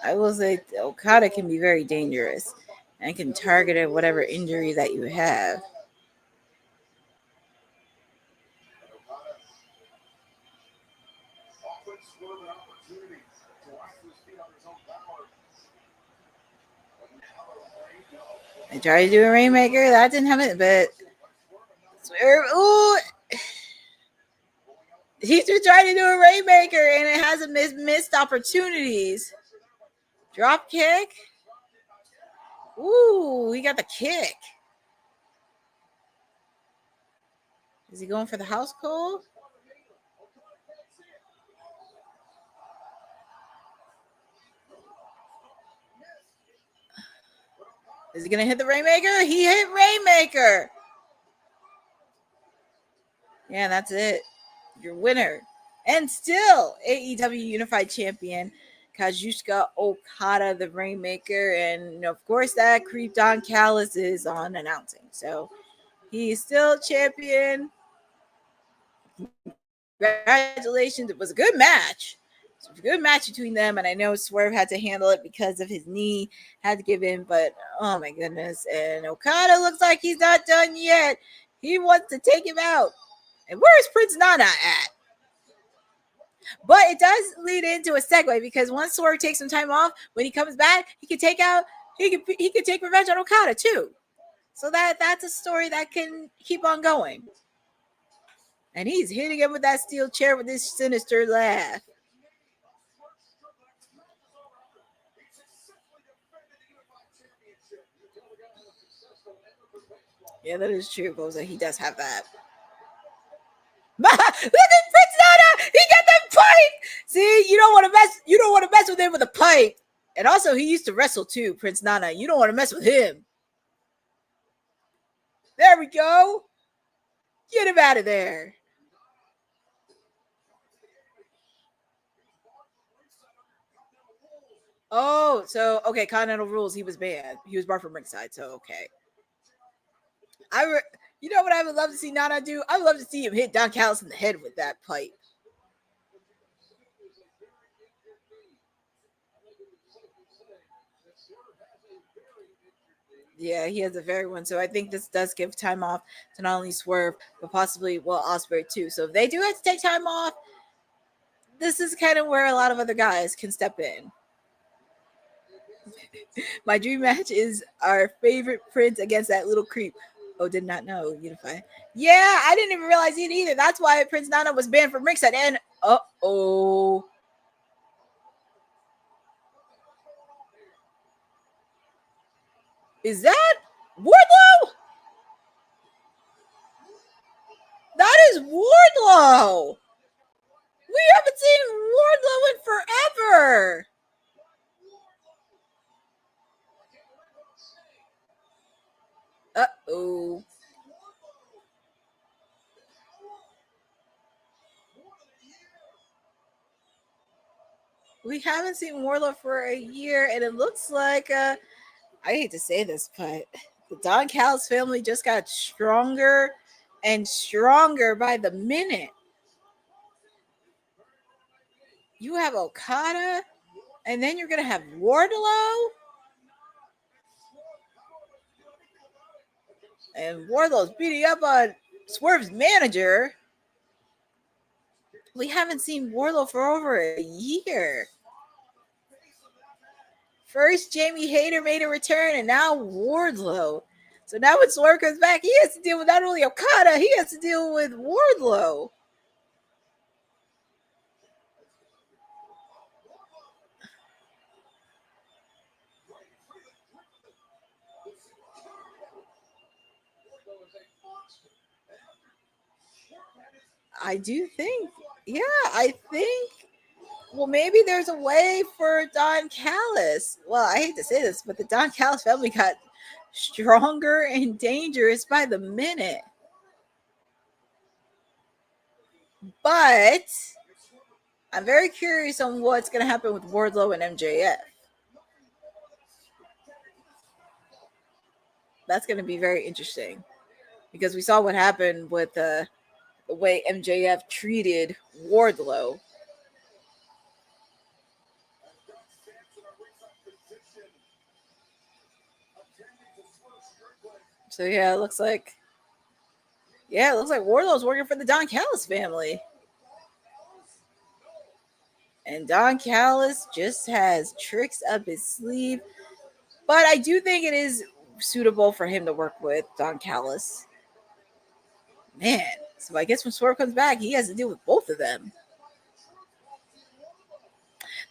I will say Okada can be very dangerous and can target at whatever injury that you have. I tried to do a Rainmaker. That didn't have it, but Swerve. Ooh. He's been trying to do a Rainmaker and it hasn't missed opportunities. Drop kick. Ooh, he got the kick. Is he going for the house call? Is he going to hit the Rainmaker? He hit Rainmaker. Yeah, that's it. Your winner. And still AEW Unified Champion, Kazuchika Okada, the Rainmaker. And, of course, that creep Don Callis is on announcing. So he's still champion. Congratulations. It was a good match. It was a good match between them. And I know Swerve had to handle it because of his knee, had to give in. But, oh, my goodness. And Okada looks like he's not done yet. He wants to take him out. And where's Prince Nana at? But it does lead into a segue because once Swerve takes some time off, when he comes back, he could take revenge on Okada too. So that's a story that can keep on going. And he's hitting him with that steel chair with this sinister laugh. Yeah, that is true, Boza. He does have that. Look at Prince Nana! He got that pipe! See, you don't want to mess with him with a pipe. And also, he used to wrestle too, Prince Nana. You don't want to mess with him. There we go. Get him out of there. Oh, so okay, Continental Rules. He was banned. He was barred from ringside. So okay. You know what I would love to see Nana do? I would love to see him hit Don Callis in the head with that pipe. Yeah, he has a very one. So I think this does give time off to not only Swerve, but possibly Ospreay too. So if they do have to take time off, this is kind of where a lot of other guys can step in. My dream match is our favorite Prince against that little creep. Oh, did not know. Unify. Yeah, I didn't even realize it either. That's why Prince Nana was banned from ringside. And uh-oh. Is that Wardlow? That is Wardlow. We haven't seen Wardlow in forever. Uh-oh. We haven't seen Wardlow for a year, and it looks like, I hate to say this, but the Don Callis family just got stronger and stronger by the minute. You have Okada, and then you're going to have Wardlow. And Wardlow's beating up on Swerve's manager. We haven't seen Wardlow for over a year. First, Jamie Hayter made a return, and now Wardlow. So now when Swerve comes back, he has to deal with not only Okada, he has to deal with Wardlow. I do think, well, maybe there's a way for Don Callis. Well, I hate to say this, but the Don Callis family got stronger and dangerous by the minute. But I'm very curious on what's going to happen with Wardlow and MJF. That's going to be very interesting because we saw what happened with the way MJF treated Wardlow. So it looks like Wardlow's working for the Don Callis family. And Don Callis just has tricks up his sleeve. But I do think it is suitable for him to work with Don Callis. Man, So I guess when Swerve comes back, he has to deal with both of them.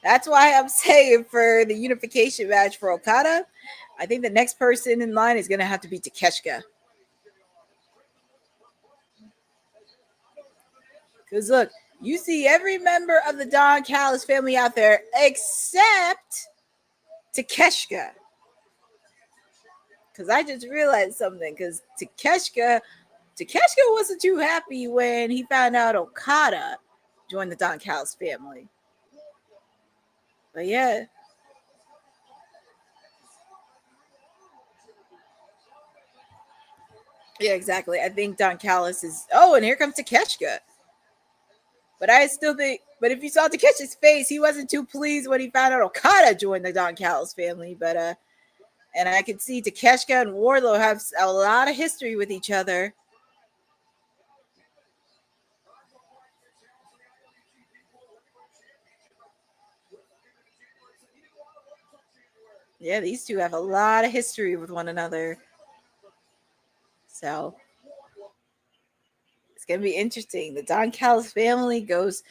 That's why I'm saying for the unification match for Okada, I think the next person in line is going to have to be Takeshita. Because look, you see every member of the Don Callis family out there except Takeshita. Because I just realized something. Because Takeshita wasn't too happy when he found out Okada joined the Don Callis family. But yeah. Yeah, exactly. I think Don Callis is... Oh, and here comes Takeshita. But I still think... But if you saw Takeshita's face, he wasn't too pleased when he found out Okada joined the Don Callis family. But, and I can see Takeshita and Wardlow have a lot of history with each other. Yeah, these two have a lot of history with one another. So it's going to be interesting. The Don Callis family goes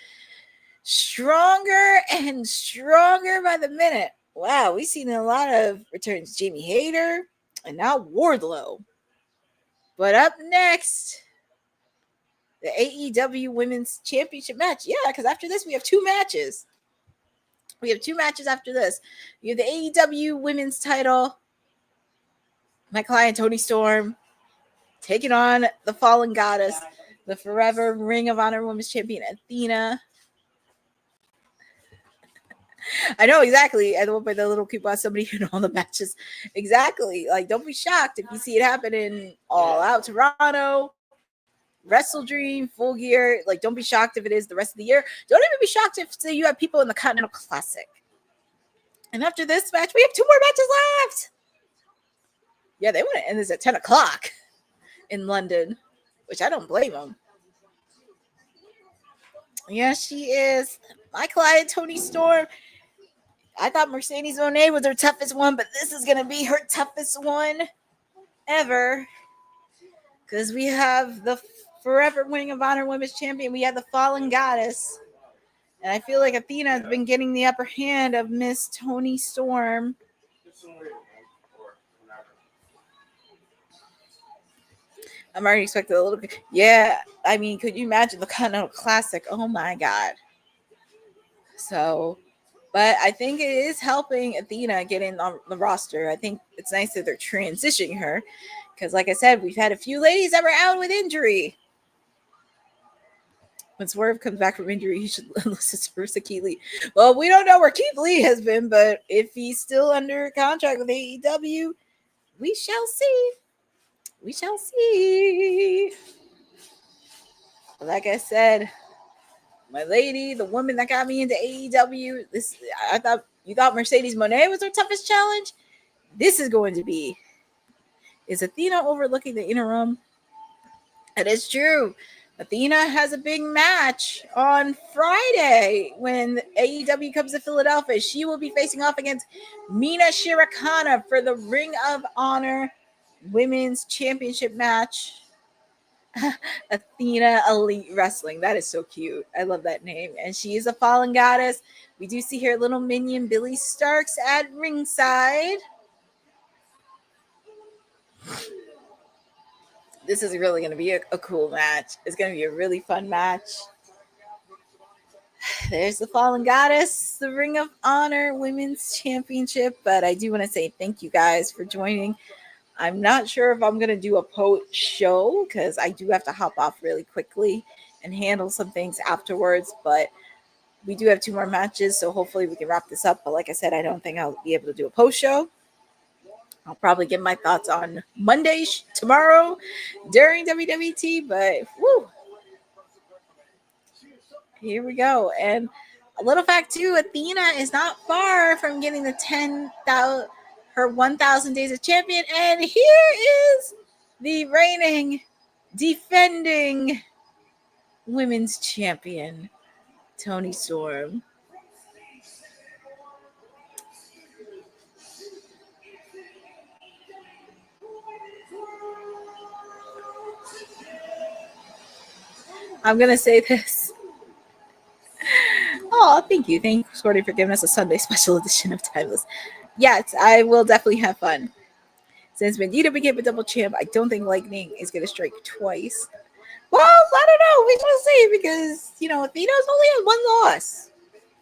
stronger and stronger by the minute. Wow, we've seen a lot of returns. Jamie Hayter and now Wardlow. But up next, the AEW Women's Championship match. Yeah, because after this, we have two matches. We have two matches after this. You have the AEW Women's title. My client, Toni Storm, taking on the Fallen Goddess, the Forever Ring of Honor Women's Champion, Athena. I know exactly. I don't by the little people as somebody who know all the matches. Exactly. Like, don't be shocked if you see it happen in All Out Toronto, Wrestle Dream, Full Gear. Like, don't be shocked if it is the rest of the year. Don't even be shocked if, say, you have people in the Continental Classic. And after this match, we have two more matches left. Yeah, they want to end this at 10 o'clock in London, which I don't blame them. Yeah, she is. My client, Toni Storm. I thought Mercedes Moné was her toughest one, but this is going to be her toughest one ever. Because we have the Forever Ring of Honor Women's Champion. We have the Fallen Goddess. And I feel like Athena has been getting the upper hand of Miss Toni Storm. I'm already expecting a little bit. Yeah, I mean, could you imagine the Continental Classic? Oh, my God. So... But I think it is helping Athena get in on the roster. I think it's nice that they're transitioning her. Because like I said, we've had a few ladies that were out with injury. When Swerve comes back from injury, he should listen to Keith Lee. Well, we don't know where Keith Lee has been, but if he's still under contract with AEW, we shall see. We shall see. Like I said, my lady, the woman that got me into AEW, I thought you thought Mercedes Moné was her toughest challenge. This is going to be. Is Athena overlooking the interim? It is true. Athena has a big match on Friday when AEW comes to Philadelphia. She will be facing off against Mina Shirakawa for the Ring of Honor Women's Championship match. Athena Elite Wrestling. That is so cute. I love that name. And she is a Fallen Goddess. We do see her little minion, Billy Starks, at ringside. This is really going to be a cool match. It's going to be a really fun match. There's the Fallen Goddess, the Ring of Honor Women's Championship. But I do want to say thank you guys for joining. I'm not sure if I'm going to do a post show because I do have to hop off really quickly and handle some things afterwards. But we do have two more matches, so hopefully we can wrap this up. But like I said, I don't think I'll be able to do a post show. I'll probably give my thoughts on Monday, tomorrow, during WWT. But whoo, here we go. And a little fact too, Athena is not far from getting the 10,000. Her 1,000 Days of Champion. And here is the reigning, defending women's champion, Toni Storm. I'm gonna say this. Oh, thank you. Thank you, Courtney, for giving us a Sunday special edition of Timeless. Yes, I will definitely have fun. Since Bandito became a double champ, I don't think Lightning is going to strike twice. Well, I don't know. We shall see because, Athena's only had one loss.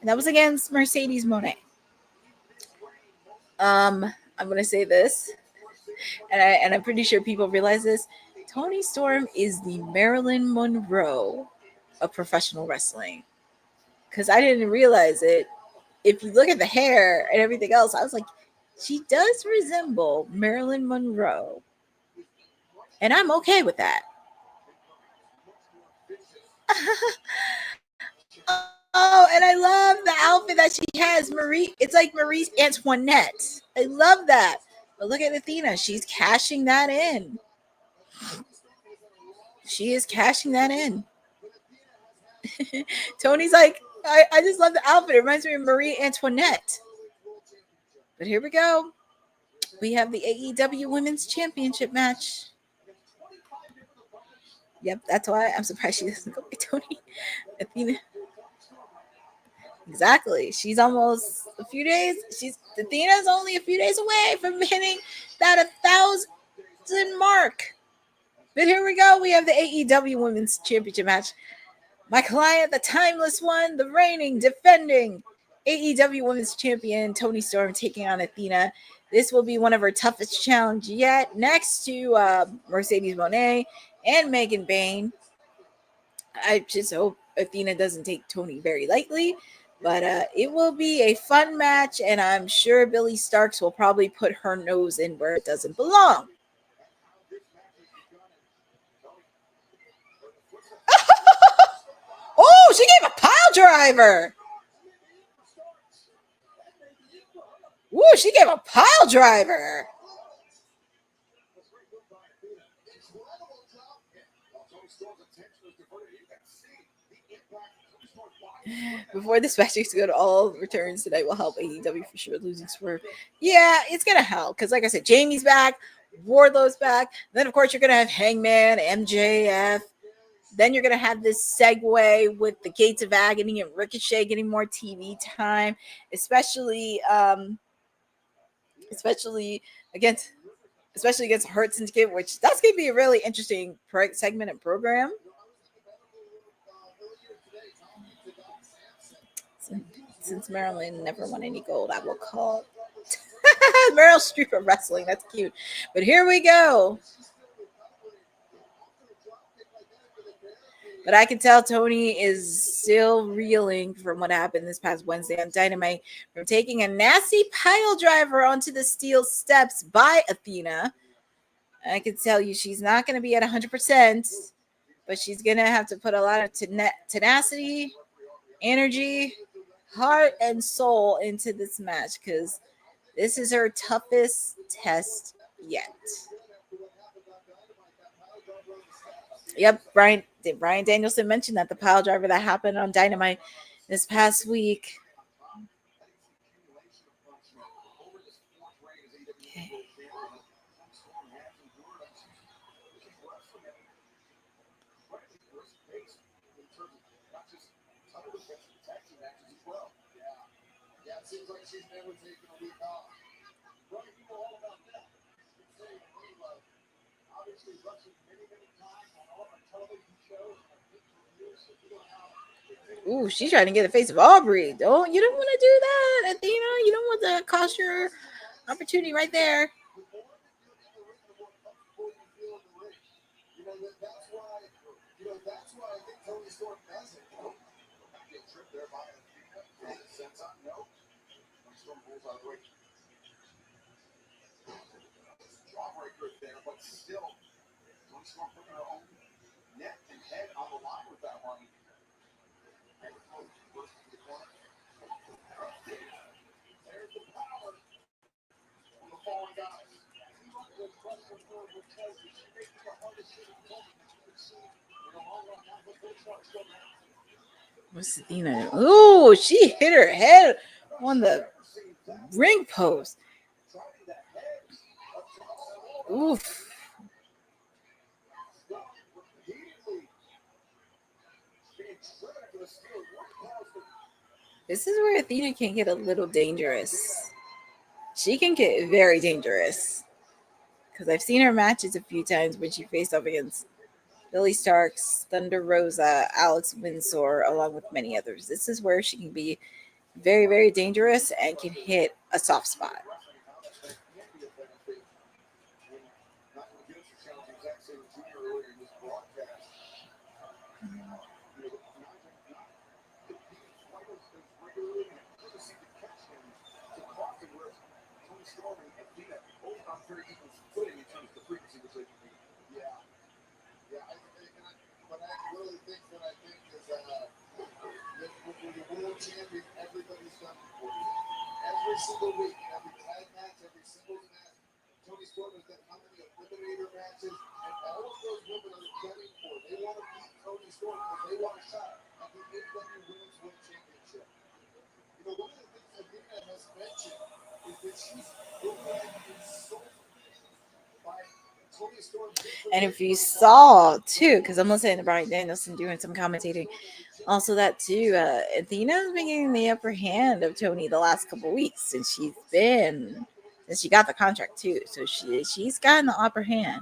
And that was against Mercedes Monet. I'm going to say this. And I'm pretty sure people realize this. Toni Storm is the Marilyn Monroe of professional wrestling. Because I didn't realize it. If you look at the hair and everything else, I was like, she does resemble Marilyn Monroe. And I'm okay with that. Oh, and I love the outfit that she has. Marie, it's like Marie Antoinette. I love that. But look at Athena. She's cashing that in. She is cashing that in. Tony's like, I just love the outfit. It reminds me of Marie Antoinette. But here we go. We have the AEW Women's Championship match. Yep, that's why I'm surprised she doesn't go by Toni. Athena. Exactly. She's almost a few days. Athena's only a few days away from hitting that 1,000 mark. But here we go. We have the AEW Women's Championship match. My client, the timeless one, the reigning, defending AEW Women's Champion, Toni Storm, taking on Athena. This will be one of her toughest challenges yet, next to Mercedes Moné and Megan Bayne. I just hope Athena doesn't take Toni very lightly, but it will be a fun match, and I'm sure Billy Starks will probably put her nose in where it doesn't belong. Oh, she gave a pile driver. Ooh, she gave a pile driver. Before this match gets good, all returns tonight will help AEW for sure. Losing Swerve. Yeah, it's going to help. Because like I said, Jamie's back. Wardlow's back. Then, of course, you're going to have Hangman, MJF. Then you're going to have this segue with the Gates of Agony and Ricochet getting more TV time, especially against Hurt Syndicate, which that's going to be a really interesting segment and program. Since Marilyn never won any gold, I will call Meryl Streep of wrestling. That's cute. But here we go. But I can tell Toni is still reeling from what happened this past Wednesday on Dynamite, from taking a nasty pile driver onto the steel steps by Athena. I can tell you she's not going to be at 100%, but she's going to have to put a lot of tenacity, energy, heart, and soul into this match, because this is her toughest test yet. Yep, Brian Danielson mentioned that the pile driver that happened on Dynamite this past week. Okay. Seems like she's never taken a week off. Right, you know all about that. Obviously, wrestled many times on all our television shows and Ooh, she's trying to get the face of Aubrey. You don't want to do that, Athena. You don't want to cost your opportunity right there. That's why I think Toni Storm does it. Get tripped there by Athena. Sense up, no. Storm pulls out of the way. Jawbreaker there, but still, Toni Storm putting her own neck and head on the line with that one. There's the power from the fallen guys. What's Athena? Ooh, she hit her head on the ring post. Oof. This is where Athena can get a little dangerous. She can get very dangerous. Because I've seen her matches a few times when she faced off against Billy Starks, Thunder Rosa, Alex Windsor, along with many others. This is where she can be very, very dangerous and can hit a soft spot. Champion, everybody's done it for you. Every single week, every tag match, every singles match, Tony Storm has done how many eliminator matches, and all of those women are gunning for. They want to beat Tony Storm because they want a shot at the AEW Women's World Championship. You know, one of the things that Nina has mentioned is that she's insulted by Tony Storm. And if you saw, too, because I'm listening to Bryan Danielson doing some commentating, also that too, Athena's been getting the upper hand of Tony the last couple weeks since she got the contract too. So she's gotten the upper hand.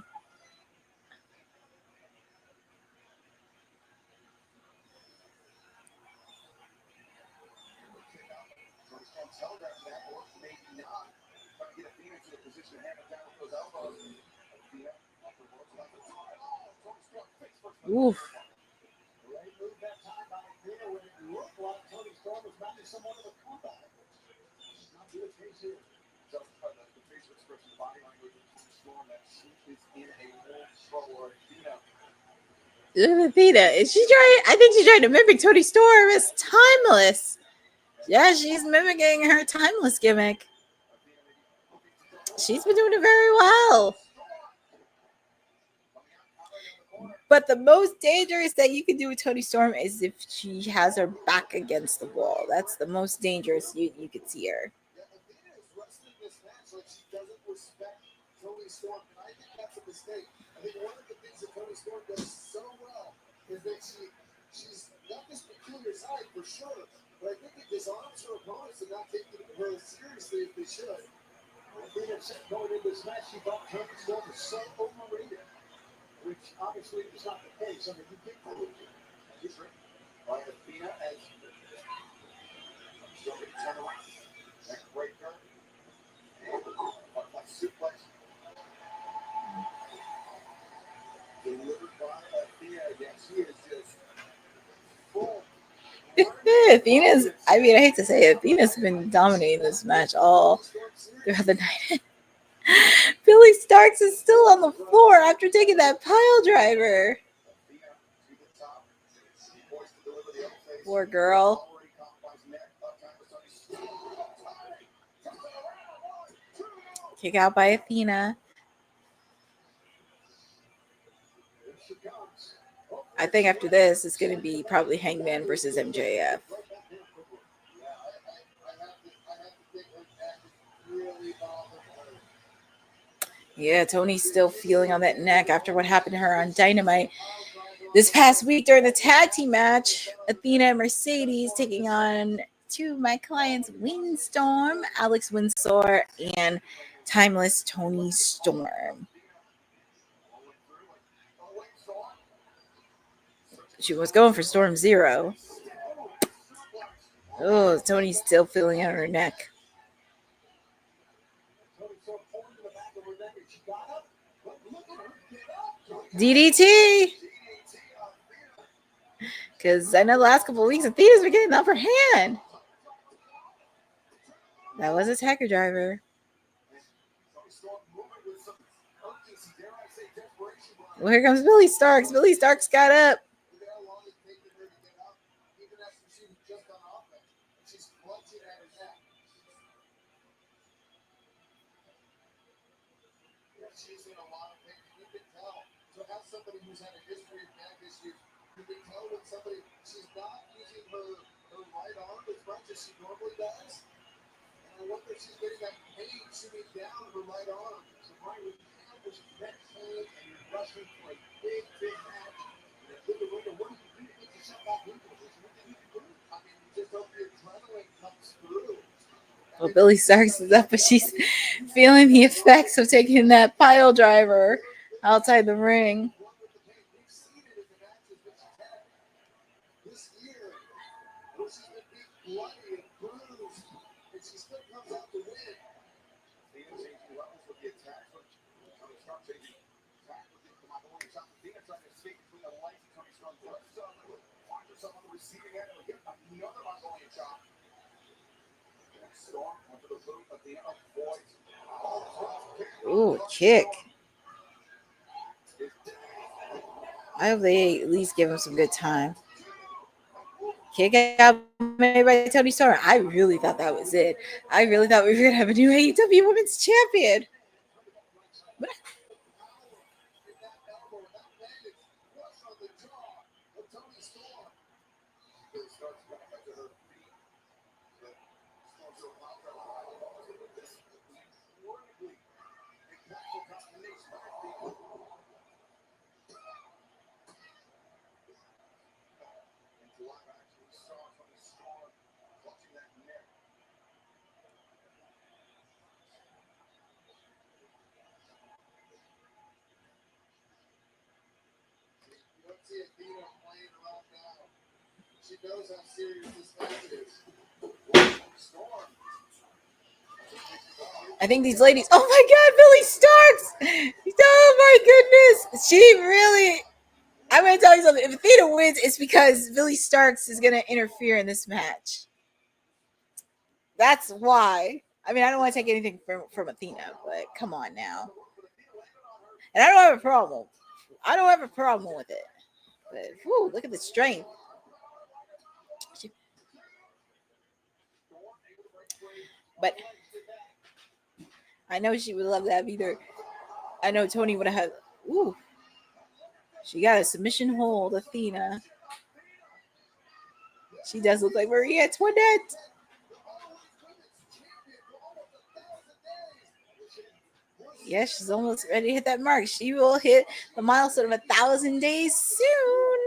Oof. Athena, is she trying? I think she's trying to mimic Tony Storm as timeless. Yeah, she's mimicking her timeless gimmick. She's been doing it very well. But the most dangerous that you can do with Tony Storm is if she has her back against the wall. That's the most dangerous you could see her. Athena is wrestling this match like she doesn't respect Tony Storm, and I think that's a mistake. I think one of the things that Tony Storm does so well is that she's got this peculiar side for sure, but I think it disarms her opponents and not taking her as seriously as they should. Athena said going into this match, she thought Tony Storm was so overrated, which obviously is not the case. I mean, you can't believe it. He's written by Athena as somebody turn around. Neck breaker. A suplex. Delivered by Athena. Yeah, she is just full. Athena's, I mean, I hate to say it, Athena's been dominating this match all throughout the night. Billy Starks is still on the floor after taking that pile driver. Poor girl. Kick out by Athena. I think after this, it's going to be probably Hangman versus MJF. Yeah, Tony's still feeling on that neck after what happened to her on Dynamite this past week during the tag team match. Athena and Mercedes taking on two of my clients, Windstorm, Alex Windsor, and Timeless Tony Storm. She was going for Storm Zero. Oh, Tony's still feeling on her neck. DDT. Because I know the last couple of weeks, Athena's been getting the upper hand. That was a tacker driver. Well, here comes Billy Starks. Billy Starks got up. She's in a lot of pain. You can tell. So as somebody who's had a history of back issues, you can tell when somebody, she's not using her right arm as much as she normally does. And I wonder if she's getting that pain shooting down her right arm. So Brian, when you have this neck pain and you're rushing for a big match, and a big arena, what do you do to get yourself back into it? What do you Well, Billy Starks is up, but she's feeling the effects of taking that pile driver outside the ring. This year, she's been beat bloody and bruised, and she still comes out to win. Thea changing levels with the attack. Tony Stark changing attack with the Magonia shot. Thea trying to escape between the lights and Tony Stark. Finds herself on the receiving end and get another Magonia shot. Storm onto the boot of the avoids. Ooh, kick. I hope they at least give him some good time. Kick out made by Tony Storm. I really thought that was it. I really thought we were going to have a new AEW Women's Champion. But See Athena playing around now. She knows how serious this match is. Storm. I think these ladies. Oh my God, Billy Starks! Oh my goodness, she really. I'm gonna tell you something. If Athena wins, it's because Billy Starks is gonna interfere in this match. That's why. I mean, I don't want to take anything from Athena, but come on now. And I don't have a problem. I don't have a problem with it. But whew, look at the strength. But I know she would love to have either. I know Tony would have had. Ooh. She got a submission hold, Athena. She does look like Marie Antoinette. Yeah, she's almost ready to hit that mark. She will hit the milestone of 1,000 days soon.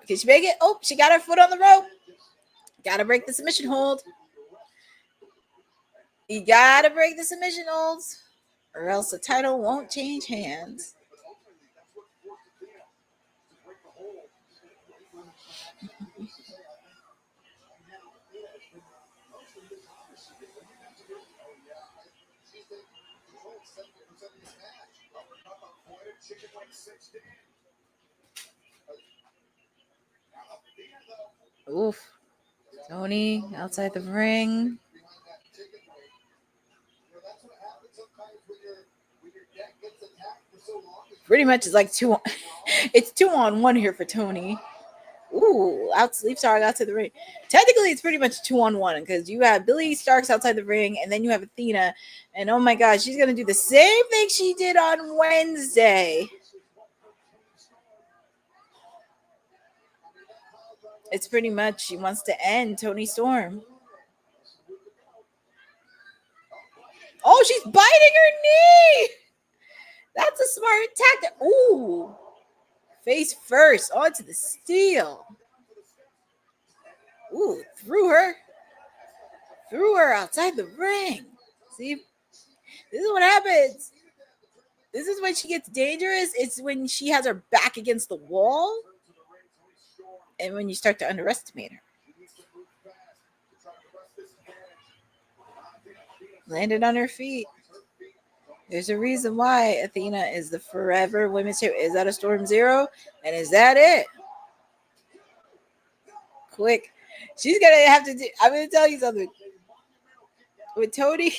Can she make it? Oh, she got her foot on the rope. Gotta break the submission hold. You gotta break the submission holds, or else the title won't change hands. Oof. Tony outside the ring. Pretty much it's like two. It's 2-on-1 here for Tony. Ooh, out sleep star got to the ring. Technically, it's pretty much 2-on-1 because you have Billy Starks outside the ring, and then you have Athena. And oh my God, she's gonna do the same thing she did on Wednesday. It's pretty much she wants to end Tony Storm. Oh, she's biting her knee. That's a smart tactic. Ooh. Face first onto the steel. Ooh, threw her outside the ring. See, this is what happens. This is when she gets dangerous. It's when she has her back against the wall. And when you start to underestimate her. Landed on her feet. There's a reason why Athena is the forever women's champion. Is that a Storm Zero? And is that it? Quick. She's going to have to do. I'm going to tell you something. With Tony,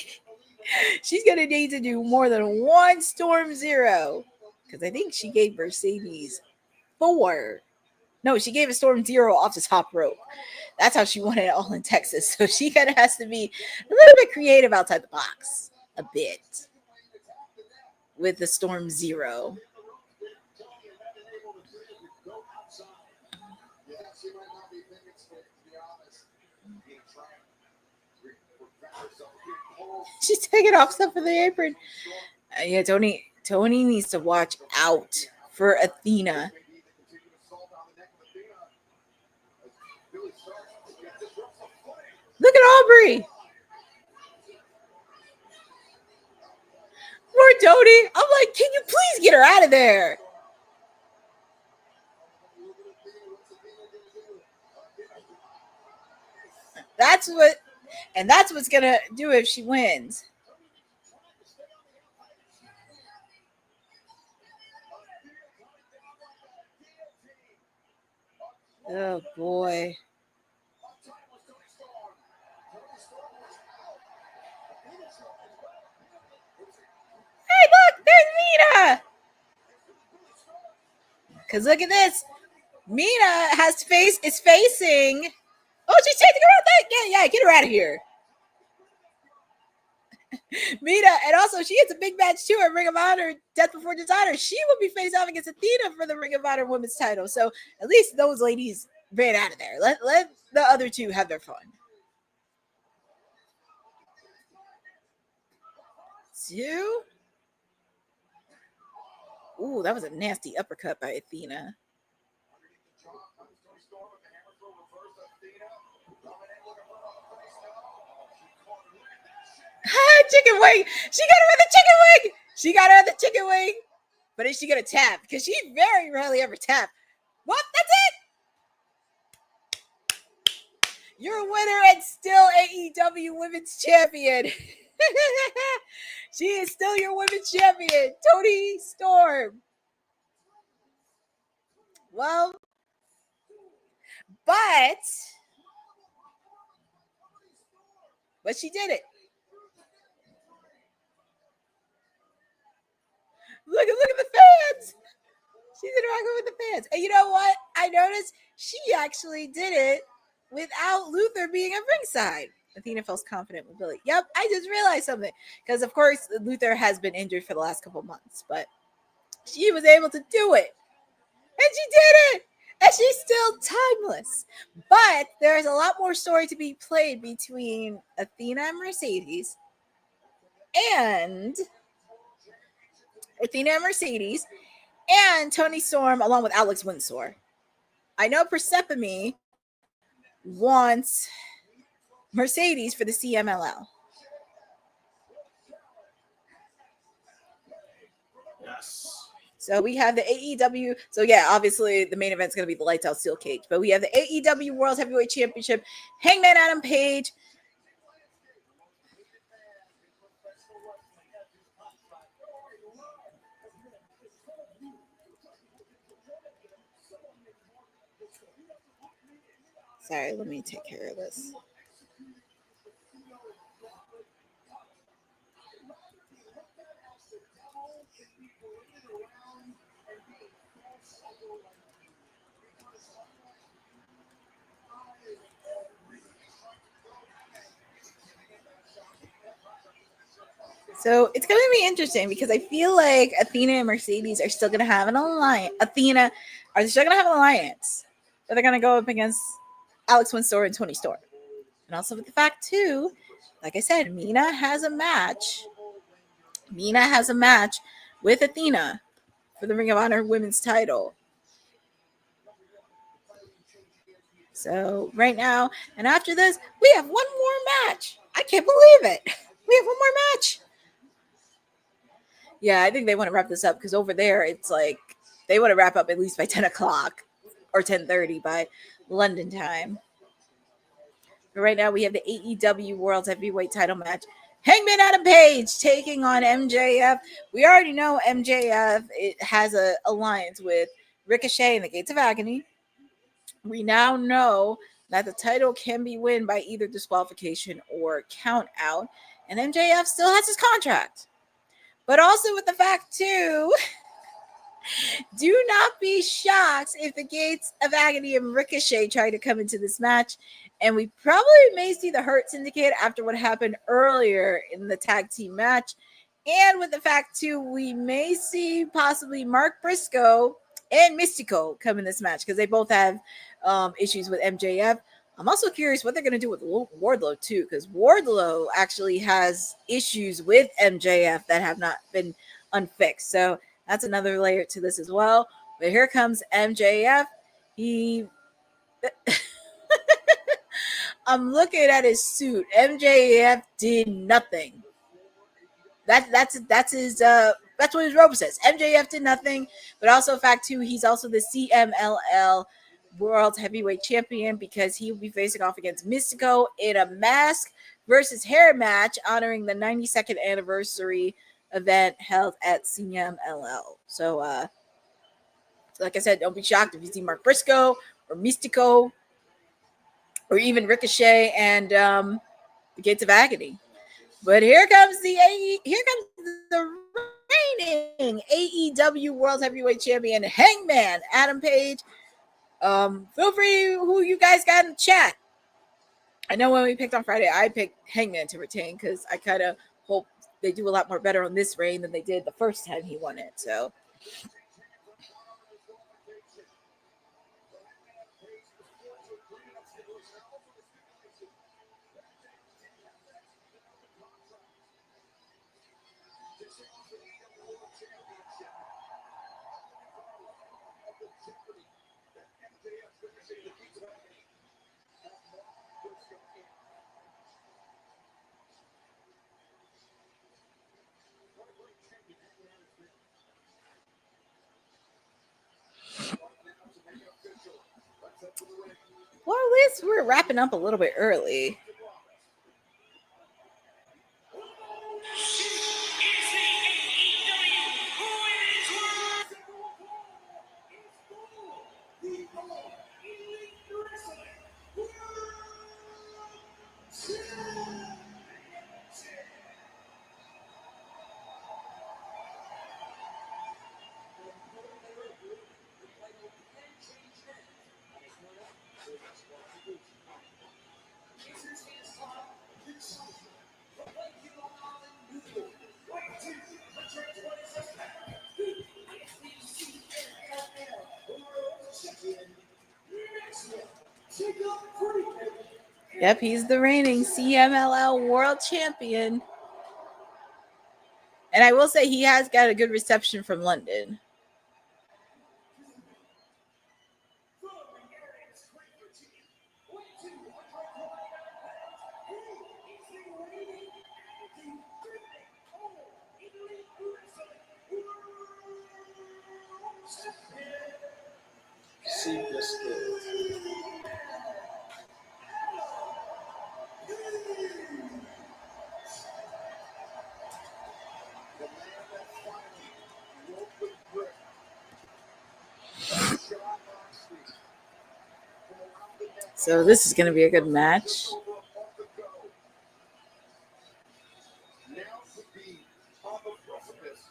she's going to need to do more than one Storm Zero. Because I think she gave Mercedes 4. No, she gave a Storm Zero off the top rope. That's how she won it all in Texas. So she kind of has to be a little bit creative outside the box. A bit. With the Storm Zero. She's taking off stuff for the apron. Yeah, Tony Tony needs to watch out for Athena. Look at Aubrey. Poor Tony. I'm like, can you please get her out of there? That's what's gonna do if she wins. Oh boy. Hey, look, there's Mina. Because look at this. Mina is facing. Oh, she's chasing her out there. Yeah, get her out of here. Mina, and also she has a big match too at Ring of Honor, Death Before Dishonor. She will be facing off against Athena for the Ring of Honor Women's title. So at least those ladies ran out of there. Let the other two have their fun. Two. Ooh, that was a nasty uppercut by Athena. Chicken wing. She got her with the chicken wing. She got her with the chicken wing. But is she going to tap? Because she very rarely ever tap. What? That's it. You're a winner and still AEW Women's Champion. She is still your Women's Champion, Toni Storm. Well, but she did it. Look at the fans. She's interacting with the fans. And you know what? I noticed she actually did it without Luther being at ringside. Athena feels confident with Billy. Yep, I just realized something. Because, of course, Luther has been injured for the last couple months. But she was able to do it. And she did it. And she's still timeless. But there's a lot more story to be played between Athena and Mercedes. And Toni Storm, along with Alex Windsor. I know Persephone wants Mercedes for the CMLL. Yes. So we have the AEW. So yeah, obviously the main event is going to be the Lights Out Steel Cage. But we have the AEW World Heavyweight Championship. Hangman Adam Page. Sorry, let me take care of this. So it's going to be interesting because I feel like Athena and Mercedes are still going to have an alliance. They're still going to have an alliance, but they're going to go up against Alex Windsor and Toni Storm. And also with the fact, too, like I said, Mina has a match with Athena for the Ring of Honor Women's title. So right now, and after this, we have one more match. I can't believe it. We have one more match. Yeah, I think they want to wrap this up because over there, it's like they want to wrap up at least by 10 o'clock or 10:30 by London time. But right now, we have the AEW World Heavyweight title match. Hangman Adam Page taking on MJF. We already know MJF has an alliance with Ricochet and the Gates of Agony. We now know that the title can be won by either disqualification or count out. And MJF still has his contract. But also with the fact, too, do not be shocked if the Gates of Agony and Ricochet try to come into this match. And we probably may see the Hurt Syndicate after what happened earlier in the tag team match. And with the fact, too, we may see possibly Mark Briscoe and Mystico come in this match because they both have issues with MJF. I'm also curious what they're going to do with Wardlow, too, because Wardlow actually has issues with MJF that have not been unfixed. So that's another layer to this as well. But here comes MJF. I'm looking at his suit. MJF did nothing. That's what his robe says. MJF did nothing, but also fact too, he's also the CMLL World Heavyweight Champion because he will be facing off against Mystico in a mask versus hair match honoring the 92nd anniversary event held at CMLL. So like I said, don't be shocked if you see Mark Briscoe or Mystico or even Ricochet and the Gates of Agony. But here comes the reigning AEW World Heavyweight Champion Hangman Adam Page. Feel free who you guys got in the chat. I know when we picked on Friday, I picked Hangman to retain because I kind of hope they do a lot more better on this reign than they did the first time he won it. So well, at least we're wrapping up a little bit early. Yep, he's the reigning CMLL World Champion. And I will say he has got a good reception from London. See this good. So this is going to be a good match. Now to be on the precipice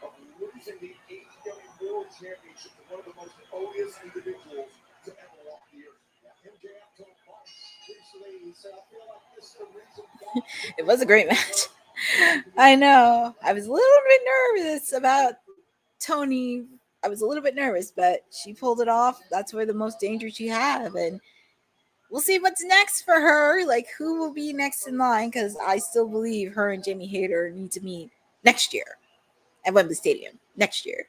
of losing the AEW World Championship to one of the most odious individuals to ever walk the earth. MJF told Mark recently, he said, I feel like this is the reason why. It was a great match. I know. I was a little bit nervous about Tony. I was a little bit nervous, but she pulled it off. That's where the most danger she have. And we'll see what's next for her. Like, who will be next in line? Because I still believe her and Jamie Hayter need to meet next year at Wembley Stadium. Next year.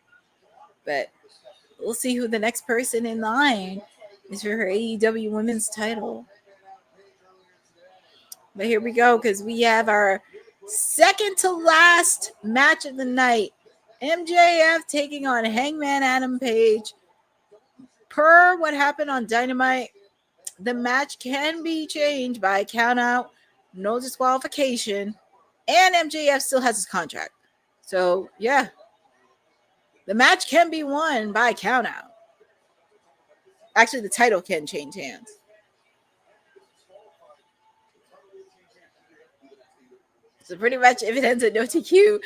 But we'll see who the next person in line is for her AEW Women's title. But here we go, because we have our second to last match of the night. MJF taking on Hangman Adam Page. Per what happened on Dynamite, the match can be changed by count out, no disqualification, and MJF still has his contract. So, yeah, the match can be won by count out. Actually, the title can change hands. So pretty much if it ends at no TQ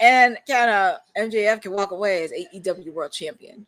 and count out, MJF can walk away as AEW World Champion.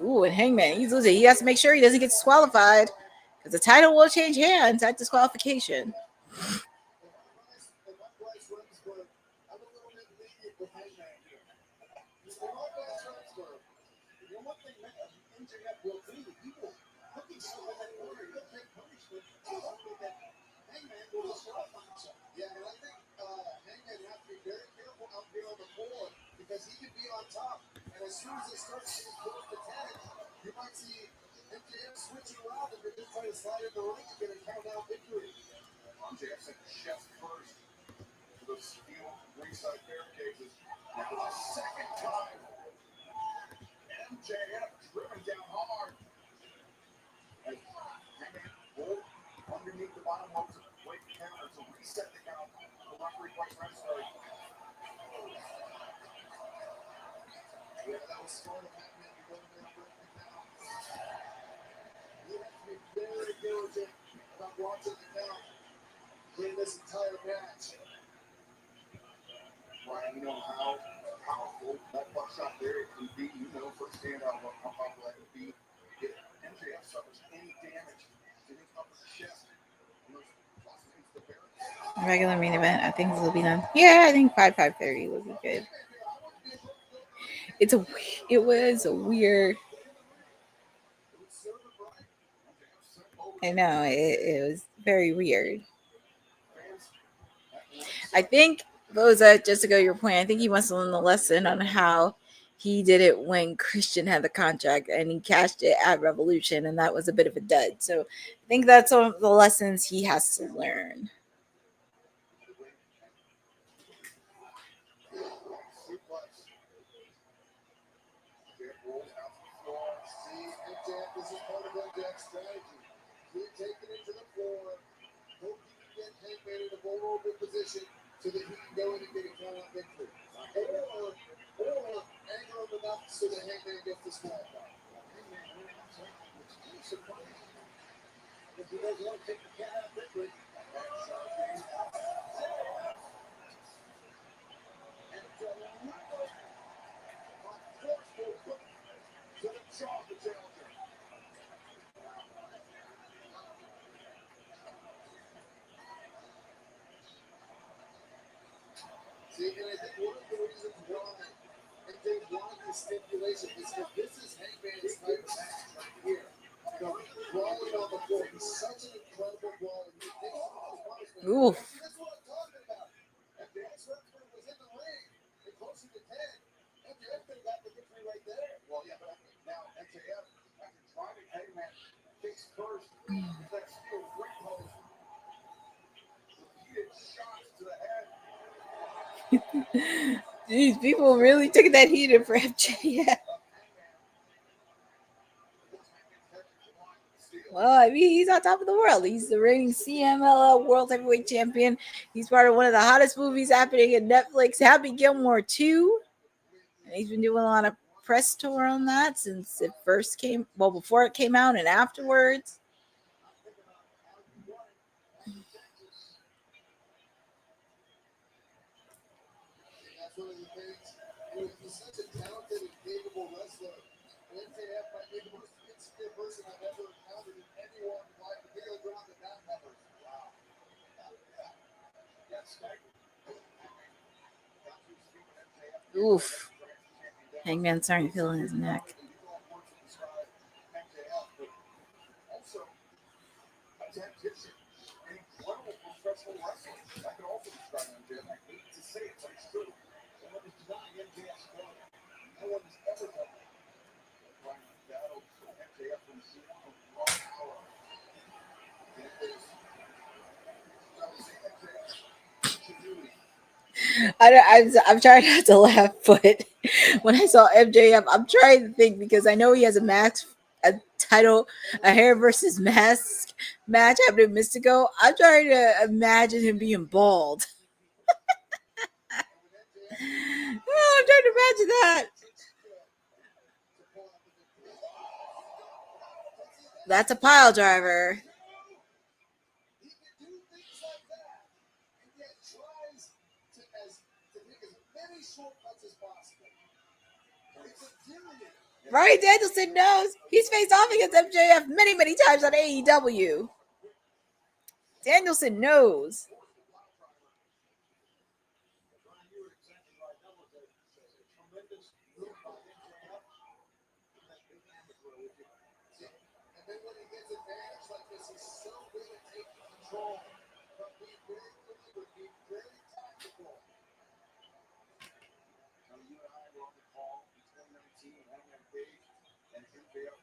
Ooh, and Hangman, he's losing. He has to make sure he doesn't get disqualified because the title will change hands at disqualification. If I'm Bryce Remsburg, I'm a little bit lenient with Hangman here. If I'm Bryce Remsburg, you know one thing MJF will do, he will look at someone that order, he'll take punishment, hoping that Hangman will disqualify himself. Yeah, and I think Hangman has to be very careful out here on the floor because he can be on top. And as soon as it starts getting close to 10, you might see MJF switching around and they're just trying to slide in the ring and get a countdown victory. MJF sent chest first to those steel ringside barricades. That was the second time. MJF driven down hard. And Hangman rolled underneath the bottom rope to break the counter to reset the count. The referee Bryce Remsburg. Yeah, that was smart of Hangman to go in there and break the count. You have to be very diligent about watching the count during this entire match. Brian, you know how powerful that buckshot there can be. You know firsthand how powerful that can be. If MJF suffers any damage to his upper chest, and those tossed into the barricade. Regular main event. I think this will be done. Yeah, I think 5:30 would be good. It was a weird. I know it was very weird. I think Boza, just to go to your point, I think he wants to learn the lesson on how he did it when Christian had the contract and he cashed it at Revolution, and that was a bit of a dud. So I think that's one of the lessons he has to learn. This is part of MJF's strategy. Keep taking it to the floor. Hope he can get Hangman in a vulnerable position so that he can go in and get a count-out victory. Or anger him enough so that Hangman gets disqualified. Hangman winning outside, which is surprising. If he doesn't want to take the count-out victory, and forceful hook to the jaw of the challenger. See, and I think one of the reasons why MJ wanted this stipulation is because this is Hangman's type of match right here. You know, brawling on the floor. He's such an incredible brawler. He takes a lot of punishment. Oof. That's what I'm talking about. If Bryce Remsburg was in the ring and closer to 10, MJF could have got the victory right there. Well, yeah, but now MJF, after driving Hangman face first, with that steel ring post, repeated shots to the head. These people really took that heated for MJF. Well, I mean, he's on top of the world. He's the reigning CMLL World Heavyweight Champion. He's part of one of the hottest movies happening in Netflix, Happy Gilmore 2. And he's been doing a lot of press tour on that since it first came, well, before it came out and afterwards. That's one of the things. And he's such a talented and capable wrestler. MJF might be the most insecure person I've ever encountered in anyone live video ground that not covers. Wow. Yes, Oof. Hangman's starting to feel in his neck. Also, a tactician, an incredible professional wrestler. I can also describe MJF. I hate to say it, but it's true. No one is denying MJF's ability. No one has ever done that. Brian battled MJF from zero to raw power. And it is, I would say MJF should do it. I'm trying not to laugh, but when I saw MJF, I'm trying to think because I know he has a title, a hair versus mask match happening in Mystico. I'm trying to imagine him being bald. Oh, I'm trying to imagine that. That's a pile driver. He can do things like that, and yet tries to take as many shortcuts as possible. Bryan Danielson knows he's faced off against MJF many, many times on AEW. Danielson knows. And then when he gets advantage like this, he's so good at taking control. But being very deliberate, being very tactical. Now, you and I were on the call in 2019, Hangman Page and MJF.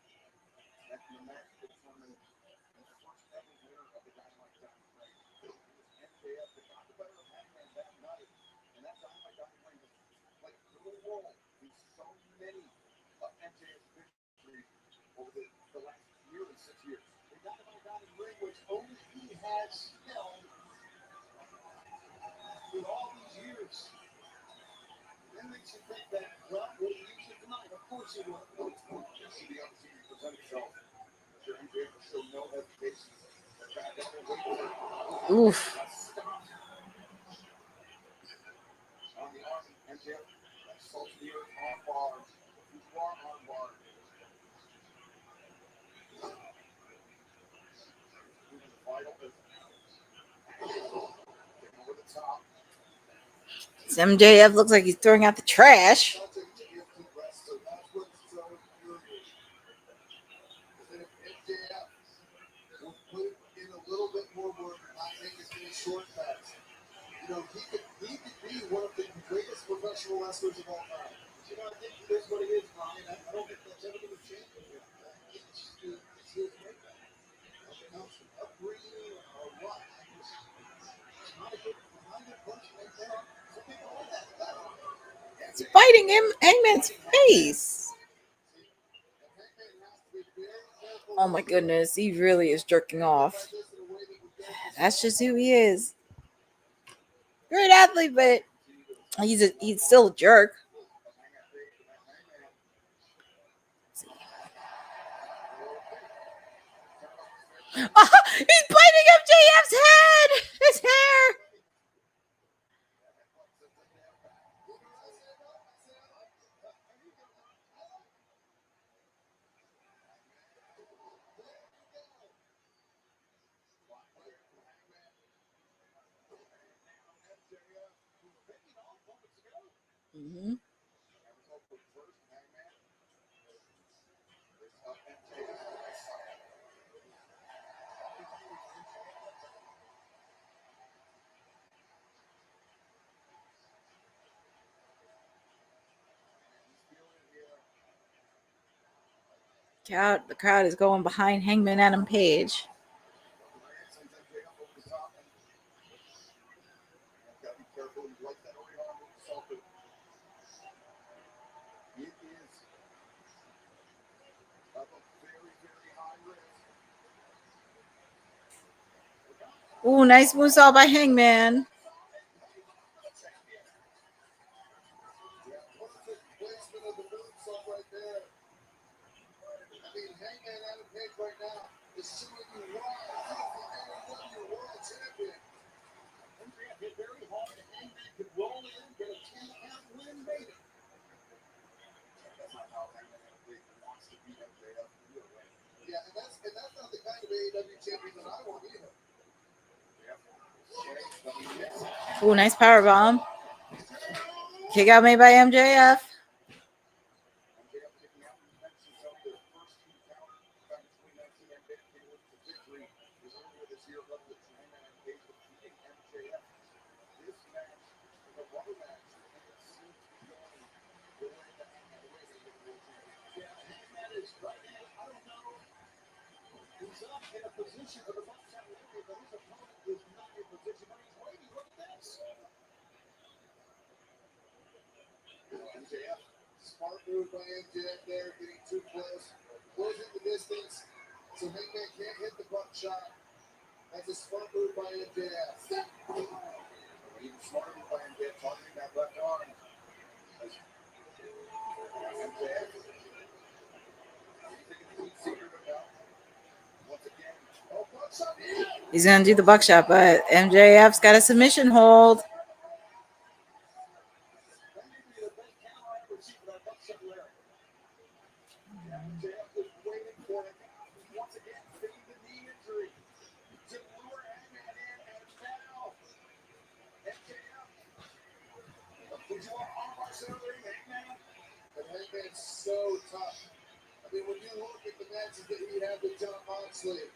That's the match that determined the first ever winner of the Dynamite Diamond Ring. It was MJF that got the better of Hangman that night. And that Dynamite Diamond Ring was like the role in so many of MJF's victories over the last nearly 6 years. The Dynamite Diamond Ring, which only he has held in all these years. That makes you think that, well, will he use it tonight? Of course he will. Just see the opportunity to present himself. Sure, MJF will show no hesitation. Oof. On the arm, MJF assaults the earth on bar. Boudoir on bar. Over the top. MJF looks like he's throwing out the trash. So that's what's so curious. That if MJF will put in a little bit more work and not take as many shortcuts, you know, he could be one of the greatest professional wrestlers of all time. You know, I think that's what it is, Brian. I don't think that's ever going to change with him. It's his makeup. Nothing else, upbringing or what. It's not a good punch right there. Some people like that. He's biting him, Hangman's face. Oh my goodness, he really is jerking off. That's just who he is. Great athlete, but he's still a jerk. Oh, he's biting MJF's head, his hair. Mm-hmm. The crowd is going behind Hangman Adam Page. Ooh, nice moonsault by Hangman. Placement of the moonsault right there. I mean, Hangman Adam Page right now is showing you why he's the AEW World Champion. MJF hit very hard, and Hangman could roll in, get a 10-count win, maybe. That's not how Hangman Adam Page wants to beat MJF. Yeah, and that's not the kind of AEW champion that I want either. Ooh, nice powerbomb. Kick out made by MJF. Smart move by MJF there, getting too close. Closing the distance, so Hangman can't hit the buckshot. That's a smart move by MJF. Even smarter move by MJF, targeting that left arm. MJF. Once again, oh, buckshot. He's going to do the buckshot, but MJF's got a submission hold. That may be the best counter I've ever seen for that buckshot there. MJF was waiting for it. Once again, feeding the knee injury to lure Hangman in, and now MJF. Would you want armbar celebrating Hangman? And Hangman's so tough. I mean, when you look at the matches that he had with John Moxley,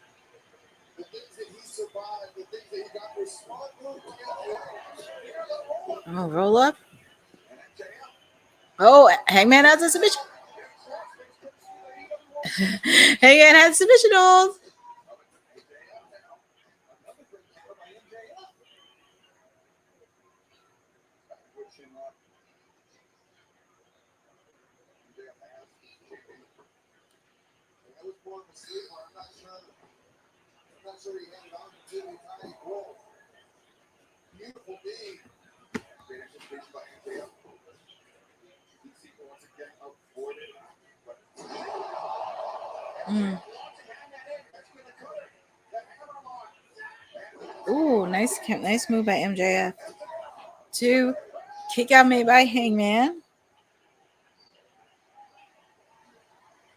the things that he survived, the things that he got were smart moves together. Oh, roll up. Oh, Hangman has a submission. Hangman has a submission hold. I'm not sure he had an opportunity to roll. Beautiful knee. Great anticipation by MJF. You see once again avoided. Ooh, nice move by MJF. 2 kick out made by Hangman.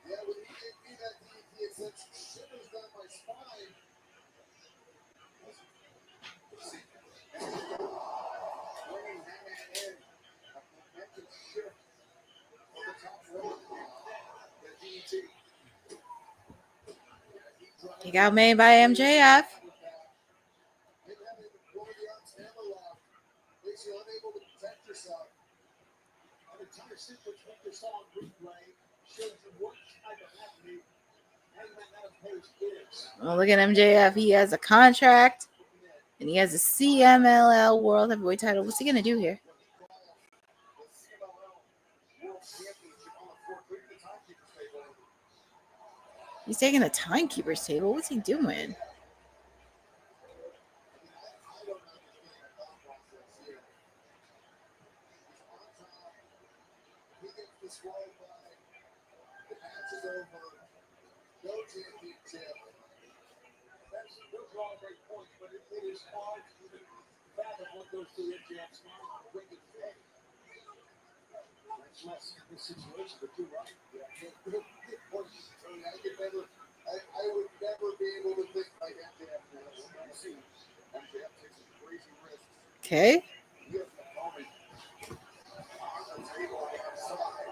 Yeah, when he gave me that DDT, it sent shivers down my spine. Bringing Hangman in. A momentum shift on the top rope. The DDT. Kick out made by MJF. Makes you unable to protect yourself. An entire sequence what you saw on replay shows you what type of athlete Hangman Adam Page is. Oh, look at MJF. He has a contract and he has a CMLL World Heavyweight title. What's he gonna do here? The CMLL World Championship on the floor, clearing the timekeeper's table. He's taking the timekeeper's table. What's he doing? I don't understand the thought process here. He's on top. He gets disqualified. The match is over. No championship. Those are all great points, but it is hard to even fathom what goes through MJF's mind on a wicked day. Much less in this situation, but you're right. Yeah. I would never be able to think like MJF now. I've seen MJF take some crazy risks. Okay. You have an opponent on the table on the outside.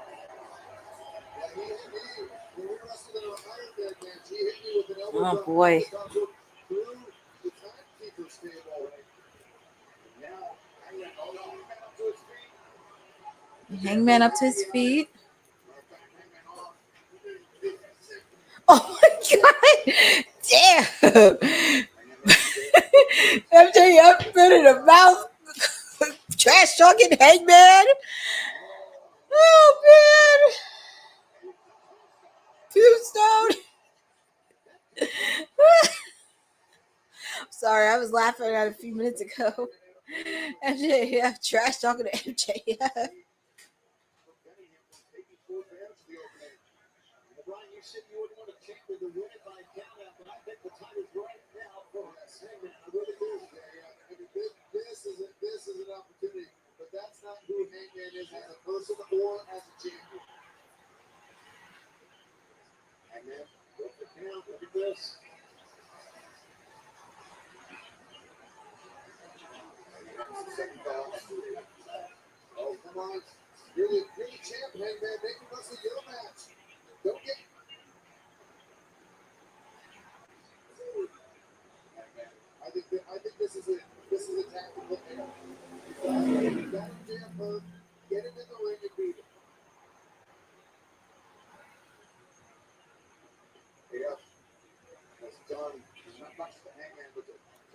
Yeah, he hit me. When we wrestled in our Iron Man match, he hit me with an elbow Oh, drop boy. through the timekeeper's table. Now, Hangman up to his feet. Hangman up to his feet. Oh my god! Damn! MJF been in the mouth. Trash talking Hangman. Oh man! Tombstone. Sorry, I was laughing at a few minutes ago. MJF trash talking to MJF. Brian, you said you wouldn't want to check with the win it by count out, but I think the time is right now for Hangman. I really do. I mean, this is an opportunity, but that's not who Hangman is as a person or as a champion. Hangman, look at count. Look at this. Second call. Oh, come on. You're the champ, Hangman. Make it wrestle your match. Don't get. I think this is it. This is a tactical error. You got him damn hurt. Get him in the ring and beat him. Yeah. That's Johnny. Not much to Hangman, but to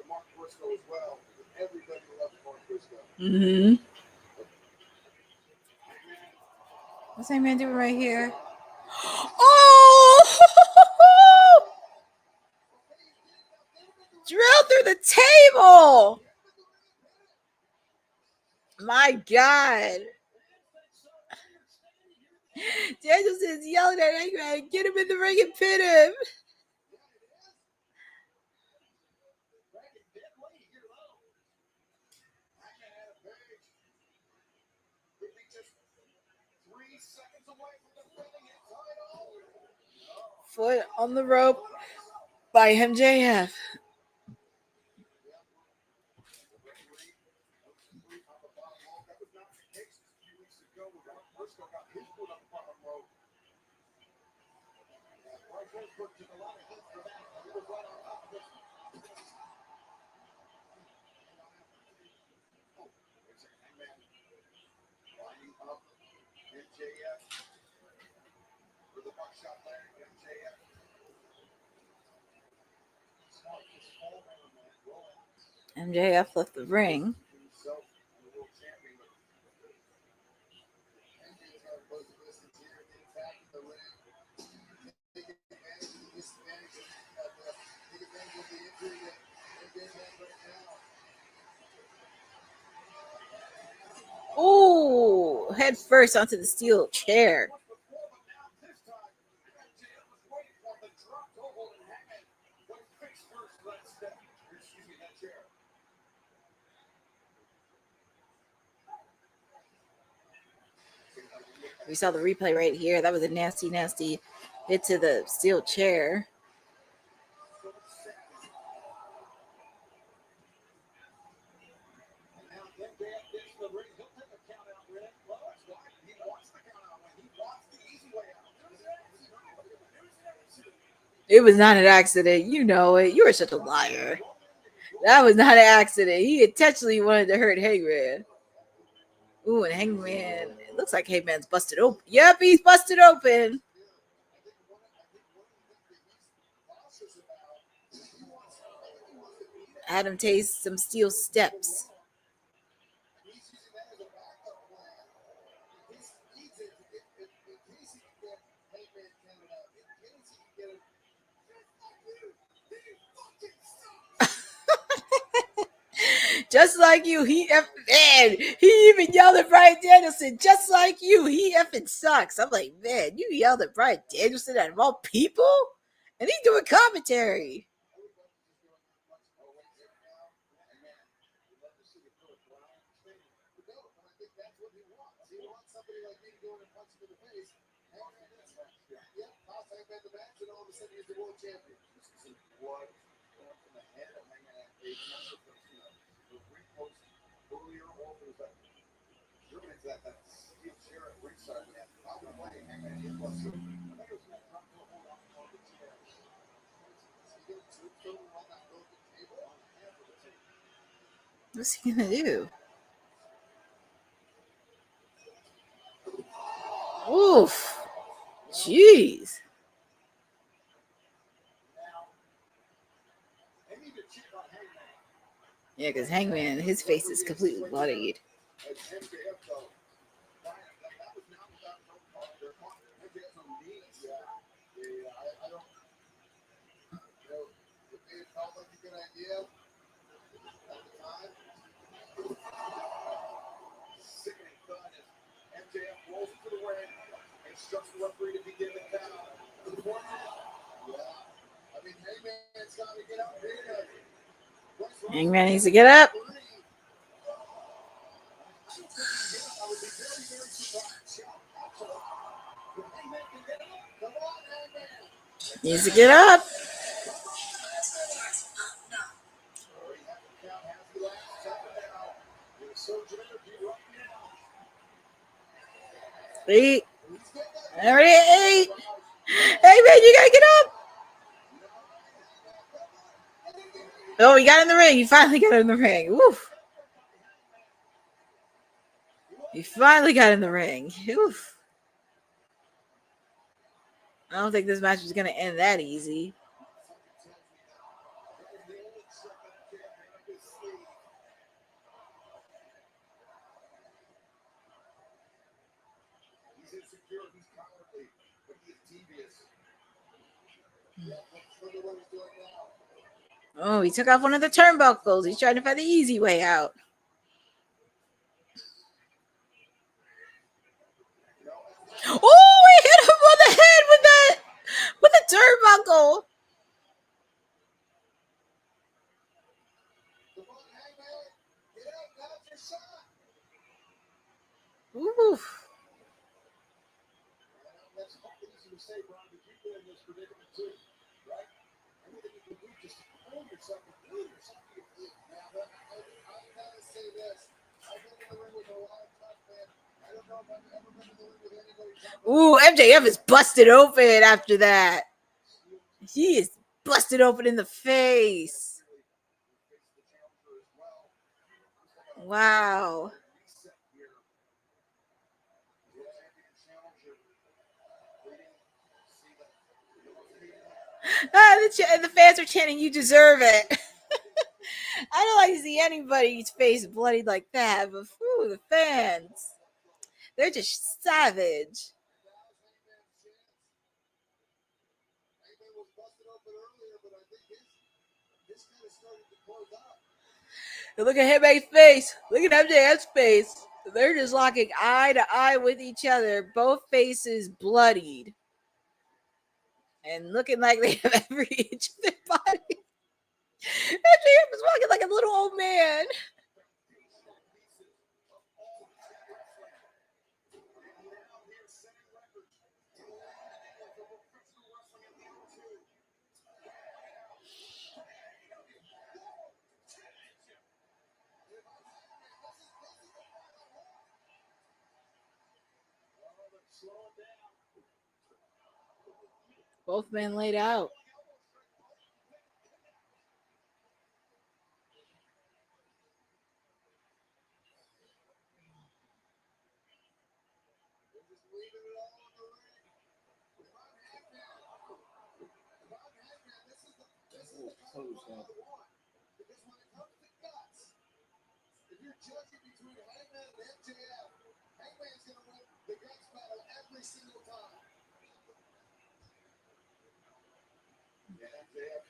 Mark Briscoe as well. Everybody loves Mark Briscoe. Mm-hmm. What's Hangman doing right here? Oh! Drill through the table. My God. Danielson's yelling at Hangman. Get him in the ring and pin him. foot on the rope by MJF. MJF left the ring. Ooh, head first onto the steel chair. We saw the replay right here. That was a nasty, nasty hit to the steel chair. It was not an accident. You know it. You are such a liar. That was not an accident. He intentionally wanted to hurt Hangman. Ooh, and Hangman. It looks like Hangman's busted open. Yep, he's busted open. Had him taste some steel steps. Just like you, he man, he even yelled at Bryan Danielson, just like you, he effing sucks. I'm like, man, you yelled at Bryan Danielson out of all people? And he's doing commentary. What's he gonna do? Oof. Jeez. Yeah, because Hangman, his face is completely bloodied. Hangman needs to get up. Needs to get up. Eight. Already 8. Hey man, you gotta get up. Oh, he got in the ring. He finally got in the ring. Woof. He finally got in the ring. Oof. I don't think this match is gonna end that easy. Oh, he took off one of the turnbuckles. He's trying to find the easy way out. Oh, he hit him on the head with a turnbuckle. Oof. say, Brian, that you've been in this predicament too, right? Everything you can do just to pull yourself and pull yourself. Now, but I gotta say this. I've been in the ring with a lot of tough men. I don't know if I've ever been in the ring with anybody tough. Ooh, MJF is busted open after that. He is busted open in the face. Wow. The fans are chanting, "You deserve it." I don't like to see anybody's face bloodied like that, but whew, the fans, they're just savage. And look at Hitman's face. Look at MJF's face. They're just locking eye to eye with each other. Both faces bloodied. And looking like they have every inch of their body. MJF is walking like a little old man. Both men laid out. If you're judging between Hangman and MJF, Hangman's going to win the guts battle every single time. Yeah, MJF.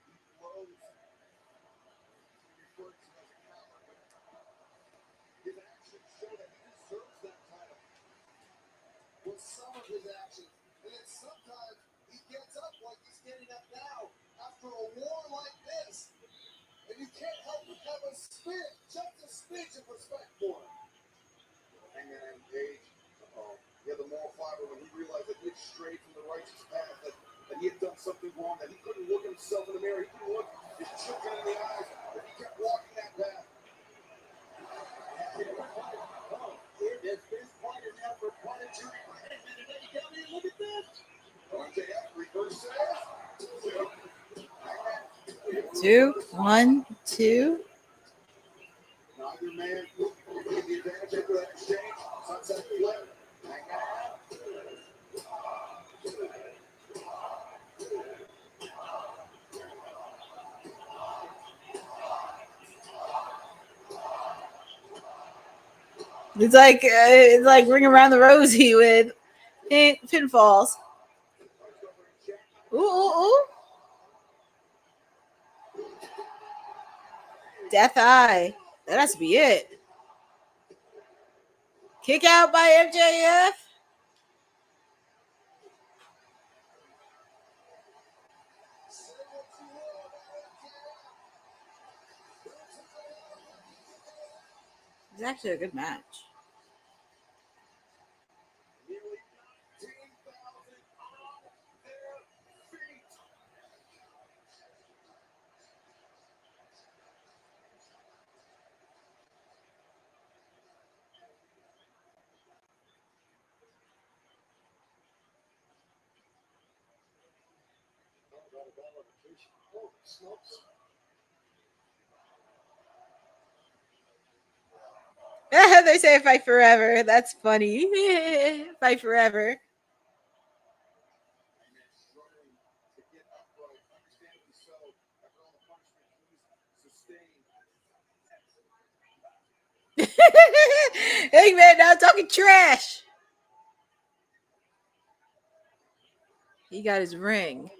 He blows. He refers to as a coward, but his actions show that he deserves that title. With some of his actions, and then sometimes he gets up like he's getting up now after a war like this. And you can't help but have a spit, just a smidge of respect for him. Hangman and Page, he had the moral fiber when he realized that he had strayed from the righteous path, that he had done something wrong, that he couldn't look himself in the mirror, he couldn't look his children in the eyes, but he kept walking that path. His best fight is now for one and two for Hangman, and then you got me, look at this. MJF reverses. 2, 1, 2. Neither man will get the advantage after that exchange. Sunset flip. It's like Ring Around the Rosie with pinfalls. Ooh, ooh, ooh. Death Eye. That has to be it. Kick out by MJF. It's actually a good match. They say fight forever. That's funny. Fight forever. Hey man, now talking trash. He got his ring.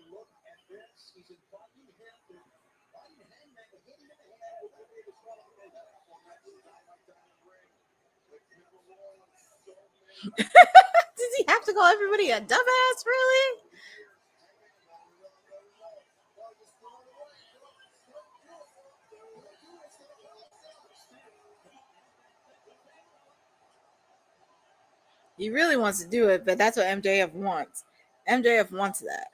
Does he have to call everybody a dumbass, really? He really wants to do it, but that's what MJF wants. MJF wants that.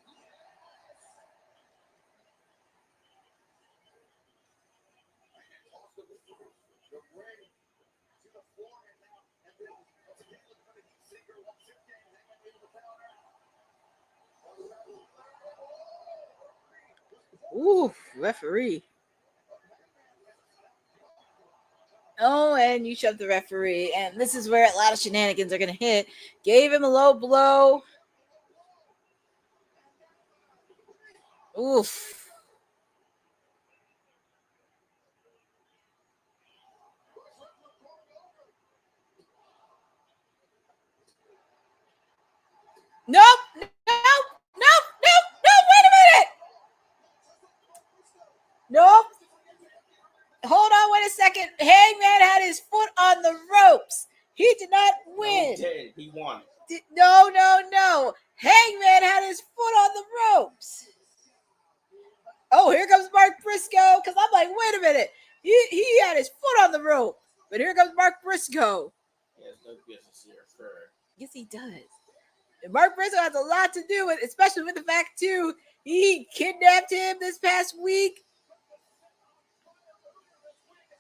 Ooh, referee. Oh, and you shoved the referee. And this is where a lot of shenanigans are going to hit. Gave him a low blow. Oof. Nope. Nope. Nope. Nope. Nope. Wait a minute. Nope. Hold on. Wait a second. Hangman had his foot on the ropes. He did not win. He did. He won. No, no, no. Hangman had his foot on the ropes. Oh, here comes Mark Briscoe. Because I'm like, wait a minute. He had his foot on the rope. But here comes Mark Briscoe. He has no business here, sir. Yes, he does. And Mark Briscoe has a lot to do with, especially with the fact, too, he kidnapped him this past week.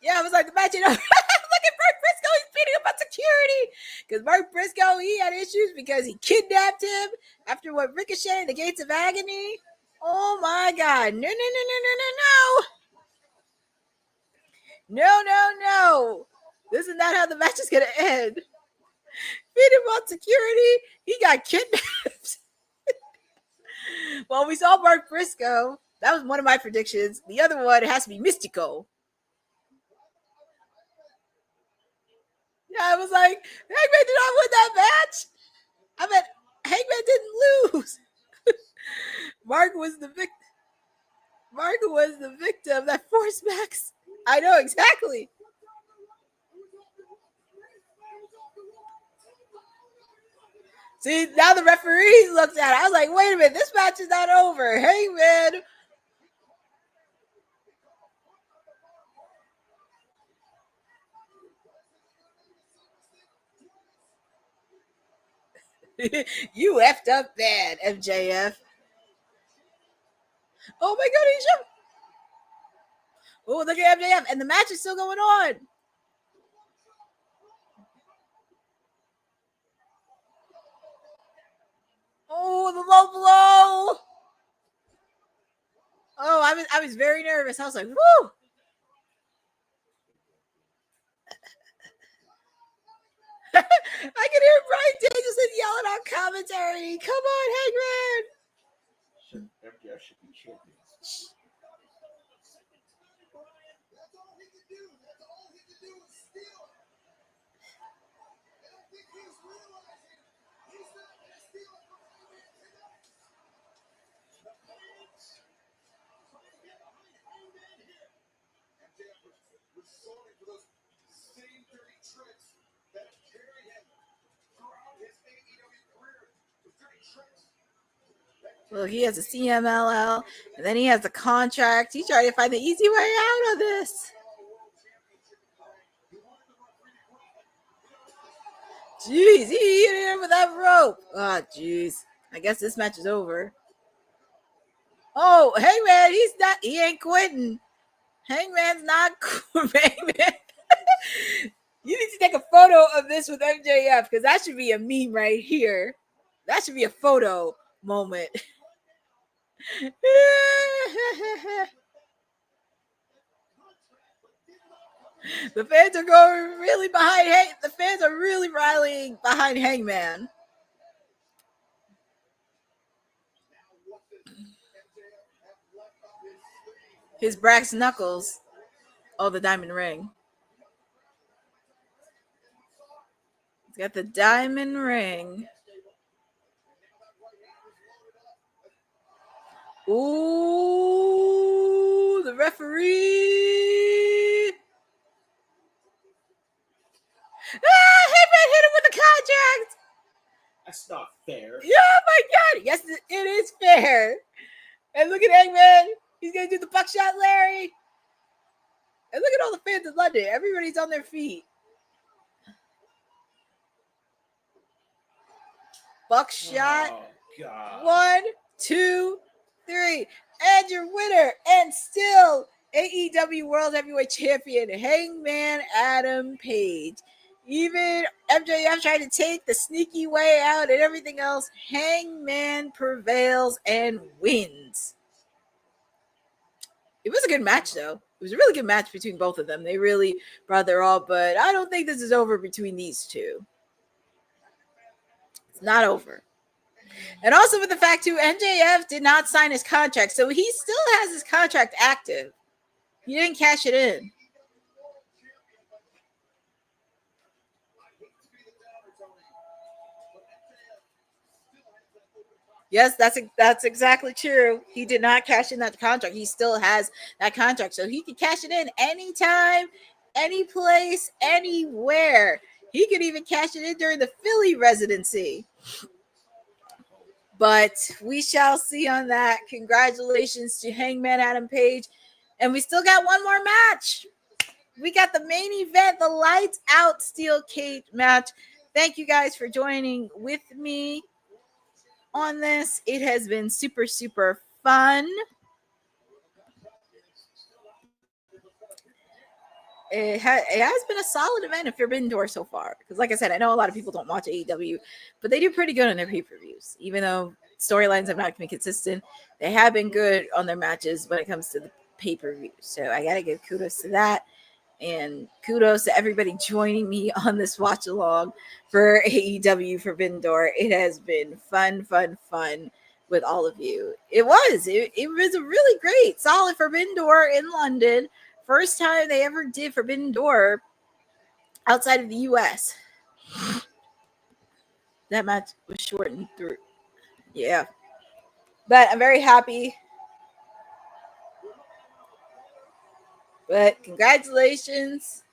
Yeah, I was like, imagine. Look at Mark Briscoe. He's beating up on security. Because Mark Briscoe, he had issues because he kidnapped him after what Ricochet, the Gates of Agony. Oh, my God. No, no, no, no, no, no, no. No, no, no. This is not how the match is going to end. Beat him on security. He got kidnapped. Well, we saw Mark Briscoe. That was one of my predictions. The other one has to be Mystico. Yeah, I was like, Hangman did not win that match. I mean, Hangman didn't lose. Mark was the victim. Mark was the victim that forced Max. I know exactly. See, now the referee looks at it. I was like, wait a minute, this match is not over. Hangman. You effed up bad, MJF. Oh my God, he's jumping. Oh, look at MJF. And the match is still going on. Oh, the low blow. Oh, I was very nervous. I was like, whoo. I can hear Brian Danielson yelling on commentary. Come on, Hangman. MJF should be champion. That's all he can do. That's all he can do is steal it. I don't think he's realizing he's not going to steal it from Hangman tonight. The fans trying to get behind Hangman here. MJF was sorting for those same dirty tricks that have carried him throughout his AEW career. Those dirty tricks. Well, he has a CMLL, and then he has the contract. He's trying to find the easy way out of this. Jeez, he hit him with that rope. Oh, jeez. I guess this match is over. Oh, Hangman, he ain't quitting. Hangman's not Hangman. You need to take a photo of this with MJF because that should be a meme right here. That should be a photo moment. The fans are going really behind. The fans are really rallying behind Hangman. His brass knuckles. Oh, the diamond ring. He's got the diamond ring. Ooh, the referee. Hangman hit him with the contract. That's not fair. Yeah, oh my God. Yes, it is fair. And look at Hangman. He's going to do the buckshot Larry. And look at all the fans in London. Everybody's on their feet. Buckshot. Oh, God. 1, 2, 3. And your winner, and still AEW World Heavyweight Champion, Hangman Adam Page. Even MJF tried to take the sneaky way out and everything else, Hangman prevails and wins. It was a good match, though. It was a really good match between both of them. They really brought their all, but I don't think this is over between these two. It's not over. And also with the fact, too, MJF did not sign his contract, so he still has his contract active. He didn't cash it in. Yes, that's exactly true. He did not cash in that contract. He still has that contract, so he can cash it in anytime, any place, anywhere. He could even cash it in during the Philly residency. But we shall see on that. Congratulations to Hangman Adam Page. And we still got one more match. We got the main event, the lights out steel cage match. Thank you guys for joining with me on this. It has been super, super fun. It has been a solid event at Forbidden Door so far. Because like I said, I know a lot of people don't watch AEW, but they do pretty good on their pay-per-views. Even though storylines have not been consistent, they have been good on their matches when it comes to the pay-per-view. So I got to give kudos to that. And kudos to everybody joining me on this watch along for AEW Forbidden Door. It has been fun with all of you. It was a really great, solid Forbidden Door in London. First time they ever did Forbidden Door outside of the US. That match was shortened through. Yeah. But I'm very happy. But congratulations.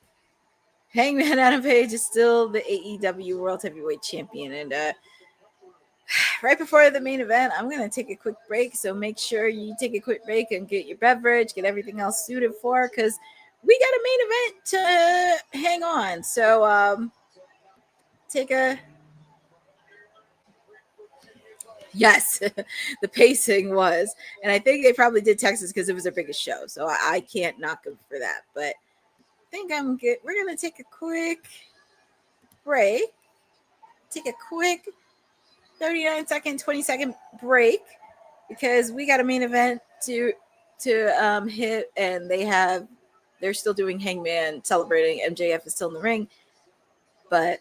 Hangman Adam Page is still the AEW World Heavyweight Champion. And right before the main event, I'm going to take a quick break. So make sure you take a quick break and get your beverage, get everything else suited for, because we got a main event to hang on. So take a... Yes, the pacing was. And I think they probably did Texas because it was their biggest show. So I can't knock them for that. But I think I'm good. We're going to take a quick break. Take a quick 39-second, 20-second break because we got a main event to hit. And they're still doing Hangman, celebrating. MJF is still in the ring. But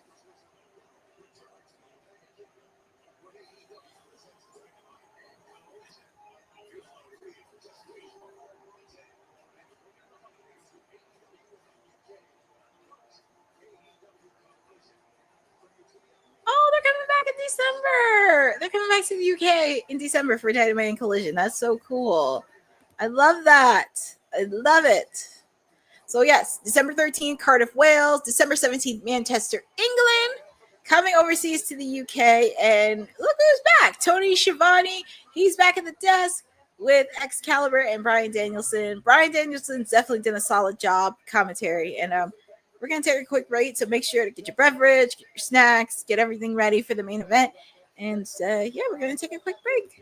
they're coming back in December. They're coming back to the UK in December for Dynamite and Collision. That's so cool. I love that. I love it. So yes, December 13th, Cardiff, Wales. December 17th, Manchester, England. Coming overseas to the UK. And look who's back. Tony Schiavone. He's back at the desk with Excalibur and Bryan Danielson. Bryan Danielson's definitely done a solid job commentary. And we're going to take a quick break, so make sure to get your beverage, get your snacks, get everything ready for the main event. And we're going to take a quick break.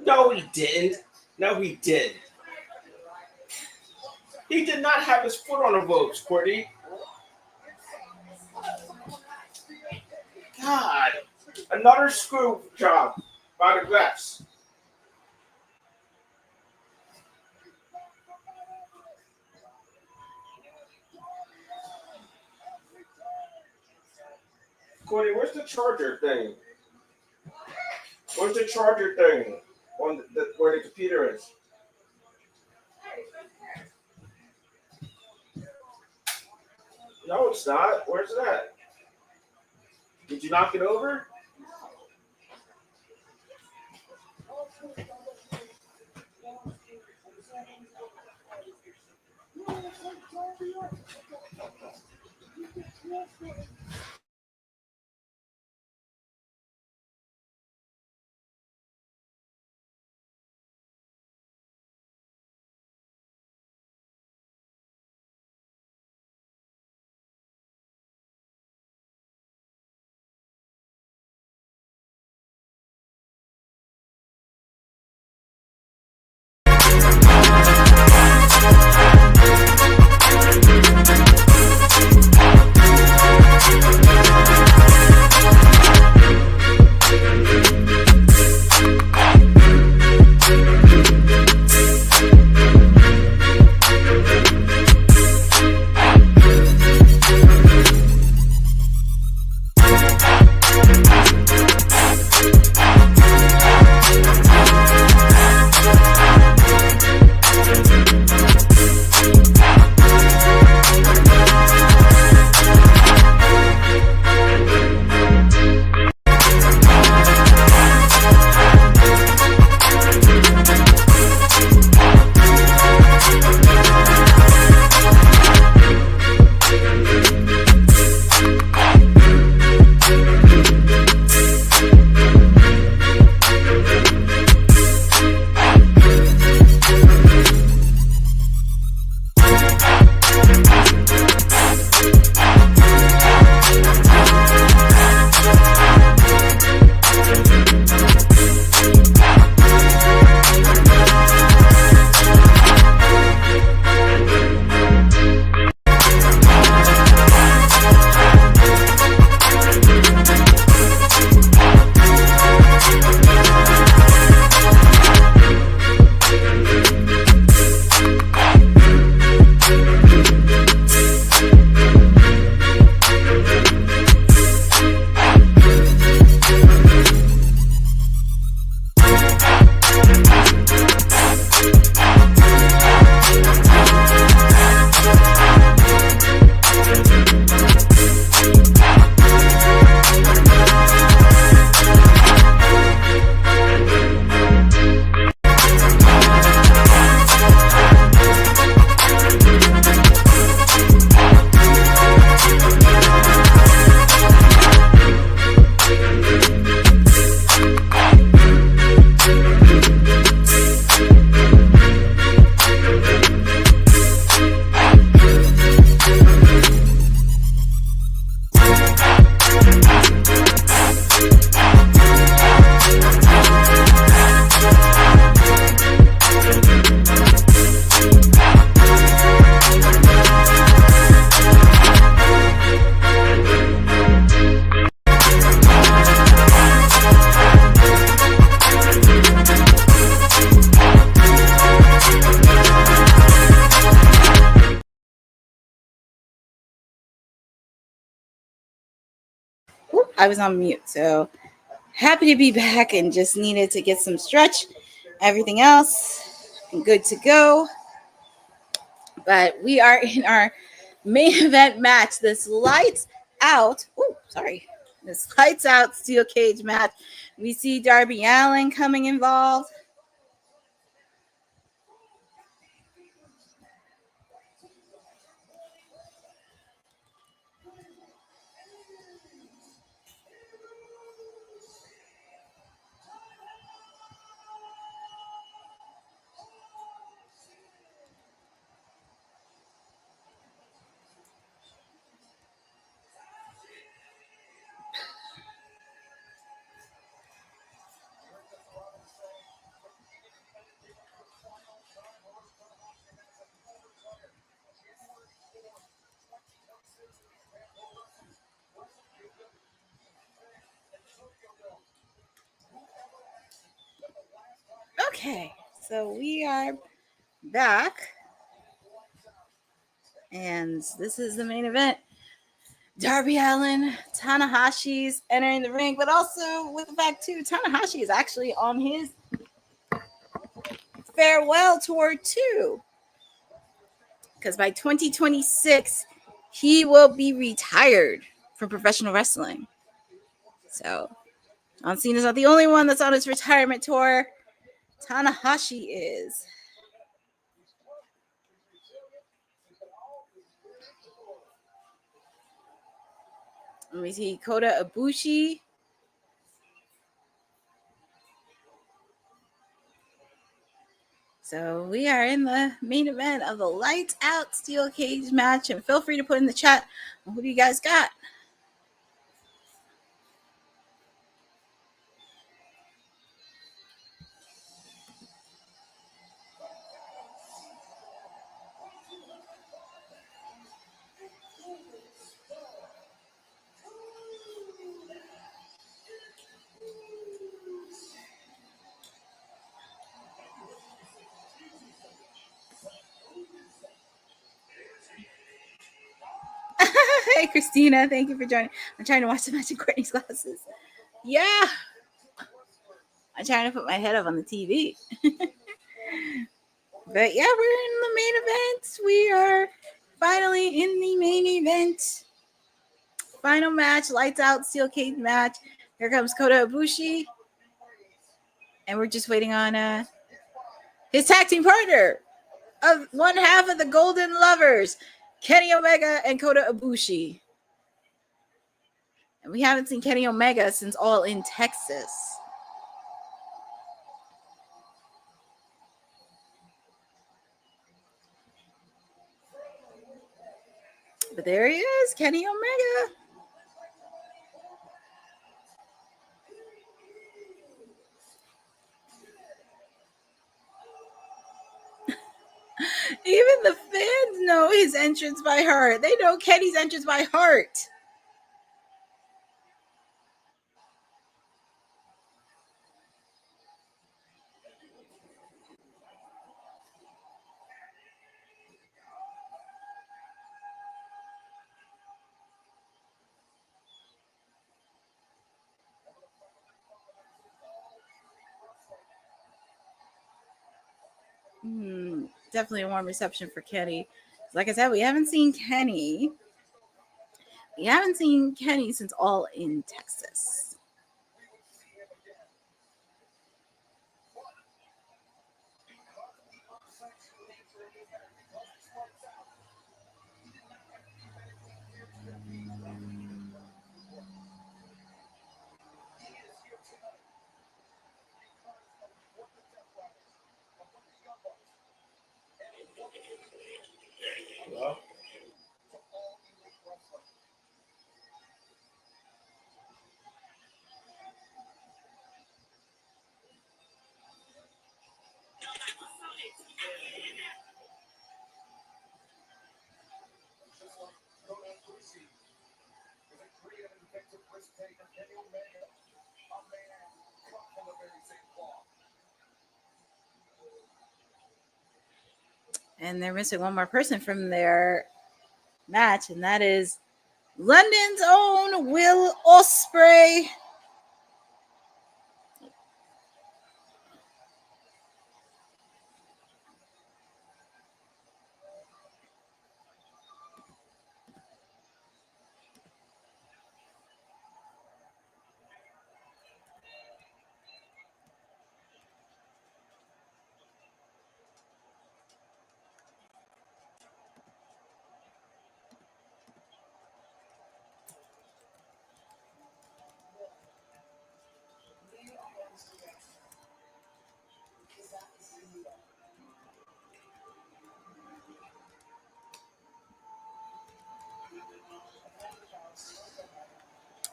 No, he didn't. No, he did. He did not have his foot on the ropes, Courtney. God. Another screw job by the refs. Courtney, where's the charger thing? Where's the charger thing on where the computer is? No, it's not. Where's it at? Did you knock it over? Oop, I was on mute. So happy to be back and just needed to get some stretch. Everything else good to go. But we are in our main event match. This lights out. Oh, sorry. This lights out steel cage match. We see Darby Allin coming involved. Okay, so we are back. And this is the main event. Darby Allin, Tanahashi's entering the ring, but also with the fact too, Tanahashi is actually on his farewell tour too. Because by 2026, he will be retired from professional wrestling. So John Cena's not the only one that's on his retirement tour. Tanahashi is. Let me see. Kota Ibushi. So we are in the main event of the lights out steel cage match. And feel free to put in the chat, who do you guys got? Hey, Christina, thank you for joining. I'm trying to watch the match in Courtney's glasses. Yeah. I'm trying to put my head up on the TV. But yeah, we're in the main event. We are finally in the main event. Final match, lights out, steel cage match. Here comes Kota Ibushi. And we're just waiting on his tag team partner of one half of the Golden Lovers, Kenny Omega and Kota Ibushi. And we haven't seen Kenny Omega since All in Texas. But there he is, Kenny Omega. Even the fans know his entrance by heart. They know Kenny's entrance by heart. Definitely a warm reception for Kenny. Like I said, we haven't seen Kenny. We haven't seen Kenny since All in Texas. Hello? And they're missing one more person from their match, and that is London's own Will Ospreay.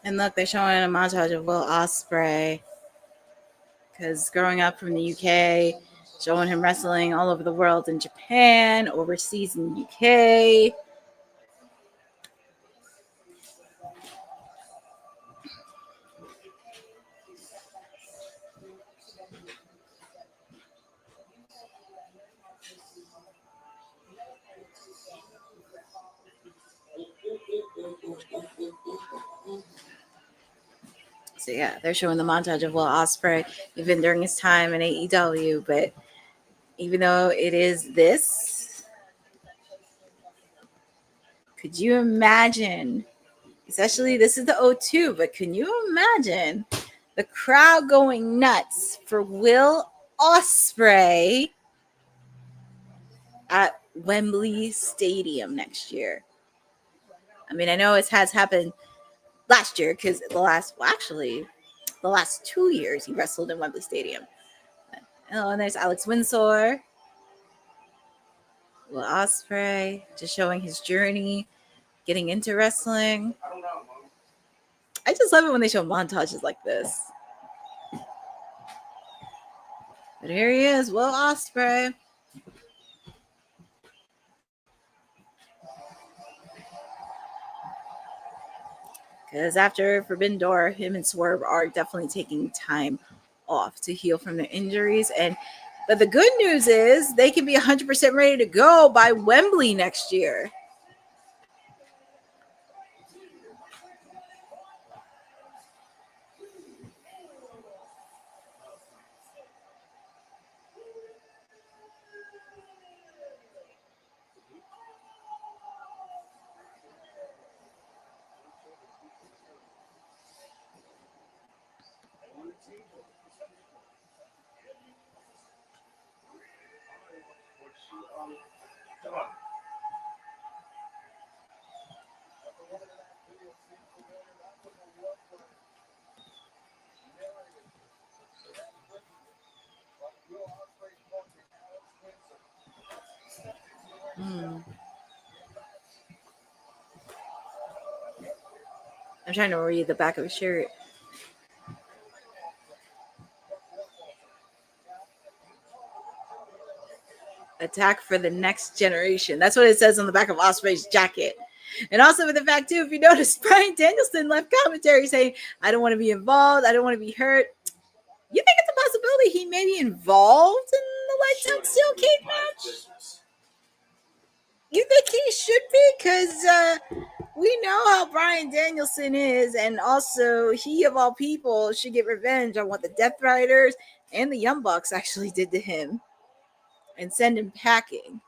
And look, they're showing a montage of Will Ospreay. Because growing up from the UK, showing him wrestling all over the world in Japan, overseas in the UK. So yeah, they're showing the montage of Will Ospreay even during his time in AEW. But even though it is this, Could you imagine? Especially this is the O2, but can you imagine the crowd going nuts for Will Ospreay at Wembley Stadium next year? I mean, I know it has happened last year because the last 2 years he wrestled in Wembley Stadium. Oh, and there's Alex Windsor. Will Ospreay just showing his journey, getting into wrestling. I don't know, Mom. I just love it when they show montages like this. But here he is, Will Ospreay. Because after Forbidden Door, him and Swerve are definitely taking time off to heal from their injuries. But the good news is they can be 100% ready to go by Wembley next year. Come on. I'm trying to read the back of his shirt. Attack for the next generation. That's what it says on the back of Ospreay's jacket. And also with the fact, too, if you notice, Bryan Danielson left commentary saying, I don't want to be involved. I don't want to be hurt. You think it's a possibility he may be involved in the Lights Out Steel Cage match? You think he should be? Because we know how Bryan Danielson is. And also, he, of all people, should get revenge on what the Death Riders and the Young Bucks actually did to him. And send him packing.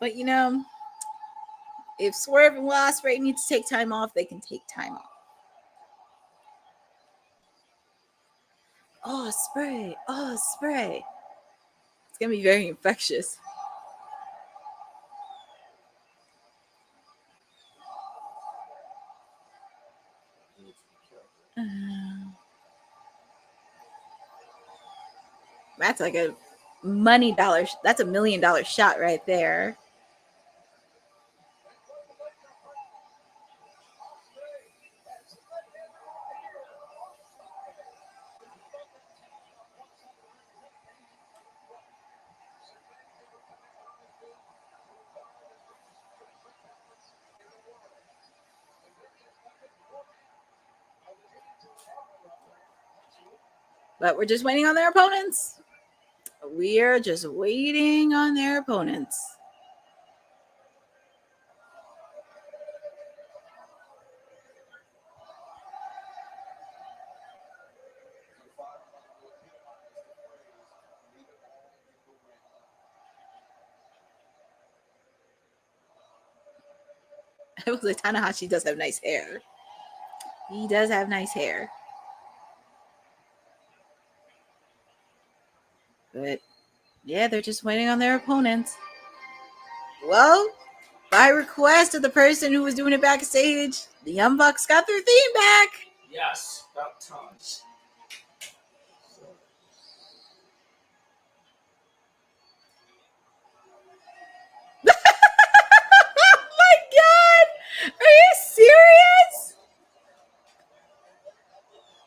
But you know, if Swerve and Will Ospreay need to take time off, they can take time off. Oh, spray. Oh, spray. It's going to be very infectious. That's like a money dollar. That's $1 million shot right there. But we're just waiting on their opponents. We are just waiting on their opponents. I was like, Tanahashi does have nice hair. He does have nice hair. But yeah, they're just waiting on their opponents. Well, by request of the person who was doing it backstage, the Young Bucks got their theme back. Yes, about time. Oh my God! Are you serious?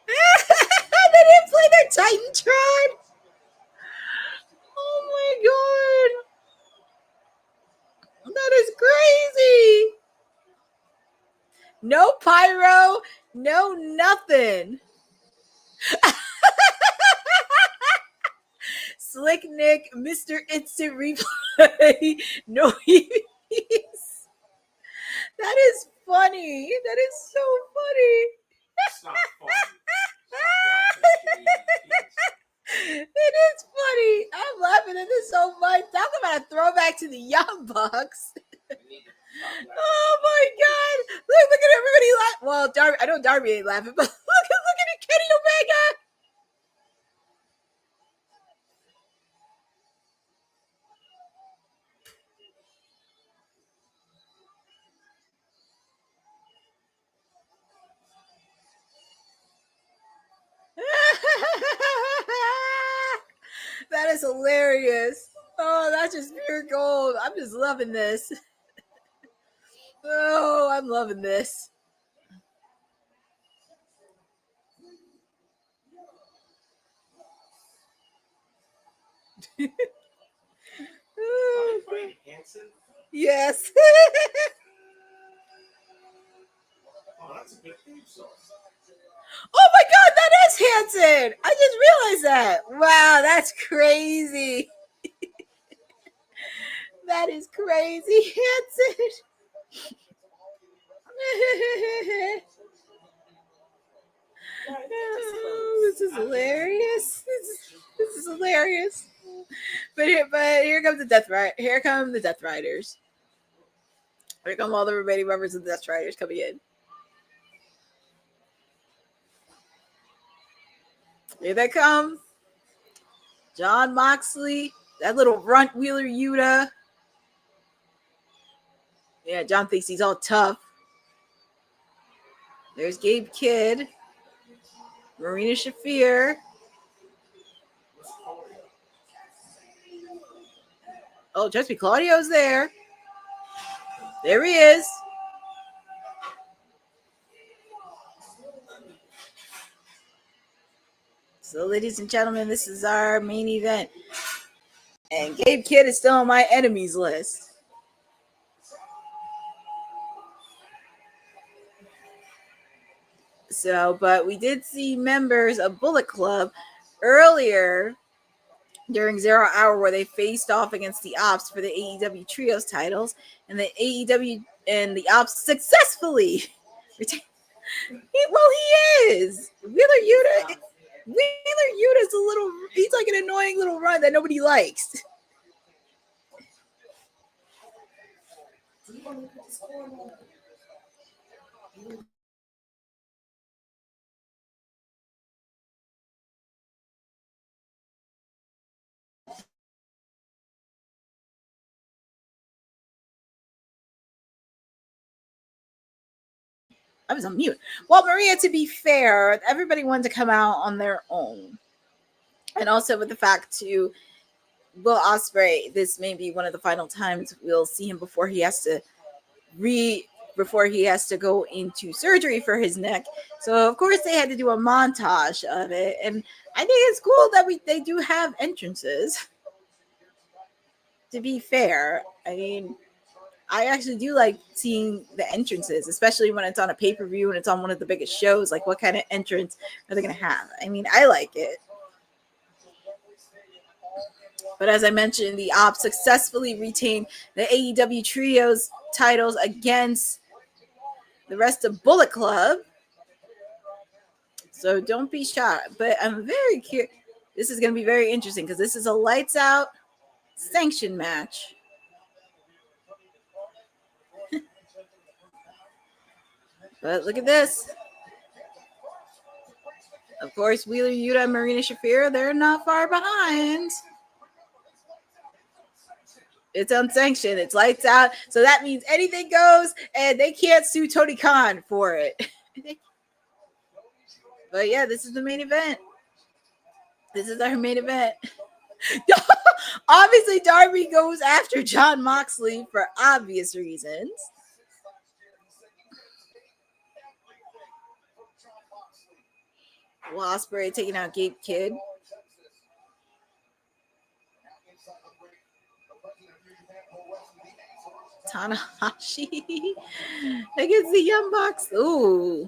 They didn't play their Titantron? Oh my God. That is crazy. No pyro, no nothing. Slick Nick, Mr. Instant Replay. No EVs. That is funny. That is so funny. It's not funny. It is funny. I'm laughing at this so the Young Bucks. Oh my God! Look at everybody laugh. Well, Darby, I know Darby ain't laughing, but look at Kenny Omega. That is hilarious. Oh, that's just pure gold. I'm just loving this. Oh, I'm loving this. Brian Hansen? Yes. Oh, that's a good theme song. Oh my God, that is Hanson. I just realized that. Wow, that's crazy. That is crazy, Hanson. Oh, this is hilarious. This is hilarious. But here comes the Death Riders. Here come the Death Riders. Here come all the remaining members of the Death Riders coming in. Here they come. John Moxley, that little runt Wheeler Yuta. Yeah, John thinks he's all tough. There's Gabe Kidd, Marina Shafir. Oh, trust me, Claudio's there. There he is. So, ladies and gentlemen, this is our main event. And Gabe Kidd is still on my enemies list. So, but we did see members of Bullet Club earlier during 0 Hour where they faced off against the Ops for the AEW Trios titles, and the AEW and the Ops successfully retained. Well, he is. Wheeler Yuta is a little, he's like an annoying little run that nobody likes. I was on mute. Well, Maria, to be fair, everybody wanted to come out on their own. And also with the fact to Will Ospreay, this may be one of the final times we'll see him before he has to go into surgery for his neck. So of course they had to do a montage of it. And I think it's cool that they do have entrances. To be fair, I mean, I actually do like seeing the entrances, especially when it's on a pay-per-view and it's on one of the biggest shows. Like, what kind of entrance are they going to have? I mean, I like it. But as I mentioned, the Ops successfully retained the AEW Trios titles against the rest of Bullet Club. So don't be shocked. But I'm very curious. This is going to be very interesting because this is a lights out sanction match. But look at this. Of course, Wheeler Yuta and Marina Shafir, they're not far behind. It's unsanctioned. It's lights out. So that means anything goes, and they can't sue Tony Khan for it. But yeah, this is the main event. This is our main event. Obviously, Darby goes after John Moxley for obvious reasons. Will Ospreay taking out Gabe Kidd. Tanahashi against the Young Bucks. Ooh.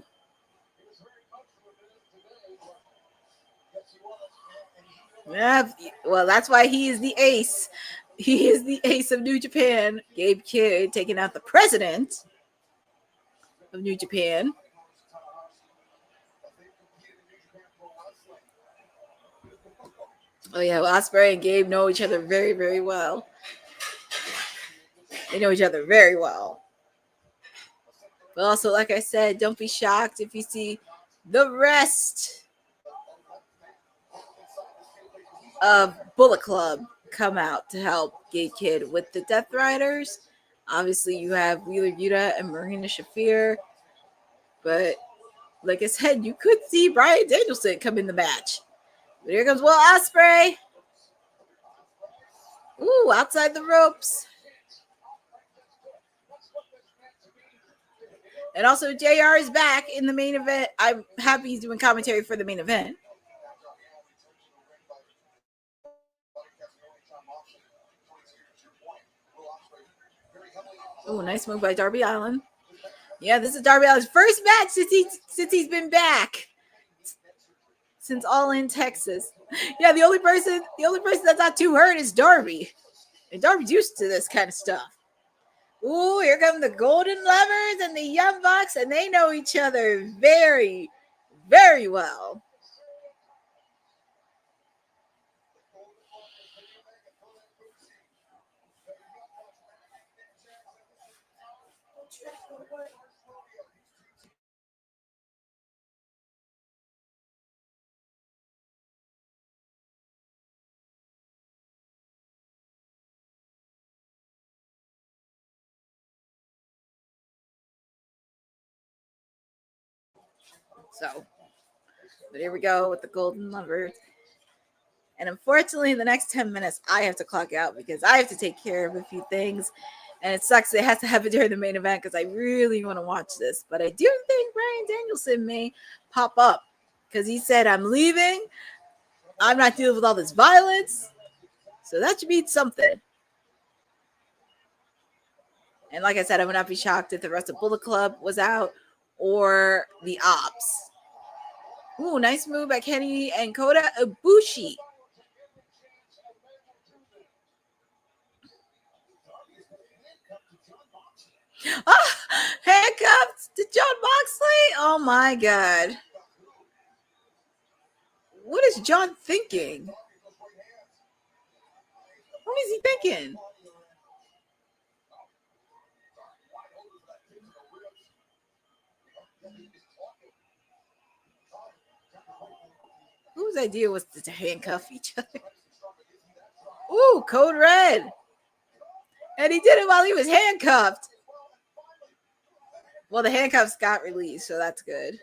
Yeah, well, that's why he is the ace. He is the ace of New Japan. Gabe Kidd taking out the president of New Japan. Oh yeah, well, Ospreay and Gabe know each other very, very well. They know each other very well. But also, like I said, don't be shocked if you see the rest of Bullet Club come out to help Gay Kid with the Death Riders. Obviously, you have Wheeler Yuta and Marina Shafir. But like I said, you could see Bryan Danielson come in the match. But here comes Will Ospreay. Ooh, outside the ropes. And also, JR is back in the main event. I'm happy he's doing commentary for the main event. Oh, nice move by Darby Allin. Yeah, this is Darby Allin's first match since he's been back. Since All In Texas. Yeah, the only person that's not too hurt is Darby. And Darby's used to this kind of stuff. Ooh, here come the Golden Lovers and the Young Bucks, and they know each other very, very well. So, but here we go with the Golden Lovers. And unfortunately, in the next 10 minutes, I have to clock out because I have to take care of a few things. And it sucks it has to happen during the main event because I really want to watch this. But I do think Bryan Danielson may pop up because he said, I'm leaving. I'm not dealing with all this violence. So that should mean something. And like I said, I would not be shocked if the rest of Bullet Club was out or the Ops. Ooh, nice move by Kenny and Kota Ibushi. Ah, handcuffed to John Moxley? Oh my God. What is John thinking? What is he thinking? Whose idea was to handcuff each other? Ooh, code red. And he did it while he was handcuffed. Well, the handcuffs got released, so that's good.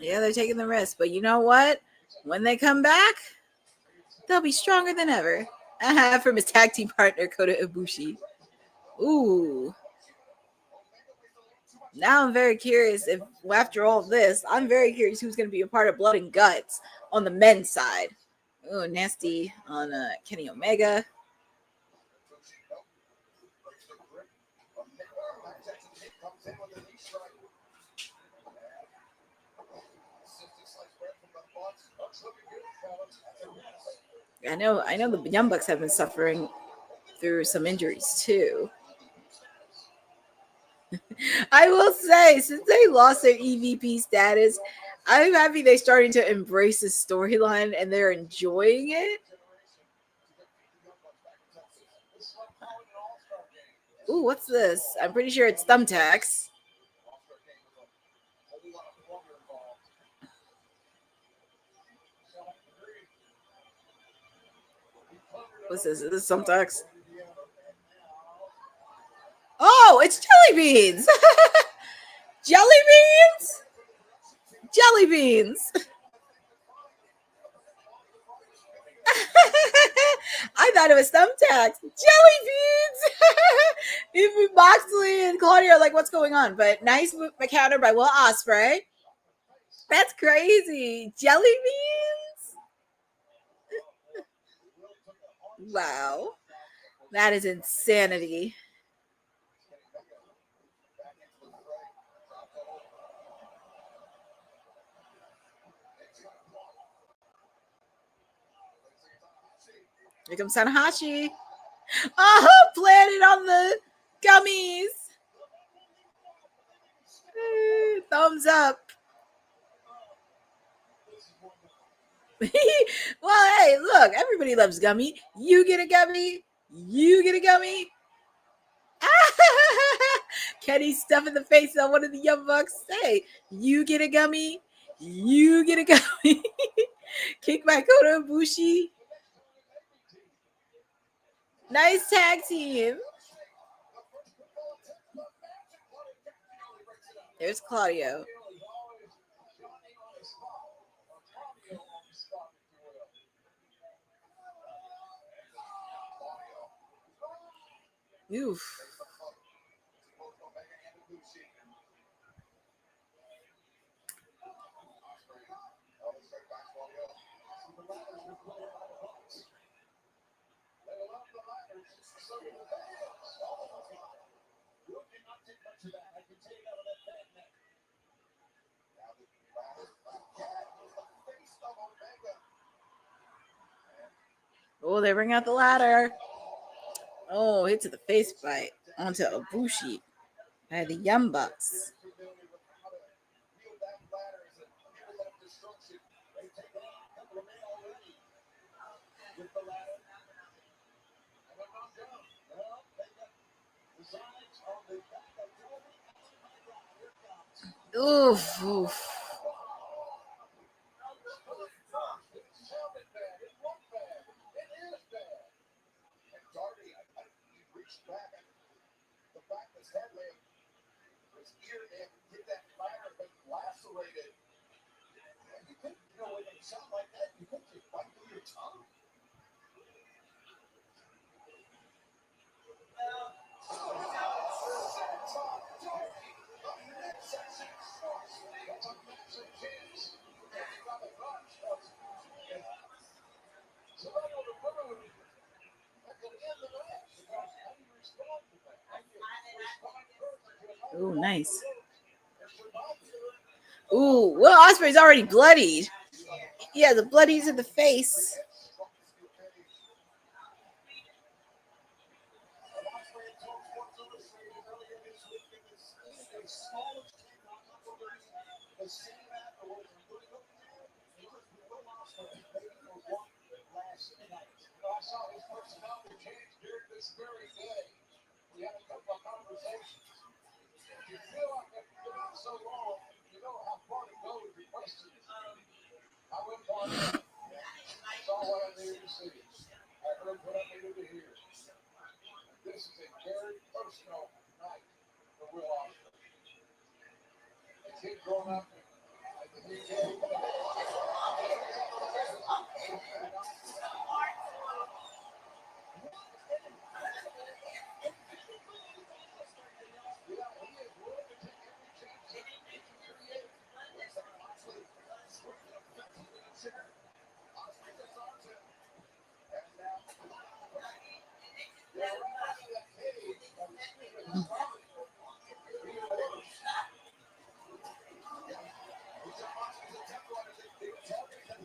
Yeah, they're taking the risk. But you know what? When they come back, they'll be stronger than ever. From his tag team partner, Kota Ibushi. Ooh. Now I'm very curious if, after all this, I'm very curious who's going to be a part of Blood and Guts on the men's side. Ooh, nasty on Kenny Omega. I know the Young Bucks have been suffering through some injuries too. I will say, since they lost their EVP status, I'm happy they're starting to embrace this storyline and they're enjoying it. Ooh, what's this? I'm pretty sure it's thumbtacks. What's this? Is this thumbtacks? Oh, it's jelly beans. Jelly beans? Jelly beans. I thought it was thumbtacks. Jelly beans. Even Moxley and Claudia are like, what's going on? But nice counter by Will Ospreay. That's crazy. Jelly beans? Wow. That is insanity. Here comes Tanahashi. Oh, planted on the gummies. Thumbs up. Well, hey, look, everybody loves gummy. You get a gummy. You get a gummy. Kenny stuffing the face on one of the Young Bucks. Hey, you get a gummy. You get a gummy. Kick by Kota Ibushi. Nice tag team. There's Claudio. Oof. Oh, they bring out the ladder. Oh, hit to the face bite onto Ibushi by the Young Bucks. Oof, oof. Ooh, nice. Ooh, Will Ospreay's already bloodied. Yeah, the bloodies in the face.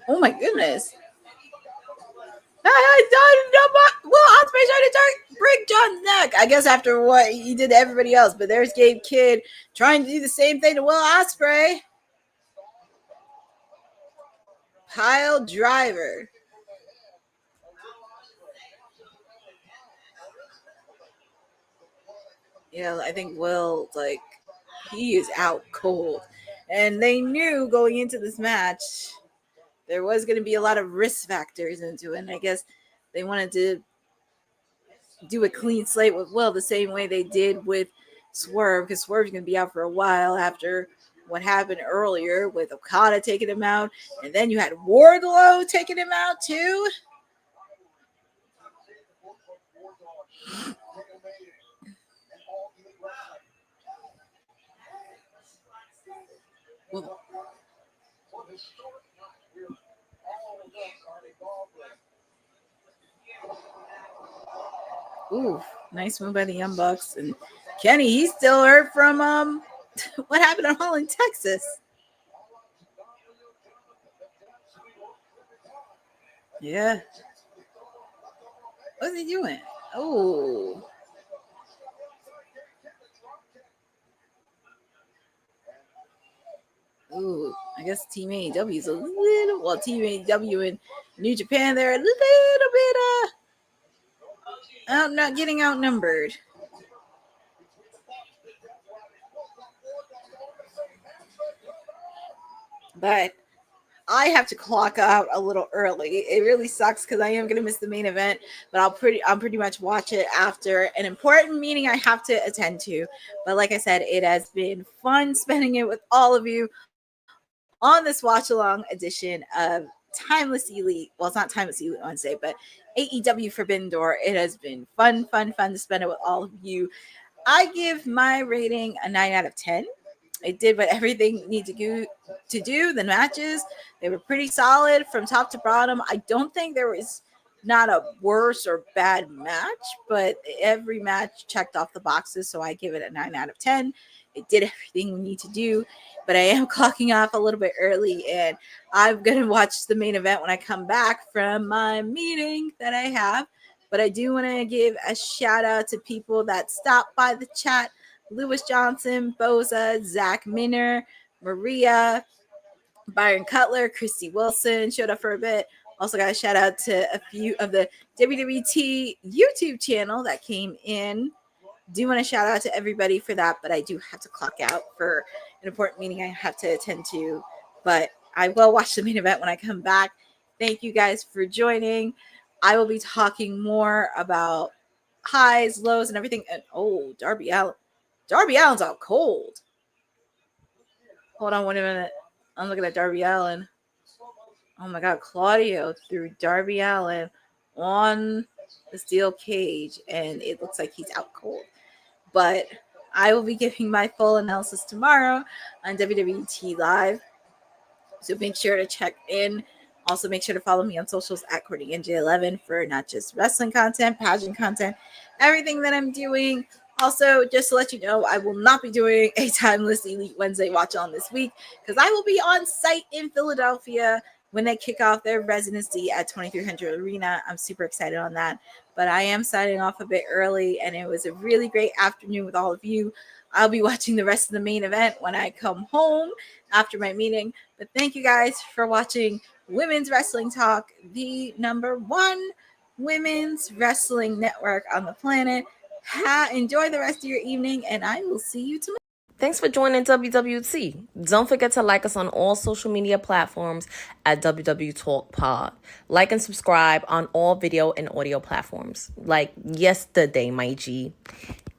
Oh my goodness. Will Ospreay trying to break John's neck. I guess after what he did to everybody else. But there's Gabe Kidd trying to do the same thing to Will Ospreay. Pile driver. Yeah, I think Will, like, he is out cold. And they knew going into this match there was going to be a lot of risk factors into it. And I guess they wanted to do a clean slate with Will the same way they did with Swerve, because Swerve's going to be out for a while after what happened earlier with Okada taking him out. And then you had Wardlow taking him out too. Well, ooh, nice move by the Young Bucks. And Kenny, he's still hurt from what happened at Hall in Texas. Yeah. What's he doing? Oh. Ooh, I guess Team AEW is a little, well, Team AEW in New Japan, they're a little bit, not getting outnumbered. But I have to clock out a little early. It really sucks because I am gonna miss the main event, but I'll pretty much watch it after an important meeting I have to attend to. But like I said, it has been fun spending it with all of you on this watch along edition of Timeless Elite. Well, it's not Timeless Elite Wednesday, but AEW Forbidden Door. It has been fun to spend it with all of you. I give my rating a 9 out of 10. It did what everything needed to do. The matches, they were pretty solid from top to bottom. I don't think there was not a worse or bad match, but every match checked off the boxes, so I give it a 9 out of 10. It did everything we need to do, but I am clocking off a little bit early, and I'm going to watch the main event when I come back from my meeting that I have. But I do want to give a shout out to people that stopped by the chat. Lewis Johnson, Boza, Zach Minner, Maria, Byron Cutler, Christy Wilson showed up for a bit. Also got a shout out to a few of the WWT YouTube channel that came in. Do want to shout out to everybody for that, but I do have to clock out for an important meeting I have to attend to. But I will watch the main event when I come back. Thank you guys for joining. I will be talking more about highs, lows, and everything. And Darby Allin. Darby Allin's out cold. Hold on 1 minute. I'm looking at Darby Allin. Oh my God, Claudio threw Darby Allin on the steel cage, and it looks like he's out cold. But I will be giving my full analysis tomorrow on WWT Live. So make sure to check in. Also, make sure to follow me on socials at CourtneyNJ11 for not just wrestling content, pageant content, everything that I'm doing. Also, just to let you know, I will not be doing a Timeless Elite Wednesday watch on this week because I will be on site in Philadelphia when they kick off their residency at 2300 Arena. I'm super excited on that. But I am signing off a bit early, and it was a really great afternoon with all of you. I'll be watching the rest of the main event when I come home after my meeting. But thank you guys for watching Women's Wrestling Talk, the #1 women's wrestling network on the planet. Enjoy the rest of your evening, and I will see you tomorrow. Thanks for joining WWT. Don't forget to like us on all social media platforms at WWTalkpod. Like and subscribe on all video and audio platforms, like yesterday, my G.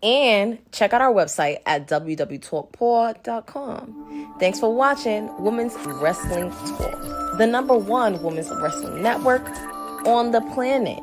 And check out our website at www talkpod.com. Thanks for watching Women's Wrestling Talk, the #1 women's wrestling network on the planet.